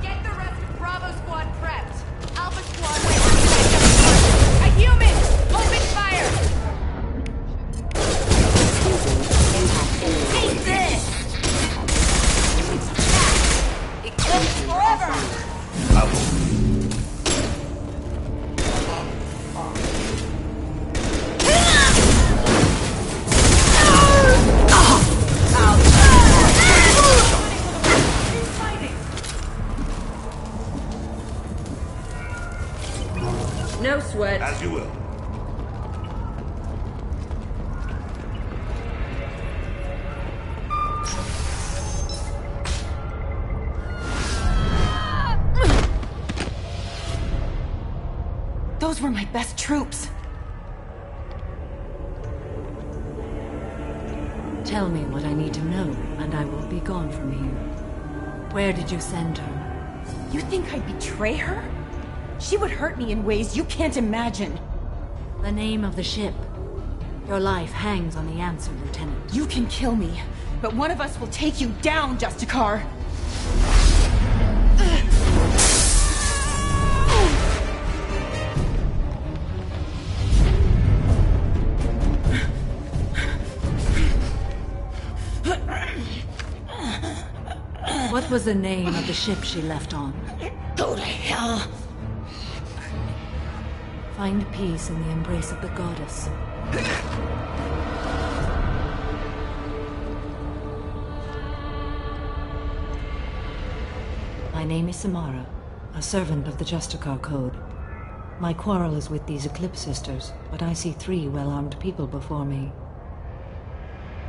Get the rest of Bravo Squad prepped. Alpha Squad, wait. A human! Open fire! Take this! Eclipse forever! No sweat. As you will. Those were my best troops. Tell me what I need to know, and I will be gone from here. Where did you send her? You think I'd betray her? She would hurt me in ways you can't imagine. The name of the ship. Your life hangs on the answer, Lieutenant. You can kill me, but one of us will take you down, Justicar. What was the name of the ship she left on? Go to hell. Find peace in the embrace of the goddess. My name is Samara, a servant of the Justicar Code. My quarrel is with these Eclipse Sisters, but I see 3 well-armed people before me.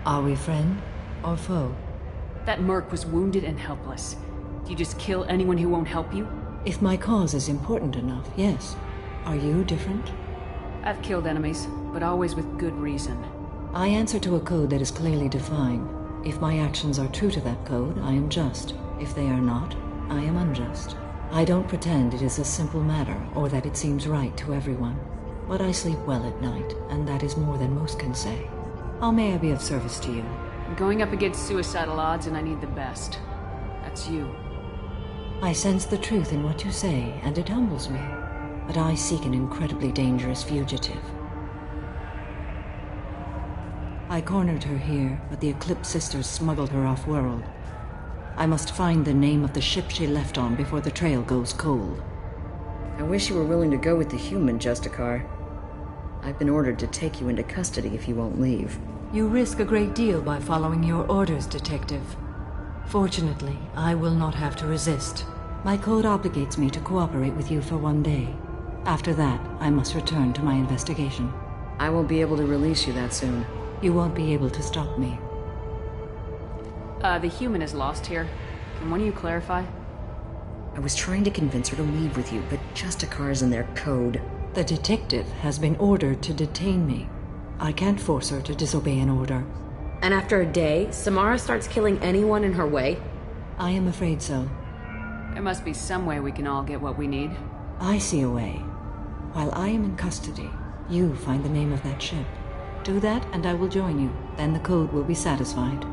Are we friend or foe? That merc was wounded and helpless. Do you just kill anyone who won't help you? If my cause is important enough, yes. Are you different? I've killed enemies, but always with good reason. I answer to a code that is clearly defined. If my actions are true to that code, I am just. If they are not, I am unjust. I don't pretend it is a simple matter, or that it seems right to everyone. But I sleep well at night, and that is more than most can say. How may I be of service to you? I'm going up against suicidal odds, and I need the best. That's you. I sense the truth in what you say, and it humbles me. But I seek an incredibly dangerous fugitive. I cornered her here, but the Eclipse Sisters smuggled her off-world. I must find the name of the ship she left on before the trail goes cold. I wish you were willing to go with the human, Justicar. I've been ordered to take you into custody if you won't leave. You risk a great deal by following your orders, Detective. Fortunately, I will not have to resist. My code obligates me to cooperate with you for 1 day. After that, I must return to my investigation. I won't be able to release you that soon. You won't be able to stop me. The human is lost here. Can one of you clarify? I was trying to convince her to leave with you, but Justicar's in their code. The detective has been ordered to detain me. I can't force her to disobey an order. And after a day, Samara starts killing anyone in her way? I am afraid so. There must be some way we can all get what we need. I see a way. While I am in custody, you find the name of that ship. Do that and I will join you. Then the code will be satisfied.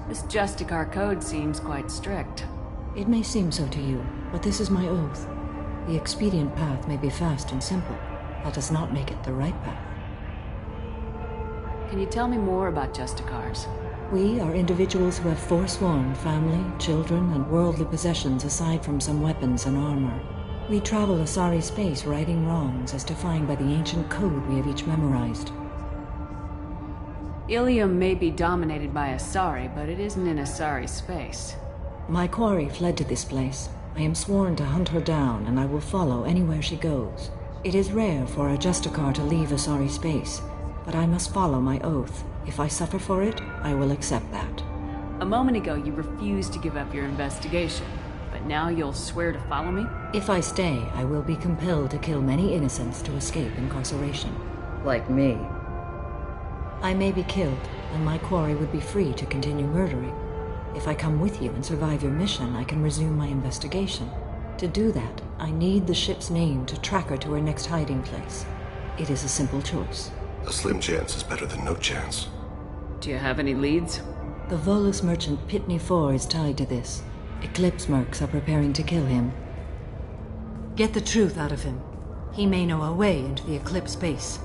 This Justicar code seems quite strict. It may seem so to you, but this is my oath. The expedient path may be fast and simple. That does not make it the right path. Can you tell me more about Justicars? We are individuals who have forsworn family, children, and worldly possessions aside from some weapons and armor. We travel Asari space righting wrongs as defined by the ancient code we have each memorized. Ilium may be dominated by Asari, but it isn't in Asari space. My quarry fled to this place. I am sworn to hunt her down, and I will follow anywhere she goes. It is rare for a Justicar to leave Asari space, but I must follow my oath. If I suffer for it, I will accept that. A moment ago, you refused to give up your investigation, but now you'll swear to follow me? If I stay, I will be compelled to kill many innocents to escape incarceration. Like me. I may be killed, and my quarry would be free to continue murdering. If I come with you and survive your mission, I can resume my investigation. To do that, I need the ship's name to track her to her next hiding place. It is a simple choice. A slim chance is better than no chance. Do you have any leads? The Volus merchant Pitney 4 is tied to this. Eclipse mercs are preparing to kill him. Get the truth out of him. He may know a way into the Eclipse base.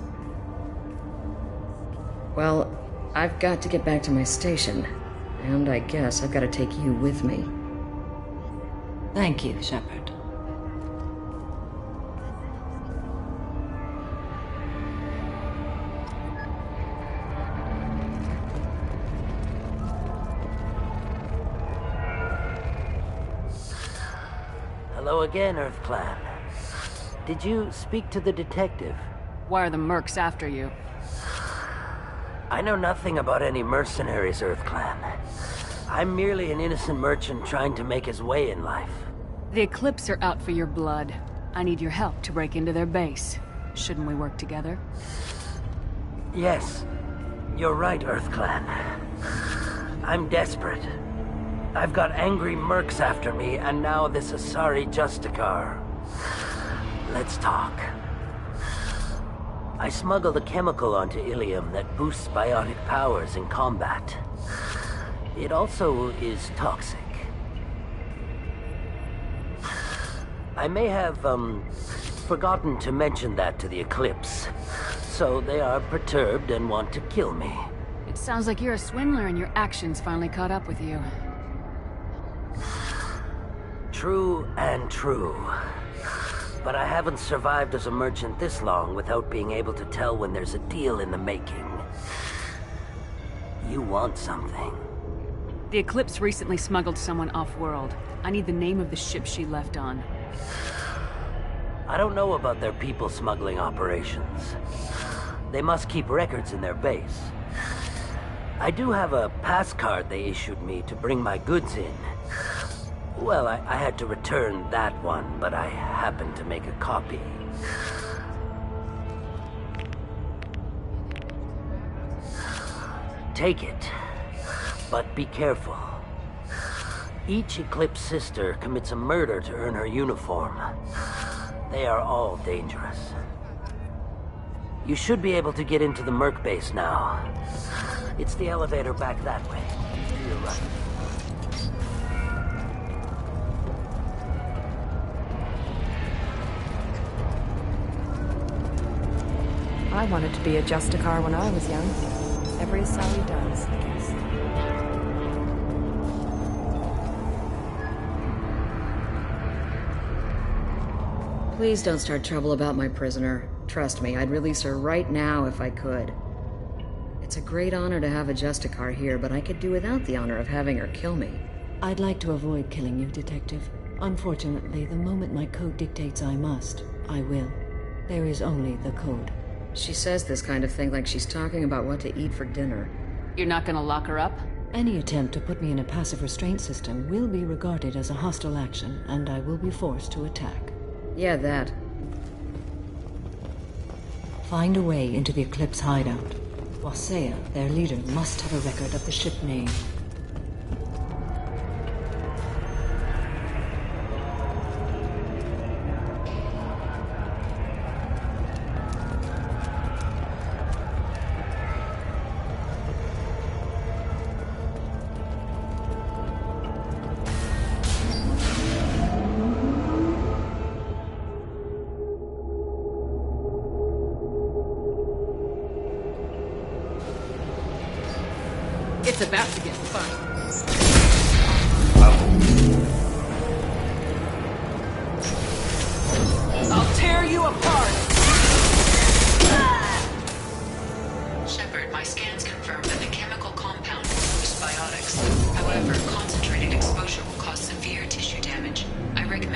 Well, I've got to get back to my station. And I guess I've got to take you with me. Thank you, Shepard. Hello again, Earth Clan. Did you speak to the detective? Why are the mercs after you? I know nothing about any mercenaries, Earth Clan. I'm merely an innocent merchant trying to make his way in life. The Eclipse are out for your blood. I need your help to break into their base. Shouldn't we work together? Yes, you're right, Earth Clan. I'm desperate. I've got angry mercs after me, and now this Asari Justicar. Let's talk. I smuggled a chemical onto Ilium that boosts biotic powers in combat. It also is toxic. I may have, forgotten to mention that to the Eclipse. So they are perturbed and want to kill me. It sounds like you're a swindler and your actions finally caught up with you. True and true. But I haven't survived as a merchant this long without being able to tell when there's a deal in the making. You want something. The Eclipse recently smuggled someone off-world. I need the name of the ship she left on. I don't know about their people smuggling operations. They must keep records in their base. I do have a pass card they issued me to bring my goods in. Well, I had to return that one, but I happened to make a copy. Take it, but be careful. Each Eclipse sister commits a murder to earn her uniform. They are all dangerous. You should be able to get into the Merc base now. It's the elevator back that way. To your right. I wanted to be a Justicar when I was young. Every Asari does, I guess. Please don't start trouble about my prisoner. Trust me, I'd release her right now if I could. It's a great honor to have a Justicar here, but I could do without the honor of having her kill me. I'd like to avoid killing you, Detective. Unfortunately, the moment my code dictates I must, I will. There is only the code. She says this kind of thing like she's talking about what to eat for dinner. You're not gonna lock her up? Any attempt to put me in a passive restraint system will be regarded as a hostile action, and I will be forced to attack. Yeah, that. Find a way into the Eclipse hideout. Wasea, their leader, must have a record of the ship name. It's about to get fun. I'll tear you apart! Shepard, my scans confirm that the chemical compound boosts biotics. However, concentrated exposure will cause severe tissue damage. I recommend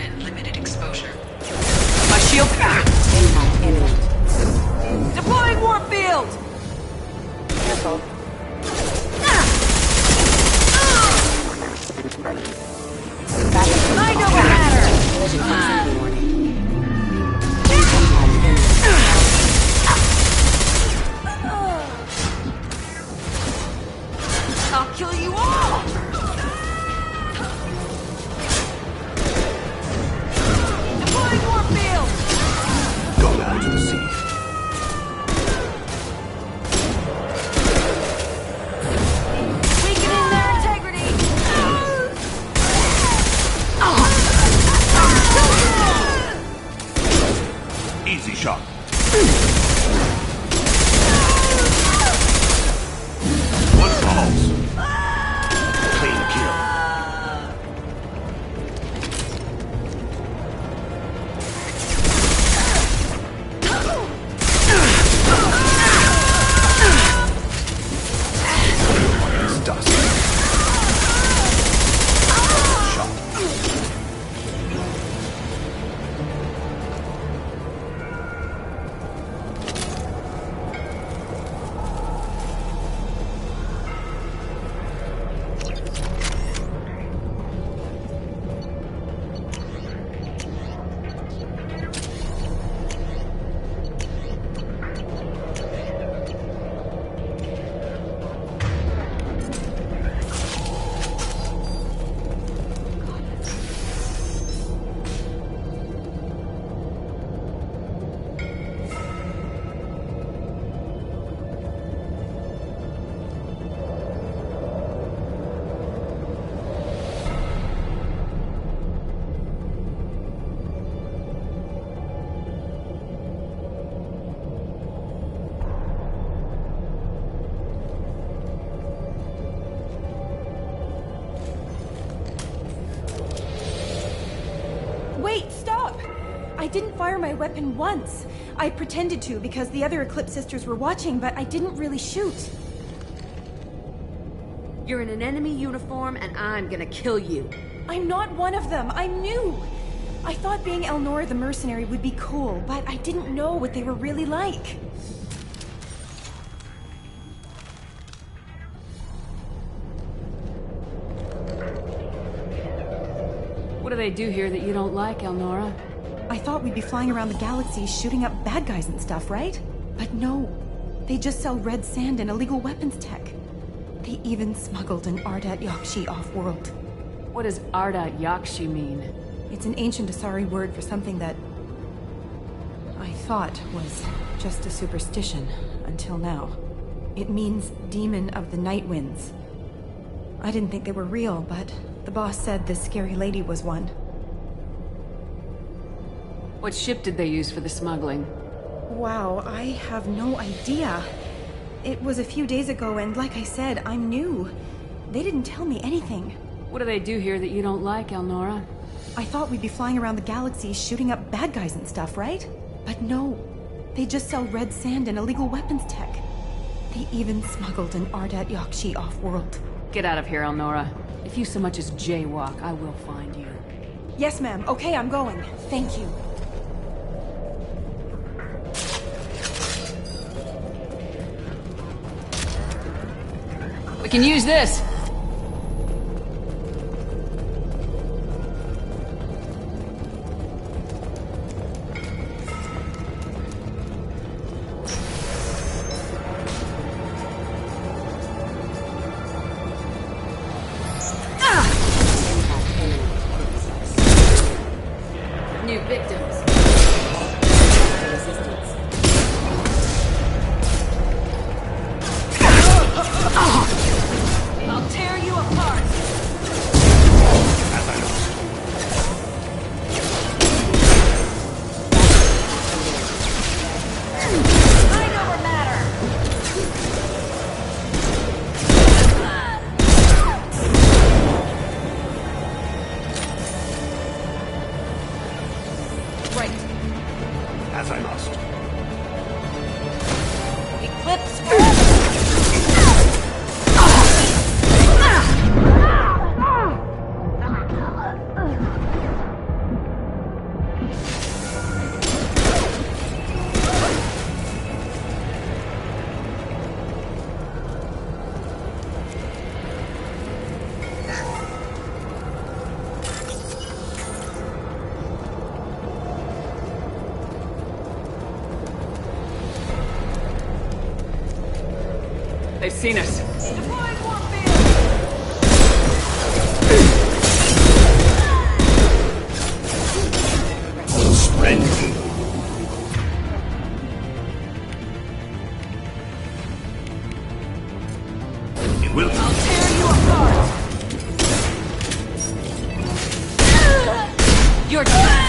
shot. One falls. Clean kill. Dust. Shot. Wait, stop! I didn't fire my weapon once. I pretended to because the other Eclipse sisters were watching, but I didn't really shoot. You're in an enemy uniform, and I'm gonna kill you. I'm not one of them. I'm new. I thought being Elnora the mercenary would be cool, but I didn't know what they were really like. What do they do here that you don't like, Elnora? I thought we'd be flying around the galaxy shooting up bad guys and stuff, right? But no. They just sell red sand and illegal weapons tech. They even smuggled an Ardat Yakshi off-world. What does Ardat Yakshi mean? It's an ancient Asari word for something that I thought was just a superstition until now. It means demon of the night winds. I didn't think they were real, but the boss said this scary lady was one. What ship did they use for the smuggling? Wow, I have no idea. It was a few days ago, and like I said, I'm new. They didn't tell me anything. What do they do here that you don't like, Elnora? I thought we'd be flying around the galaxy shooting up bad guys and stuff, right? But no. They just sell red sand and illegal weapons tech. They even smuggled an Ardat Yakshi off-world. Get out of here, Elnora. If you so much as jaywalk, I will find you. Yes, ma'am. Okay, I'm going. Thank you. We can use this! New victims. I'll tear you apart! Mind over matter! Right. As I must. Eclipse forever! They've seen us. Splendid. It will. I'll tear you apart! You're done!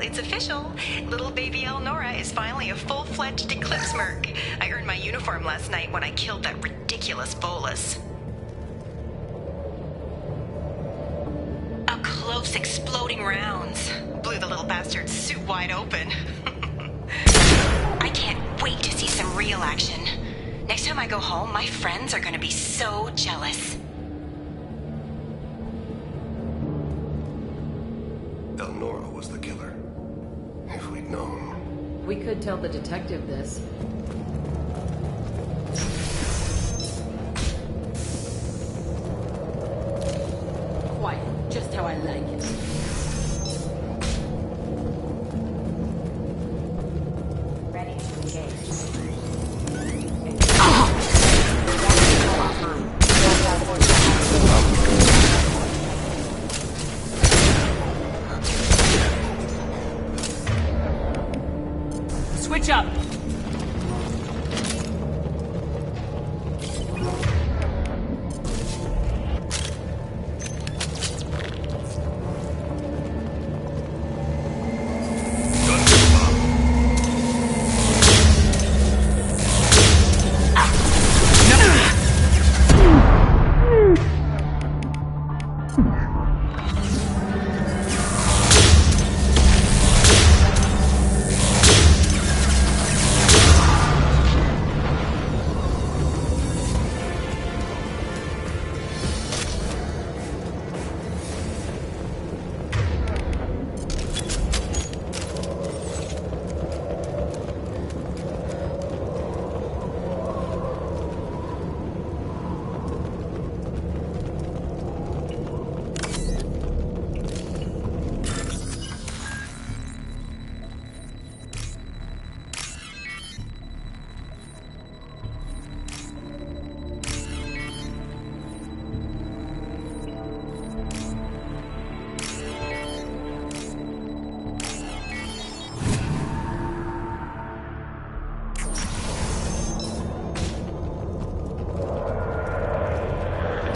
it's official. Little baby Eleonora is finally a full-fledged Eclipse Merc. I earned my uniform last night when I killed that ridiculous bolus. Up close, exploding rounds. Blew the little bastard's suit wide open. I can't wait to see some real action. Next time I go home, my friends are gonna be so jealous. Eleonora was the killer. If we'd known. We could tell the detective this. Quiet, just how I like it. Ready to engage. Switch up!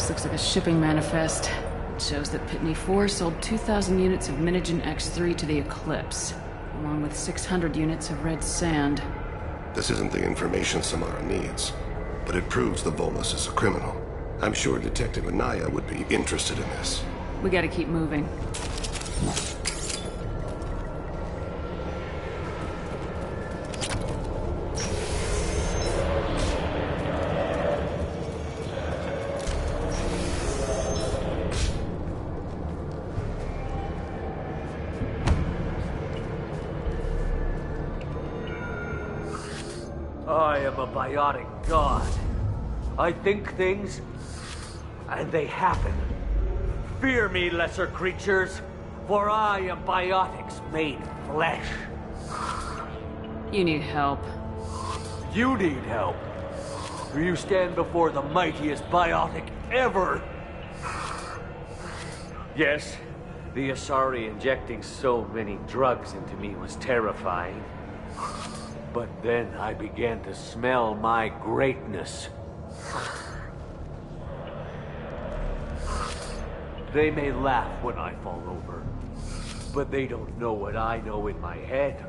Looks like a shipping manifest. It shows that Pitney 4 sold 2,000 units of Minigen X3 to the Eclipse, along with 600 units of red sand. This isn't the information Samara needs, but it proves the Volus is a criminal. I'm sure Detective Anaya would be interested in this. We gotta keep moving. I am a biotic god. I think things, and they happen. Fear me, lesser creatures, for I am biotics made flesh. You need help. You need help. For you stand before the mightiest biotic ever. Yes, the Asari injecting so many drugs into me was terrifying. But then I began to smell my greatness. They may laugh when I fall over, but they don't know what I know in my head.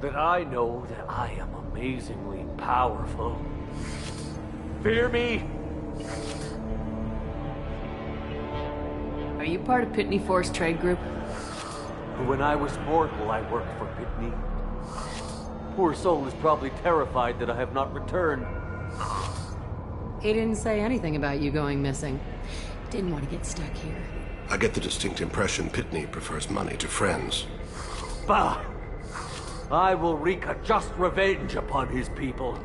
That I know that I am amazingly powerful. Fear me? Are you part of Pitney 4's trade group? When I was mortal, I worked for Pitney. Poor soul is probably terrified that I have not returned. He didn't say anything about you going missing. Didn't want to get stuck here. I get the distinct impression Pitney prefers money to friends. Bah! I will wreak a just revenge upon his people.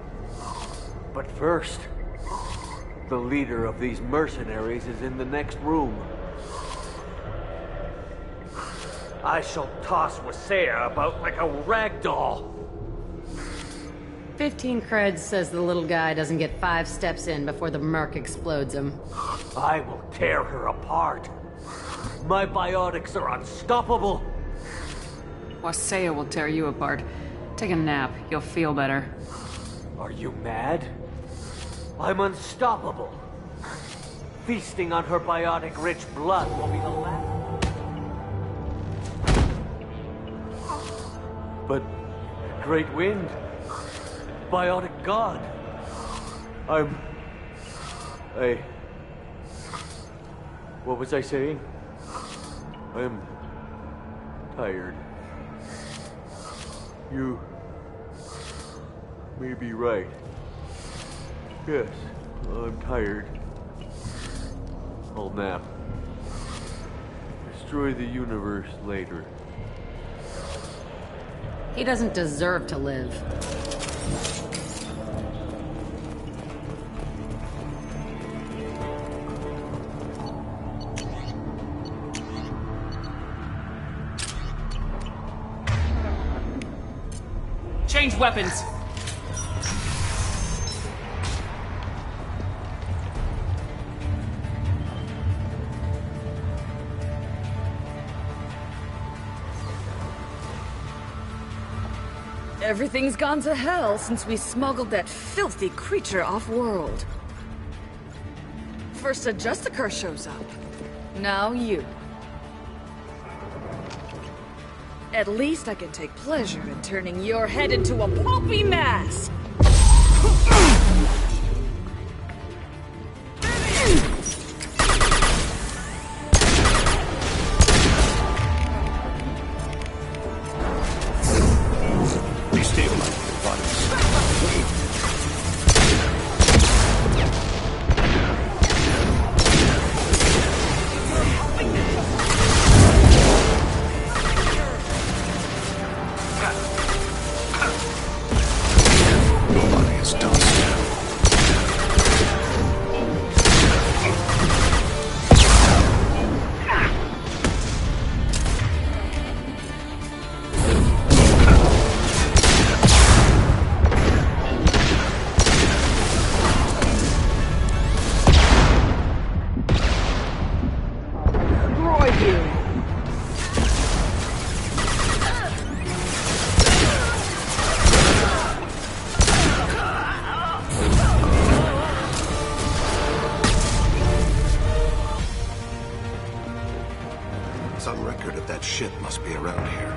But first, the leader of these mercenaries is in the next room. I shall toss Wasea about like a rag doll. 15 creds says the little guy doesn't get 5 steps in before the Merc explodes him. I will tear her apart. My biotics are unstoppable. Wasea will tear you apart. Take a nap. You'll feel better. Are you mad? I'm unstoppable. Feasting on her biotic-rich blood will be the last. But great wind. Bionic god. What was I saying? I'm tired. You may be right. Yes, I'm tired. I'll nap. Destroy the universe later. He doesn't deserve to live. Change weapons! Everything's gone to hell since we smuggled that filthy creature off-world. First a Justicar shows up. Now you. At least I can take pleasure in turning your head into a pulpy mass! Some record of that ship must be around here.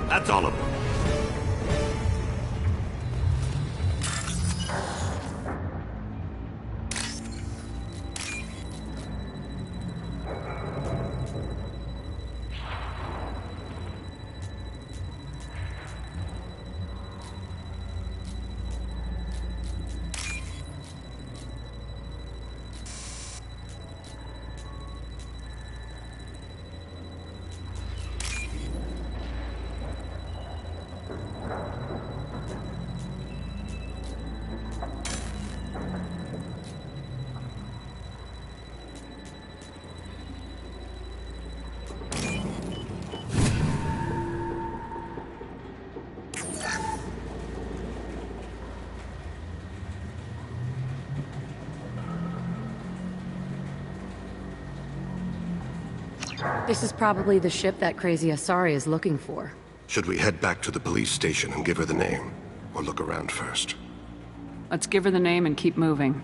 That's all of them. This is probably the ship that crazy Asari is looking for. Should we head back to the police station and give her the name? Or look around first? Let's give her the name and keep moving.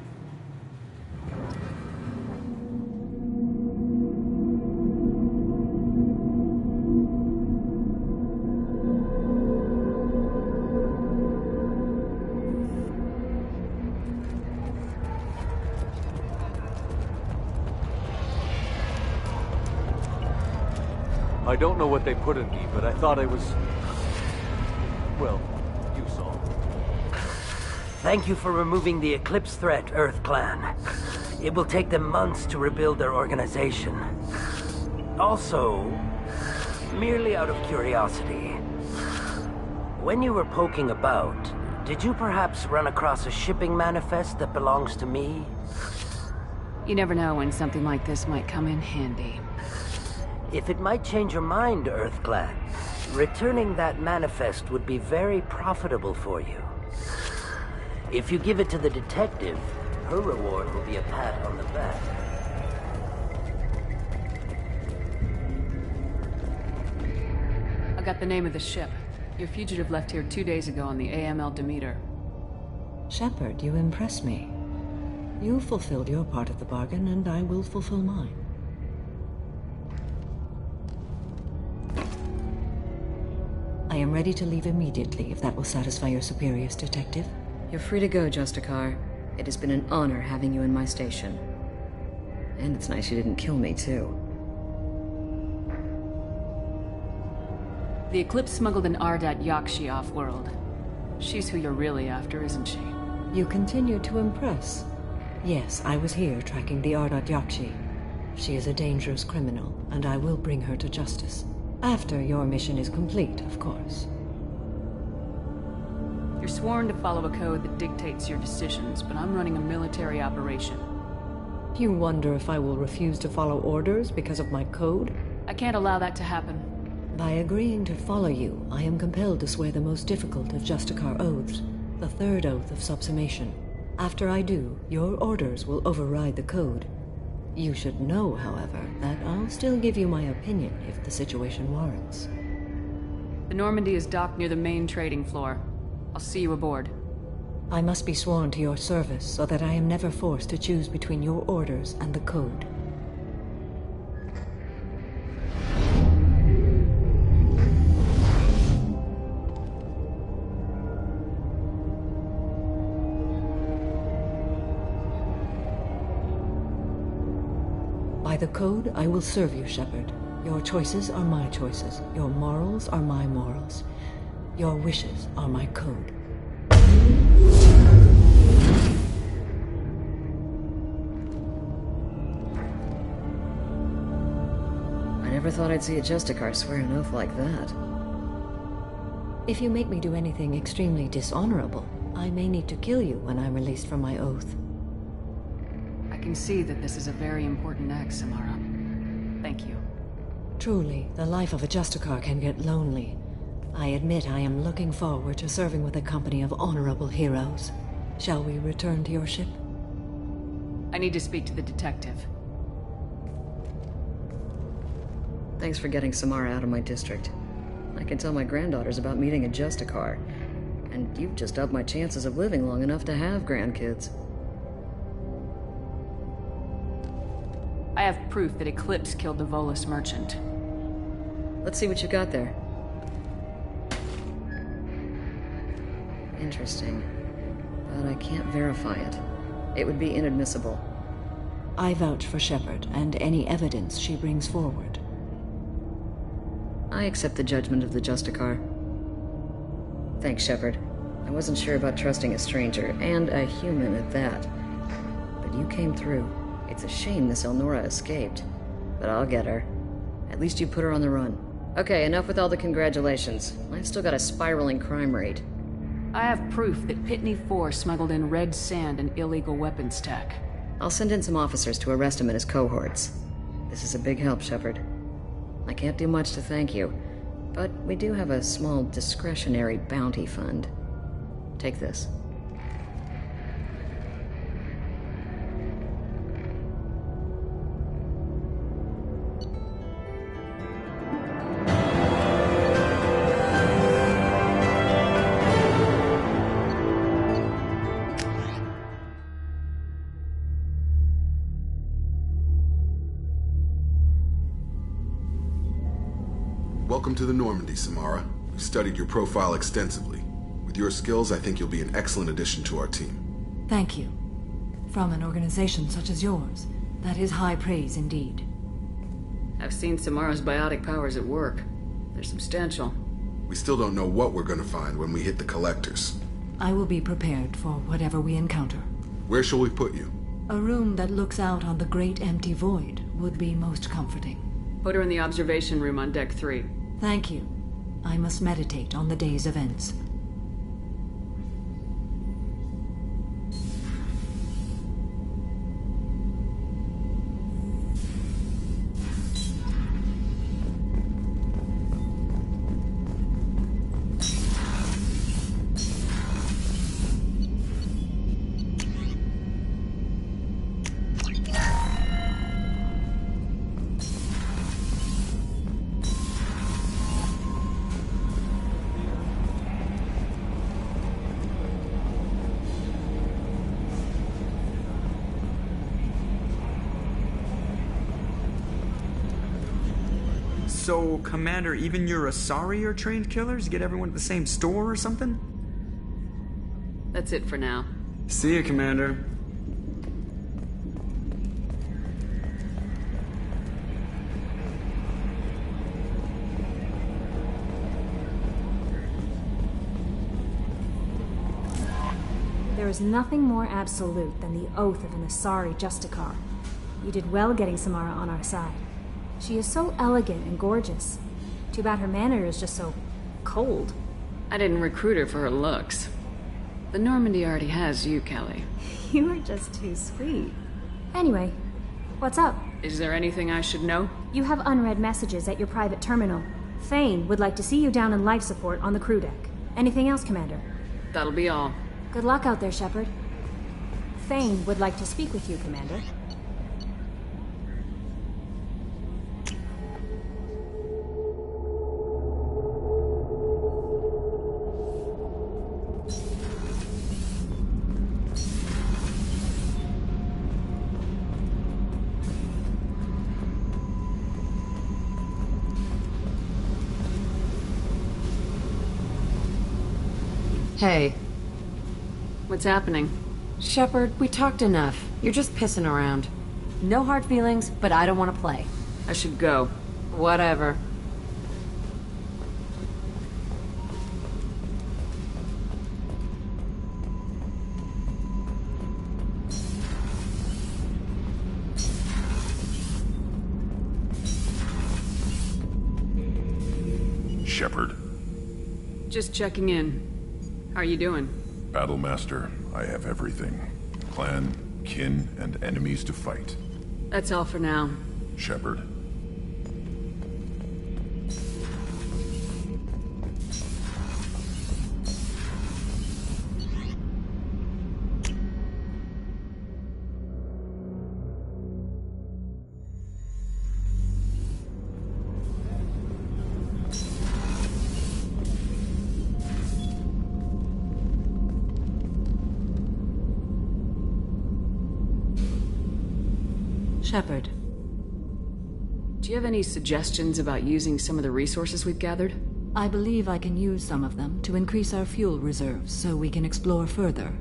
I don't know what they put in me, but I thought I was... well, you saw. Thank you for removing the Eclipse threat, Earth Clan. It will take them months to rebuild their organization. Also, merely out of curiosity, when you were poking about, did you perhaps run across a shipping manifest that belongs to me? You never know when something like this might come in handy. If it might change your mind, Earth Clan, returning that manifest would be very profitable for you. If you give it to the detective, her reward will be a pat on the back. I got the name of the ship. Your fugitive left here 2 days ago on the AML Demeter. Shepard, you impress me. You fulfilled your part of the bargain, and I will fulfill mine. I I am ready to leave immediately if that will satisfy your superiors, Detective. You're free to go, Justicar. It has been an honor having you in my station. And it's nice you didn't kill me, too. The Eclipse smuggled an Ardat Yakshi off-world. She's who you're really after, isn't she? You continue to impress. Yes, I was here tracking the Ardat Yakshi. She is a dangerous criminal, and I will bring her to justice. After your mission is complete, of course. You're sworn to follow a code that dictates your decisions, but I'm running a military operation. You wonder if I will refuse to follow orders because of my code? I can't allow that to happen. By agreeing to follow you, I am compelled to swear the most difficult of Justicar oaths, the third oath of subsumation. After I do, your orders will override the code. You should know, however, that I'll still give you my opinion if the situation warrants. The Normandy is docked near the main trading floor. I'll see you aboard. I must be sworn to your service so that I am never forced to choose between your orders and the code. By the code, I will serve you, Shepard. Your choices are my choices. Your morals are my morals. Your wishes are my code. I never thought I'd see a Justicar swear an oath like that. If you make me do anything extremely dishonorable, I may need to kill you when I'm released from my oath. I can see that this is a very important act, Samara. Thank you. Truly, the life of a Justicar can get lonely. I admit I am looking forward to serving with a company of honorable heroes. Shall we return to your ship? I need to speak to the detective. Thanks for getting Samara out of my district. I can tell my granddaughters about meeting a Justicar. And you've just upped my chances of living long enough to have grandkids. I have proof that Eclipse killed the Volus merchant. Let's see what you got there. Interesting. But I can't verify it. It would be inadmissible. I vouch for Shepard and any evidence she brings forward. I accept the judgment of the Justicar. Thanks, Shepard. I wasn't sure about trusting a stranger, and a human at that. But you came through. It's a shame Miss Elnora escaped. But I'll get her. At least you put her on the run. Okay, enough with all the congratulations. I've still got a spiraling crime rate. I have proof that Pitney 4 smuggled in red sand and illegal weapons tech. I'll send in some officers to arrest him and his cohorts. This is a big help, Shepard. I can't do much to thank you, but we do have a small discretionary bounty fund. Take this. Welcome to the Normandy, Samara. We've studied your profile extensively. With your skills, I think you'll be an excellent addition to our team. Thank you. From an organization such as yours, that is high praise indeed. I've seen Samara's biotic powers at work. They're substantial. We still don't know what we're going to find when we hit the collectors. I will be prepared for whatever we encounter. Where shall we put you? A room that looks out on the great empty void would be most comforting. Put her in the observation room on deck 3. Thank you. I must meditate on the day's events. So, Commander, even your Asari are trained killers? Get everyone at the same store or something? That's it for now. See ya, Commander. There is nothing more absolute than the oath of an Asari Justicar. You did well getting Samara on our side. She is so elegant and gorgeous. Too bad her manner is just so cold. I didn't recruit her for her looks. The Normandy already has you, Kelly. You are just too sweet. Anyway, what's up? Is there anything I should know? You have unread messages at your private terminal. Thane would like to see you down in life support on the crew deck. Anything else, Commander? That'll be all. Good luck out there, Shepard. Thane would like to speak with you, Commander. Hey. What's happening? Shepard, we talked enough. You're just pissing around. No hard feelings, but I don't want to play. I should go. Whatever. Shepard. Just checking in. How are you doing? Battlemaster, I have everything. Clan, kin, and enemies to fight. That's all for now. Shepard. Shepard. Do you have any suggestions about using some of the resources we've gathered? I believe I can use some of them to increase our fuel reserves so we can explore further.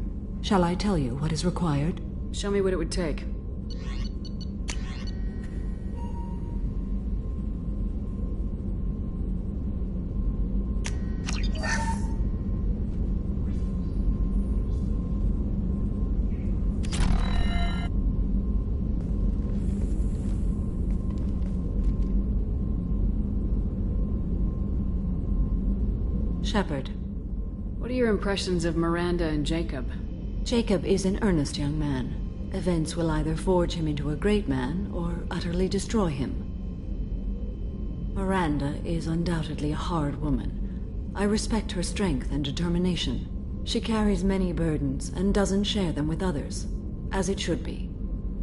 Shall I tell you what is required? Show me what it would take. Shepard. What are your impressions of Miranda and Jacob? Jacob is an earnest young man. Events will either forge him into a great man or utterly destroy him. Miranda is undoubtedly a hard woman. I respect her strength and determination. She carries many burdens and doesn't share them with others, as it should be.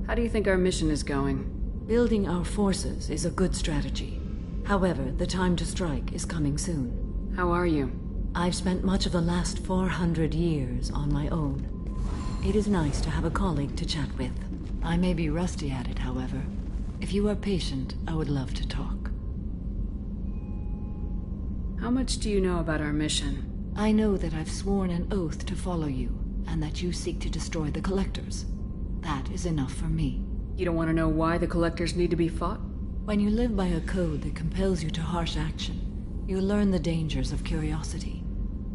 How do you think our mission is going? Building our forces is a good strategy. However, the time to strike is coming soon. How are you? I've spent much of the last 400 years on my own. It is nice to have a colleague to chat with. I may be rusty at it, however. If you are patient, I would love to talk. How much do you know about our mission? I know that I've sworn an oath to follow you, and that you seek to destroy the Collectors. That is enough for me. You don't want to know why the Collectors need to be fought? When you live by a code that compels you to harsh action, you learn the dangers of curiosity.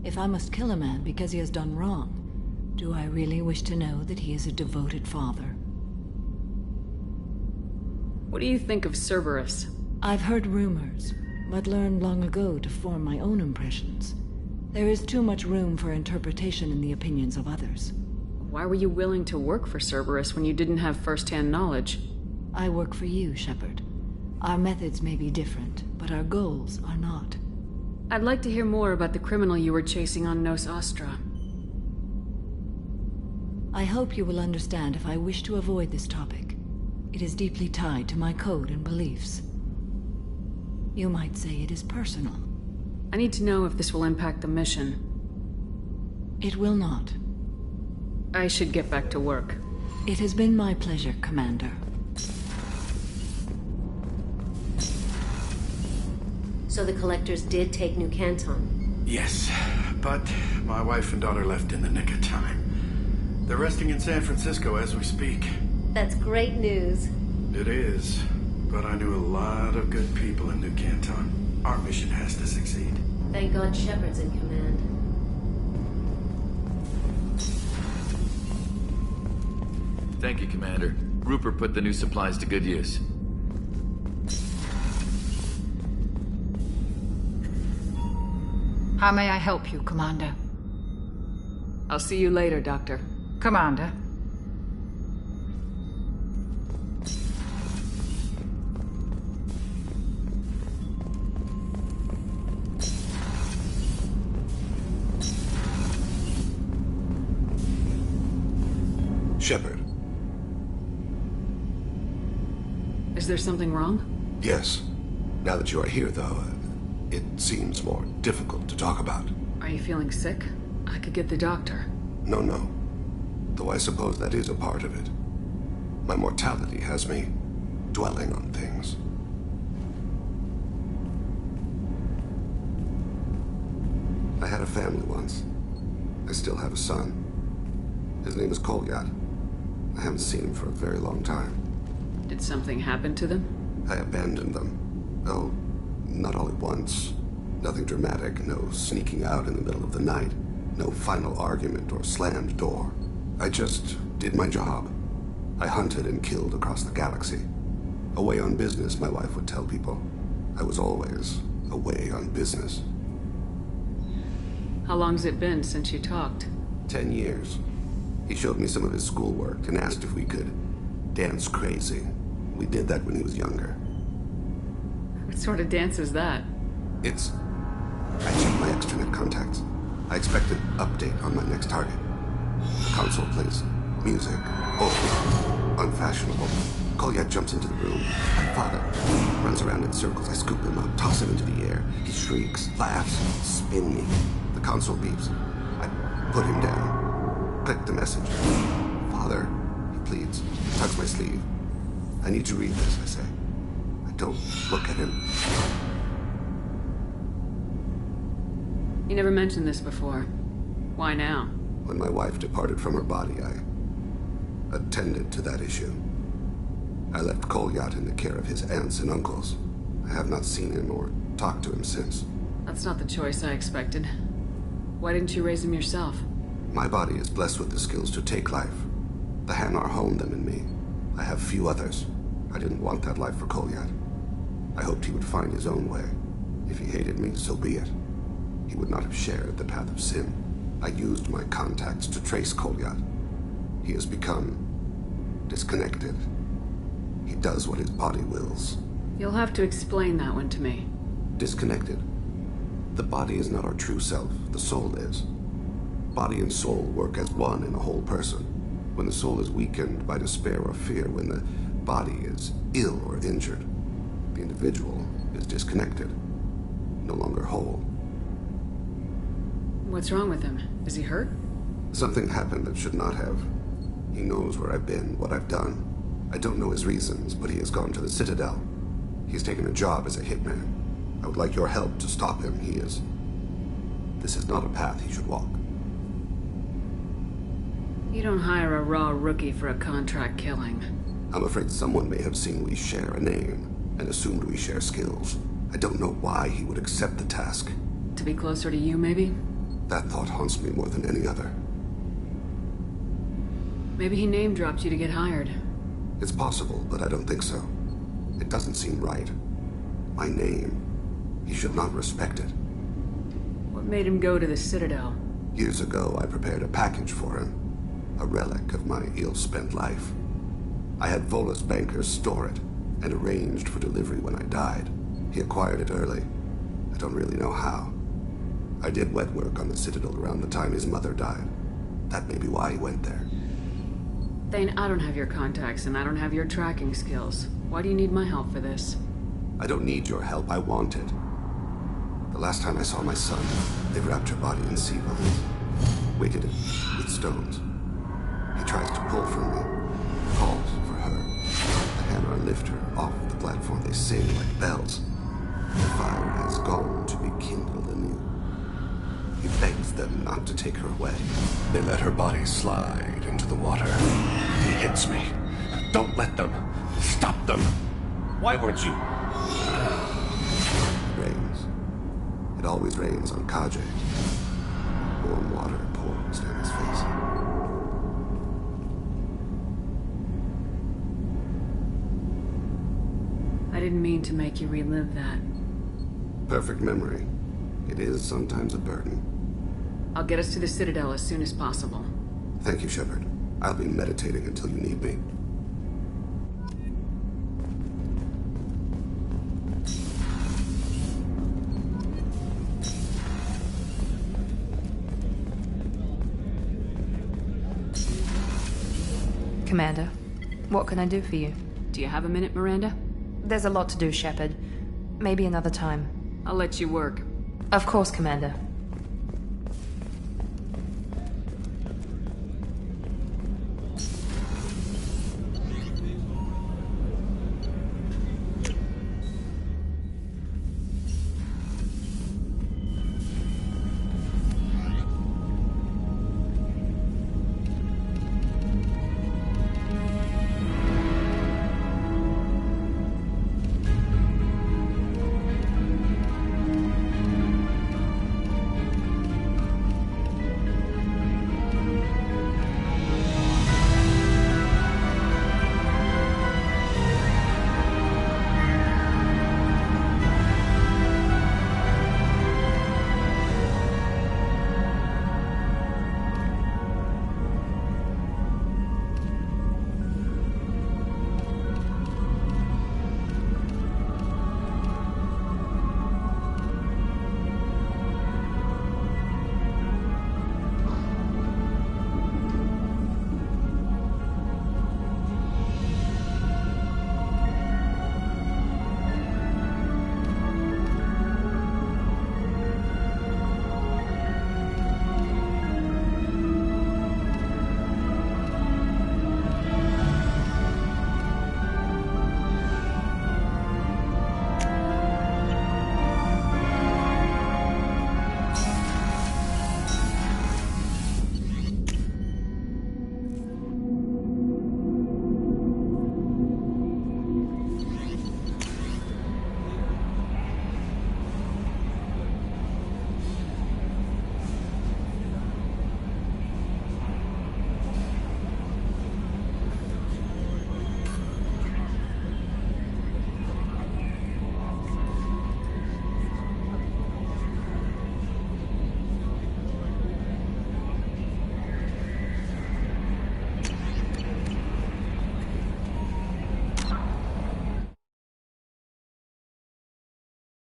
If I must kill a man because he has done wrong, do I really wish to know that he is a devoted father? What do you think of Cerberus? I've heard rumors, but learned long ago to form my own impressions. There is too much room for interpretation in the opinions of others. Why were you willing to work for Cerberus when you didn't have first-hand knowledge? I work for you, Shepard. Our methods may be different, but our goals are not. I'd like to hear more about the criminal you were chasing on Nos Astra. I hope you will understand if I wish to avoid this topic. It is deeply tied to my code and beliefs. You might say it is personal. I need to know if this will impact the mission. It will not. I should get back to work. It has been my pleasure, Commander. So the collectors did take New Canton? Yes, but my wife and daughter left in the nick of time. They're resting in San Francisco as we speak. That's great news. It is, but I knew a lot of good people in New Canton. Our mission has to succeed. Thank God Shepard's in command. Thank you, Commander. Rupert put the new supplies to good use. How may I help you, Commander? I'll see you later, Doctor. Commander. Shepard. Is there something wrong? Yes. Now that you are here, though, it seems more difficult to talk about. Are you feeling sick? I could get the doctor. No. Though I suppose that is a part of it. My mortality has me dwelling on things. I had a family once. I still have a son. His name is Kolyat. I haven't seen him for a very long time. Did something happen to them? I abandoned them. Oh, not all at once. Nothing dramatic, no sneaking out in the middle of the night, no final argument or slammed door. I just did my job. I hunted and killed across the galaxy. Away on business, my wife would tell people. I was always away on business. How long's it been since you talked? 10 years. He showed me some of his schoolwork and asked if we could dance crazy. We did that when he was younger. What sort of dance is that? It's... I checked my extranet contacts. I expect an update on my next target. The console plays music. Oh, unfashionable. Kolyat jumps into the room. My father runs around in circles. I scoop him up, toss him into the air. He shrieks, laughs, spin me. The console beeps. I put him down. Click the message. Father, he pleads. Tugs my sleeve. I need to read this, I say. I don't look at him. You never mentioned this before. Why now? When my wife departed from her body, I attended to that issue. I left Kolyat in the care of his aunts and uncles. I have not seen him or talked to him since. That's not the choice I expected. Why didn't you raise him yourself? My body is blessed with the skills to take life. The Hanar honed them in me. I have few others. I didn't want that life for Kolyat. I hoped he would find his own way. If he hated me, so be it. He would not have shared the path of sin. I used my contacts to trace Kolyat. He has become disconnected. He does what his body wills. You'll have to explain that one to me. Disconnected. The body is not our true self. The soul is. Body and soul work as one in a whole person. When the soul is weakened by despair or fear, when the body is ill or injured, the individual is disconnected, no longer whole. What's wrong with him? Is he hurt? Something happened that should not have. He knows where I've been, what I've done. I don't know his reasons, but he has gone to the Citadel. He's taken a job as a hitman. I would like your help to stop him. This is not a path he should walk. You don't hire a raw rookie for a contract killing. I'm afraid someone may have seen we share a name and assumed we share skills. I don't know why he would accept the task. To be closer to you, maybe? That thought haunts me more than any other. Maybe he name-dropped you to get hired. It's possible, but I don't think so. It doesn't seem right. My name. He should not respect it. What made him go to the Citadel? Years ago, I prepared a package for him. A relic of my ill-spent life. I had Volus bankers store it, and arranged for delivery when I died. He acquired it early. I don't really know how. I did wet work on the Citadel around the time his mother died. That may be why he went there. Thane, I don't have your contacts, and I don't have your tracking skills. Why do you need my help for this? I don't need your help. I want it. The last time I saw my son, they wrapped her body in sea bubbles, weighted it with stones. He tries to pull from me, calls for her. The hammer lift her off the platform. They sing like bells. The fire has gone to be kindled anew. He begs them not to take her away. They let her body slide into the water. He hits me. Don't let them. Stop them. Why weren't you? Rains. It always rains on Kadre. Warm water pours down his face. I didn't mean to make you relive that. Perfect memory. It is sometimes a burden. I'll get us to the Citadel as soon as possible. Thank you, Shepard. I'll be meditating until you need me. Commander, what can I do for you? Do you have a minute, Miranda? There's a lot to do, Shepard. Maybe another time. I'll let you work. Of course, Commander.